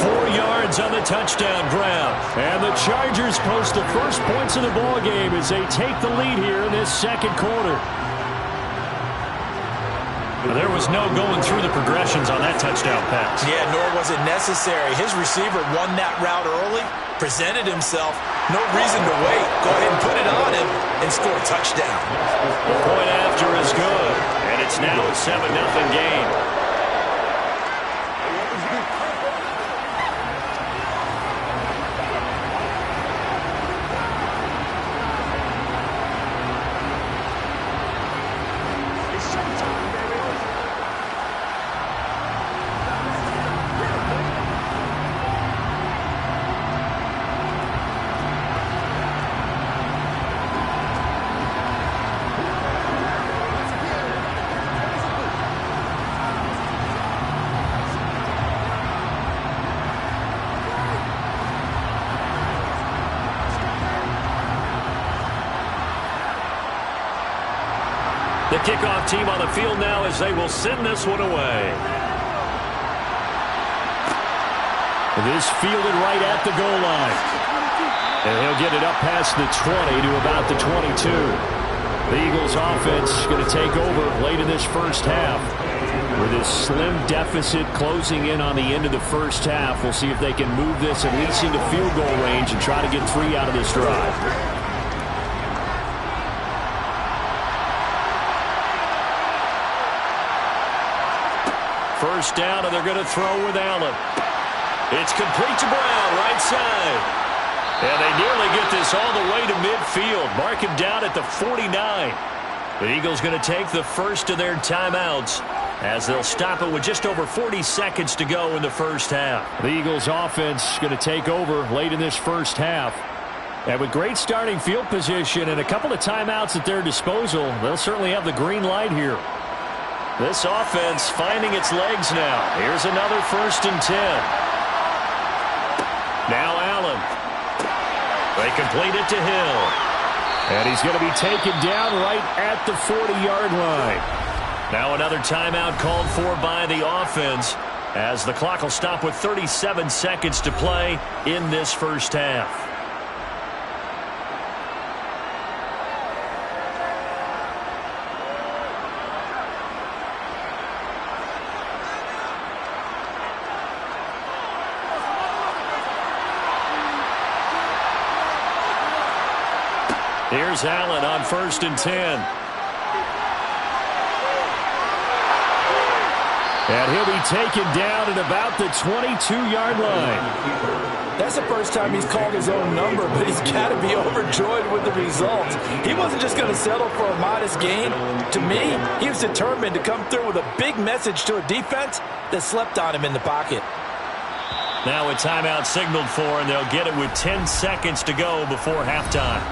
Speaker 3: 4 yards Hopkins on the touchdown grab.
Speaker 1: And the Chargers post the first points of the ball game as they take the lead here in this second quarter.
Speaker 3: There was no going through the progressions on that touchdown pass.
Speaker 2: Yeah, nor was it necessary. His receiver won that route early, presented himself. No reason to wait. Go ahead and put it on him and score a touchdown.
Speaker 3: The point after is good, and it's now a 7-0 game. The kickoff team on the field now as they will send this one away.
Speaker 1: This fielded right at the goal line. And he'll get it up past the 20 to about the 22. The Eagles offense going to take over late in this first half. With this slim deficit closing in on the end of the first half, we'll see if they can move this at least into field goal range and try to get 3 out of this drive.
Speaker 3: First down, and they're going to throw with Allen. It's complete to Brown, right side. And they nearly get this all the way to midfield. Mark him down at the 49. The Eagles going to take the first of their timeouts as they'll stop it with just over 40 seconds to go in the first half.
Speaker 1: The Eagles offense going to take over late in this first half. And with great starting field position and a couple of timeouts at their disposal, they'll certainly have the green light here.
Speaker 3: This offense finding its legs now. Here's another 1st and 10. Now Allen. They complete it to Hill.
Speaker 1: And he's going to be taken down right at the 40-yard line.
Speaker 3: Now another timeout called for by the offense as the clock will stop with 37 seconds to play in this first half. Here's Allen on 1st and 10.
Speaker 1: And he'll be taken down at about the 22-yard line.
Speaker 2: That's the first time he's called his own number, but he's got to be overjoyed with the results. He wasn't just going to settle for a modest gain. To me, he was determined to come through with a big message to a defense that slept on him in the pocket.
Speaker 3: Now a timeout signaled for, and they'll get it with 10 seconds to go before halftime.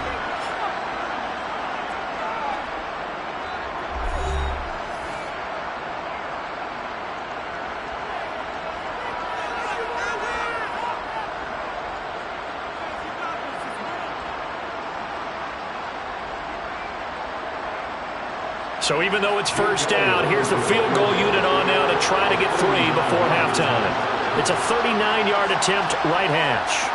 Speaker 3: So even though it's first down, here's the field goal unit on now to try to get 3 before halftime. It's a 39-yard attempt, right hash.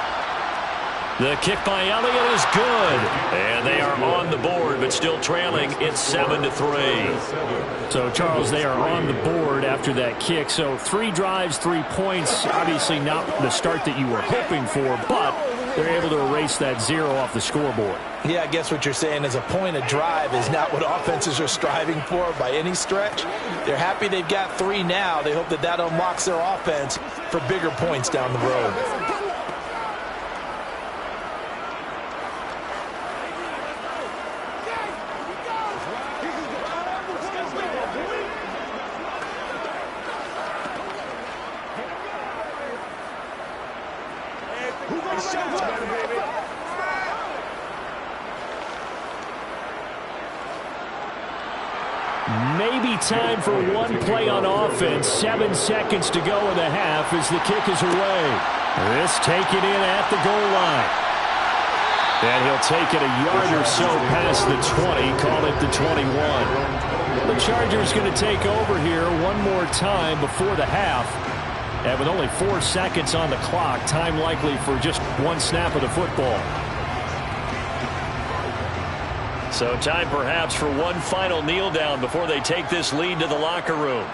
Speaker 3: The kick by Elliott is good. And they are on the board, but still trailing. It's 7-3.
Speaker 1: So, Charles, they are on the board after that kick. So 3 drives, 3 points. Obviously not the start that you were hoping for, but they're able to erase that 0 off the scoreboard.
Speaker 2: Yeah, I guess what you're saying is a point of drive is not what offenses are striving for by any stretch. They're happy they've got 3 now. They hope that that unlocks their offense for bigger points down the road.
Speaker 1: Maybe time for one play on offense. 7 seconds to go in the half as the kick is away. This taken in at the goal line. And he'll take it a yard or so past the 20, call it the 21. The Chargers going to take over here one more time before the half. And with only 4 seconds on the clock, time likely for just one snap of the football.
Speaker 3: So time perhaps for one final kneel down before they take this lead to the locker room.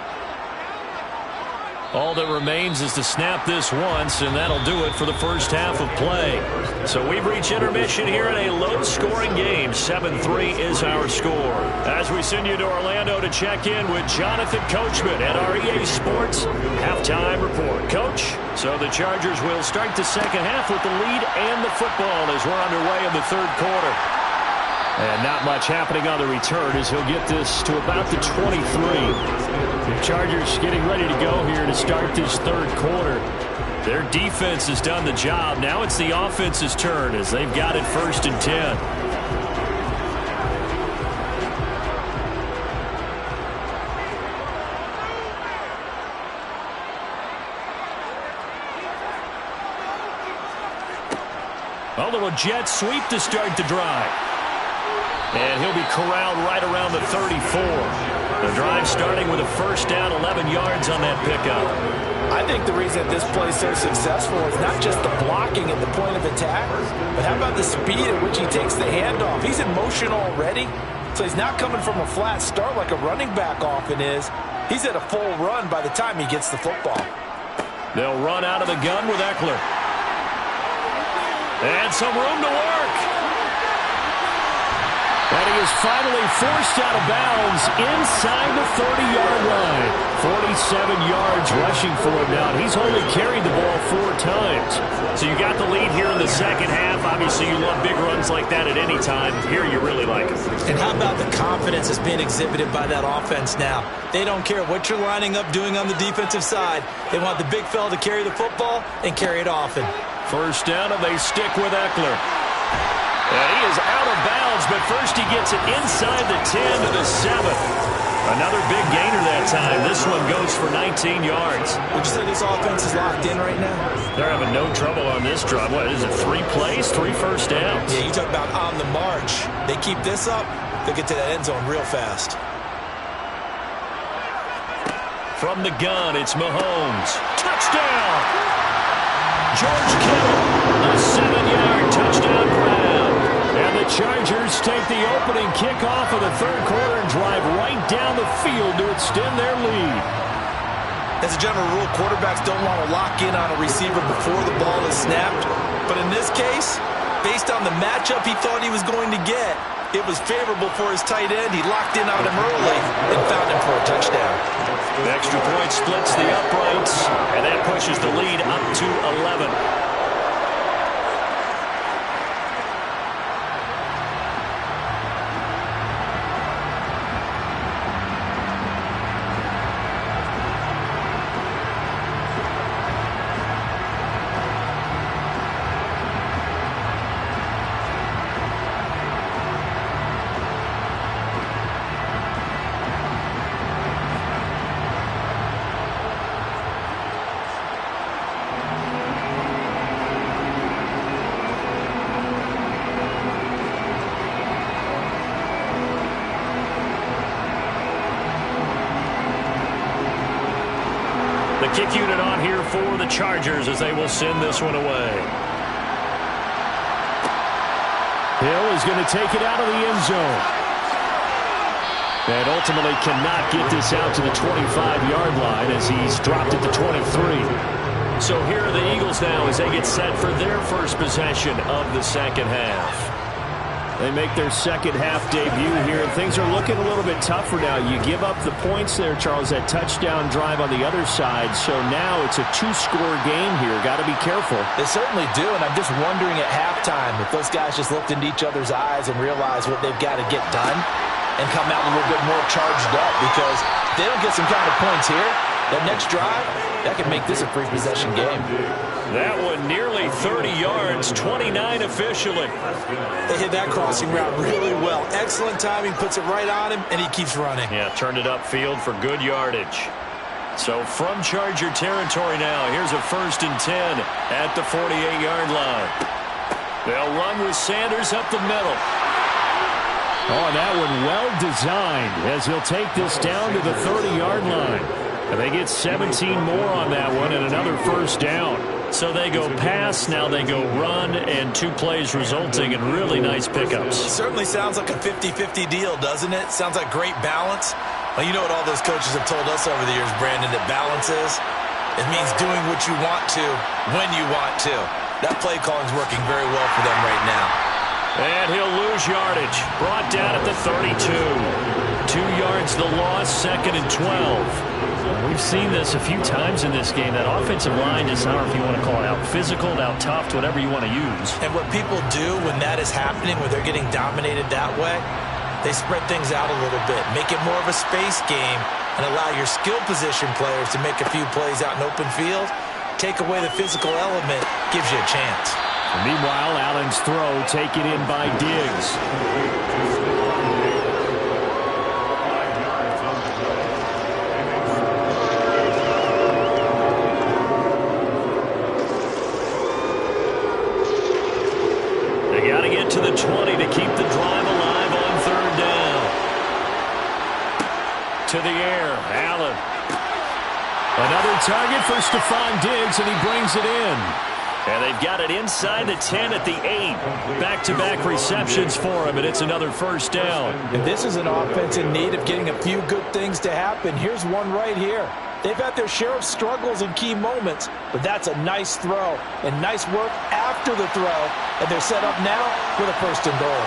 Speaker 3: All that remains is to snap this once, and that'll do it for the first half of play. So we've reached intermission here in a low-scoring game. 7-3 is our score. As we send you to Orlando to check in with Jonathan Coachman at our EA Sports Halftime Report. Coach, so the Chargers will start the second half with the lead and the football as we're underway in the third quarter. And not much happening on the return as he'll get this to about the 23. The Chargers getting ready to go here to start this third quarter. Their defense has done the job. Now it's the offense's turn as they've got it 1st and 10. A little jet sweep to start the drive. And he'll be corralled right around the 34. The drive starting with a first down, 11 yards on that pickup.
Speaker 2: I think the reason this play is so successful is not just the blocking at the point of attack, but how about the speed at which he takes the handoff? He's in motion already, so he's not coming from a flat start like a running back often is. He's at a full run by the time he gets the football.
Speaker 3: They'll run out of the gun with Eckler. And some room to work.
Speaker 1: And he is finally forced out of bounds inside the 30-yard line. 47 yards rushing for him now. He's only carried the ball 4 times.
Speaker 3: So you got the lead here in the second half. Obviously, you love big runs like that at any time. Here you really like it.
Speaker 6: And how about the confidence that's being exhibited by that offense now? They don't care what you're lining up doing on the defensive side. They want the big fella to carry the football and carry it often.
Speaker 3: First down, and they stick with Eckler. And he is out of bounds, but first he gets it inside the 10 to the 7. Another big gainer that time. This one goes for 19 yards.
Speaker 6: Would you say this offense is locked in right now?
Speaker 3: They're having no trouble on this drive. What is it, 3 plays, 3 first downs?
Speaker 6: Yeah, you talk about on the march. They keep this up, they'll get to that end zone real fast.
Speaker 3: From the gun, it's Mahomes. Touchdown! George Kittle, a 7-yard touchdown grab. And the Chargers take the opening kickoff of the third quarter and drive right down the field to extend their lead.
Speaker 2: As a general rule, quarterbacks don't want to lock in on a receiver before the ball is snapped. But in this case, based on the matchup he thought he was going to get, it was favorable for his tight end. He locked in on him early and found him for a touchdown.
Speaker 3: The extra point splits the uprights, and that pushes the lead up to 11. The kick unit on here for the Chargers as they will send this one away.
Speaker 1: Hill is going to take it out of the end zone. And ultimately cannot get this out to the 25-yard line as he's dropped it to 23.
Speaker 3: So here are the Eagles now as they get set for their first possession of the second half.
Speaker 1: They make their second half debut here, and things are looking a little bit tougher now. You give up the points there, Charles, that touchdown drive on the other side. So now it's a 2-score game here. Got to be careful.
Speaker 2: They certainly do, and I'm just wondering at halftime if those guys just looked into each other's eyes and realized what they've got to get done and come out a little bit more charged up, because if they don't get some kind of points here, that next drive, that could make this a free possession game.
Speaker 3: That one nearly 30 yards, 29 officially.
Speaker 6: They hit that crossing route really well. Excellent timing, puts it right on him, and he keeps running.
Speaker 3: Yeah, turned it upfield for good yardage. So from Charger territory now, here's a 1st and 10 at the 48-yard line. They'll run with Sanders up the middle.
Speaker 1: Oh, and that one well designed as he'll take this down to the 30-yard line. And they get 17 more on that one and another first down.
Speaker 3: So they go pass, now they go run, and 2 plays resulting in really nice pickups.
Speaker 6: Certainly sounds like a 50-50 deal, doesn't it? Sounds like great balance. Well, you know what all those coaches have told us over the years, Brandon, that balance is? It means doing what you want to when you want to. That play calling is working very well for them right now.
Speaker 3: And he'll lose yardage. Brought down at the 32. 2 yards the loss, 2nd and 12.
Speaker 1: We've seen this a few times in this game. That offensive line is, I don't know if you want to call it out physical, out tough, whatever you want to use.
Speaker 6: And what people do when that is happening, when they're getting dominated that way, they spread things out a little bit, make it more of a space game, and allow your skill position players to make a few plays out in open field. Take away the physical element, gives you a chance.
Speaker 1: And meanwhile, Allen's throw taken in by Diggs.
Speaker 3: They got to get to the 20 to keep the drive alive on 3rd down. To the air, Allen.
Speaker 1: Another target for Stephon Diggs, and he brings it in.
Speaker 3: And they've got it inside the 10 at the 8. Back-to-back receptions for him, and it's another first down.
Speaker 2: And this is an offense in need of getting a few good things to happen. Here's one right here. They've had their share of struggles in key moments, but that's a nice throw and nice work after the throw, and they're set up now with a 1st and goal.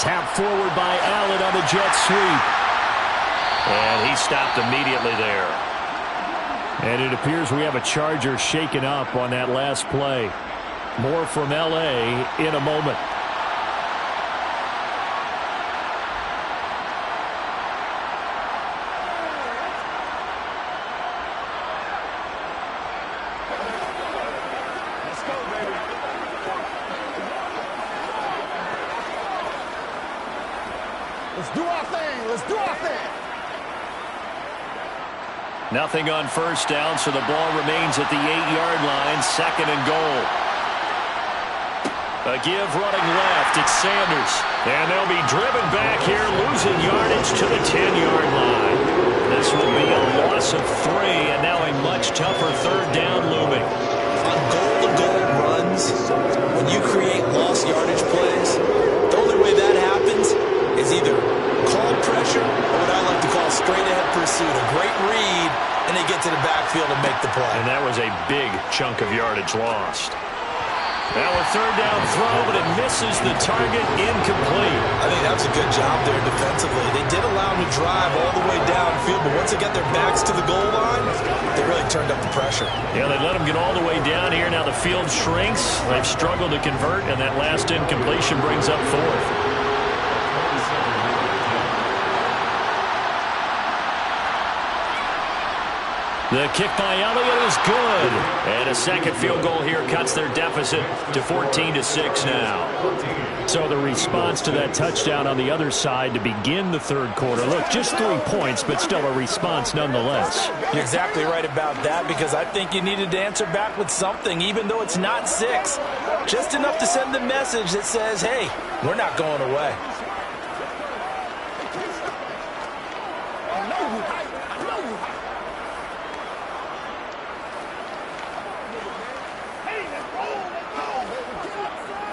Speaker 1: Tap forward by Allen on the jet sweep.
Speaker 3: And he stopped immediately there.
Speaker 1: And it appears we have a Charger shaken up on that last play. More from L.A. in a moment.
Speaker 4: Let's go, baby. Let's do our thing. Let's do our thing.
Speaker 3: Nothing on first down, so the ball remains at the 8-yard line, 2nd and goal. A give running left, it's Sanders. And they'll be driven back here, losing yardage to the 10-yard line. This will be a loss of 3, and now a much tougher 3rd down looming.
Speaker 6: On goal-to-goal runs, when you create lost yardage plays, the only way that happens is either call pressure or what I like to call straight-ahead pursuit. A great read, and they get to the backfield and make the play.
Speaker 3: And that was a big chunk of yardage lost. Now a 3rd down throw, but it misses the target, incomplete.
Speaker 6: I think that's a good job there defensively. They did allow them to drive all the way downfield, but once they got their backs to the goal line, they really turned up the pressure.
Speaker 3: Yeah, they let them get all the way down here. Now the field shrinks. They've struggled to convert, and that last incompletion brings up 4th. The kick by Elliott is good. And a second field goal here cuts their deficit to 14-6 now.
Speaker 1: So the response to that touchdown on the other side to begin the 3rd quarter. Look, just 3 points, but still a response nonetheless.
Speaker 2: You're exactly right about that, because I think you needed to answer back with something, even though it's not 6. Just enough to send the message that says, hey, we're not going away.
Speaker 4: I know you hype. I know you hype. Hey, let's go. Let's go, baby. Get up, son.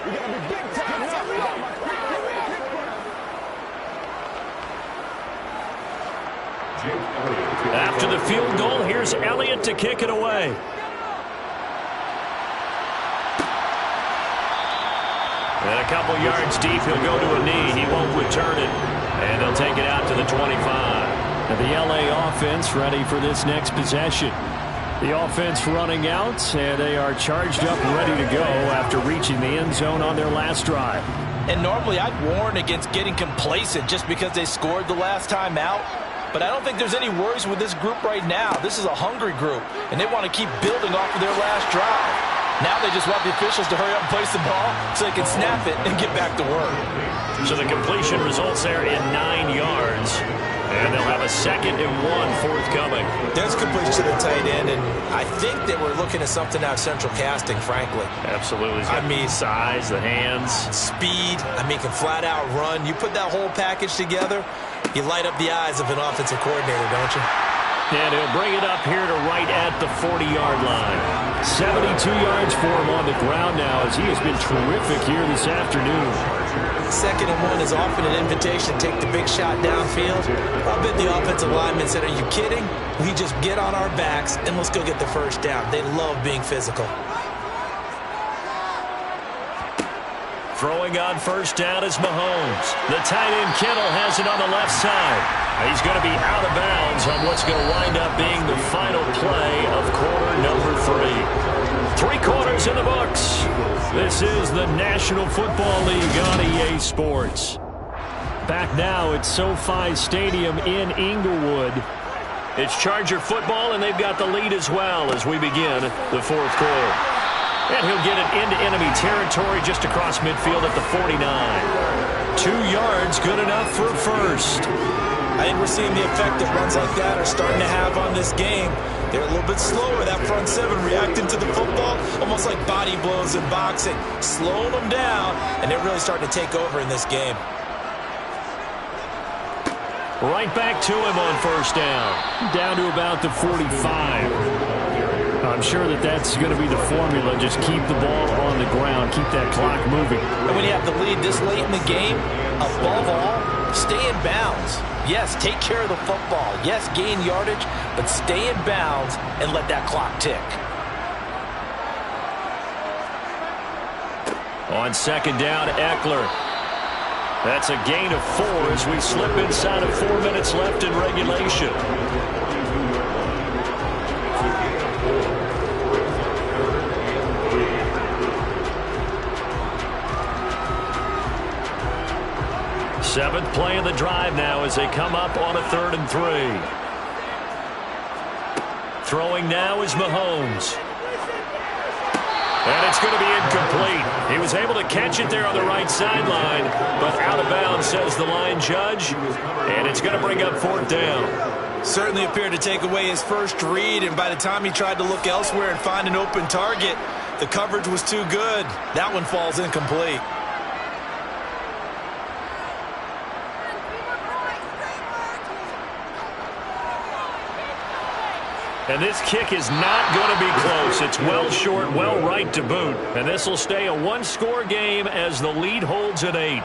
Speaker 4: We gotta be big time. Hurry up.
Speaker 3: After the field goal, here's Elliott to kick it away. And a couple yards deep, he'll go to a knee. He won't return it. And they'll take it out to the 25.
Speaker 1: Now the L.A. offense ready for this next possession. The offense running out, and they are charged up, ready to go after reaching the end zone on their last drive.
Speaker 2: And normally I'd warn against getting complacent just because they scored the last time out. But I don't think there's any worries with this group right now. This is a hungry group, and they want to keep building off of their last drive. Now they just want the officials to hurry up and place the ball so they can snap it and get back to work.
Speaker 3: So the completion results there in 9 yards. And they'll have a a 2nd and 1 forthcoming.
Speaker 2: There's completion to the tight end, and I think that we're looking at something out of central casting, frankly.
Speaker 3: Absolutely.
Speaker 2: I mean,
Speaker 3: size, the hands.
Speaker 2: Speed, I mean, can flat out run. You put that whole package together, you light up the eyes of an offensive coordinator, don't you?
Speaker 1: And he'll bring it up here to right at the 40-yard line. 72 yards for him on the ground now as he has been terrific here this afternoon.
Speaker 2: 2nd and 1 is often an invitation to take the big shot downfield. I bet the offensive lineman said, are you kidding? We just get on our backs and let's go get the first down. They love being physical.
Speaker 3: Throwing on first down is Mahomes. The tight end Kittle has it on the left side. He's going to be out of bounds on what's going to wind up being the final play of quarter number 3. 3 quarters in the books. This is the National Football League on EA Sports.
Speaker 1: Back now at SoFi Stadium in Inglewood.
Speaker 3: It's Charger football, and they've got the lead as well as we begin the 4th quarter. And he'll get it into enemy territory just across midfield at the 49. 2 yards, good enough for a first.
Speaker 2: I think we're seeing the effect that runs like that are starting to have on this game. They're a little bit slower, that front 7 reacting to the football, almost like body blows in boxing, slowing them down, and they're really starting to take over in this game.
Speaker 1: Right back to him on first down. Down to about the 45. I'm sure that that's going to be the formula. Just keep the ball on the ground. Keep that clock moving.
Speaker 2: And when you have the lead this late in the game, above all, stay in bounds. Yes, take care of the football. Yes, gain yardage, but stay in bounds and let that clock tick.
Speaker 3: On 2nd down, Eckler. That's a gain of 4 as we slip inside of 4 minutes left in regulation. Seventh play of the drive now as they come up on a 3rd and 3. Throwing now is Mahomes. And it's going to be incomplete. He was able to catch it there on the right sideline, but out of bounds, says the line judge. And it's going to bring up 4th down.
Speaker 2: Certainly appeared to take away his first read, and by the time he tried to look elsewhere and find an open target, the coverage was too good. That one falls incomplete.
Speaker 3: And this kick is not going to be close. It's well short, well right to boot. And this will stay a 1-score game as the lead holds at 8.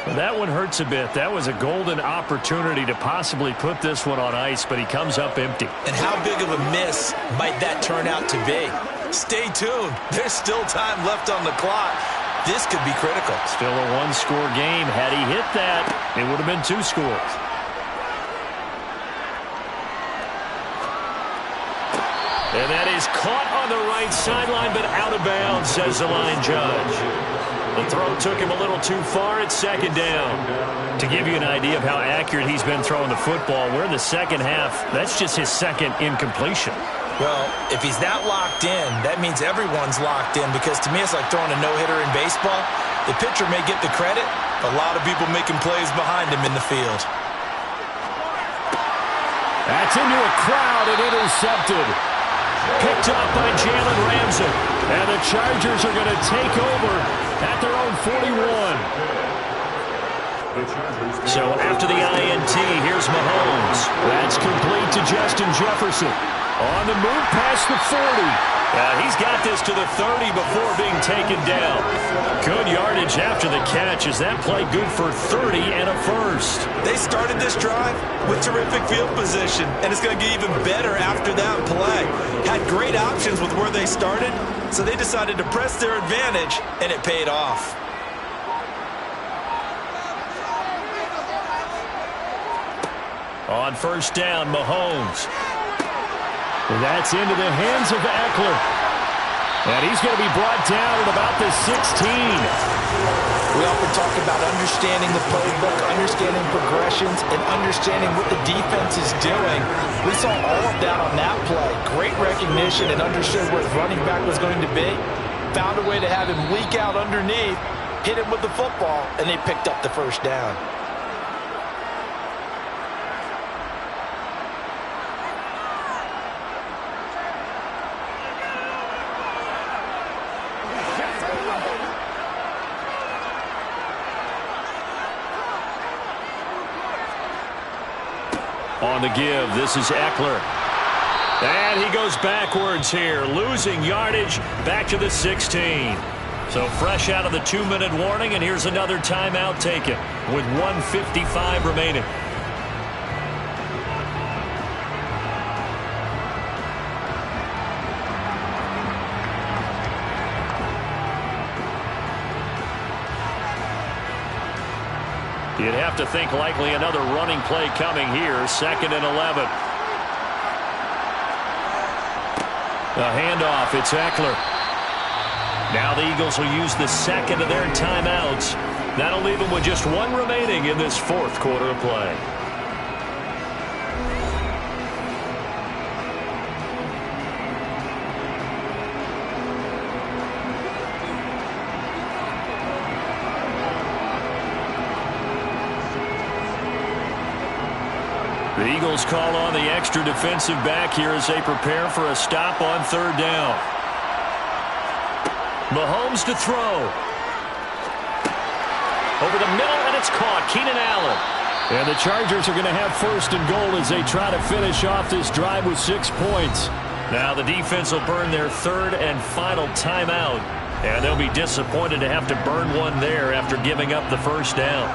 Speaker 3: Well, that one hurts a bit. That was a golden opportunity to possibly put this one on ice, but he comes up empty.
Speaker 2: And how big of a miss might that turn out to be? Stay tuned. There's still time left on the clock. This could be critical.
Speaker 1: Still a 1-score game. Had he hit that, it would have been 2 scores.
Speaker 3: And that is caught on the right sideline, but out of bounds, says the line judge. The throw took him a little too far at 2nd down.
Speaker 1: To give you an idea of how accurate he's been throwing the football, we're in the second half. That's just his 2nd incompletion.
Speaker 2: Well, if he's that locked in, that means everyone's locked in, because to me it's like throwing a no-hitter in baseball. The pitcher may get the credit, but a lot of people making plays behind him in the field.
Speaker 1: That's into a crowd and intercepted. Picked up by Jalen Ramsey. And the Chargers are going to take over at their own 41.
Speaker 3: So after the INT, here's Mahomes.
Speaker 1: That's complete to Justin Jefferson. On the move past the 40.
Speaker 3: He's got this to the 30 before being taken down. Good yardage after the catch as that play good for 30 and a first.
Speaker 2: They started this drive with terrific field position, and it's going to get even better after that play. Had great options with where they started, so they decided to press their advantage, and it paid off.
Speaker 3: On first down, Mahomes.
Speaker 1: That's into the hands of Eckler. And he's going to be brought down at about the 16.
Speaker 2: We often talk about understanding the playbook, understanding progressions, and understanding what the defense is doing. We saw all of that on that play. Great recognition and understood where his running back was going to be. Found a way to have him leak out underneath, hit him with the football, and they picked up the first down.
Speaker 3: On the give, this is Eckler. And he goes backwards here, losing yardage back to the 16. So fresh out of the 2-minute warning, and here's another timeout taken with 1:55 remaining. You'd have to think likely another running play coming here, 2nd and 11. The handoff, it's Eckler. Now the Eagles will use the second of their timeouts. That'll leave them with just one remaining in this 4th quarter of play. The Eagles call on the extra defensive back here as they prepare for a stop on 3rd down. Mahomes to throw. Over the middle, and it's caught. Keenan Allen.
Speaker 1: And the Chargers are going to have 1st and goal as they try to finish off this drive with 6 points.
Speaker 3: Now the defense will burn their 3rd and final timeout. And they'll be disappointed to have to burn one there after giving up the 1st down.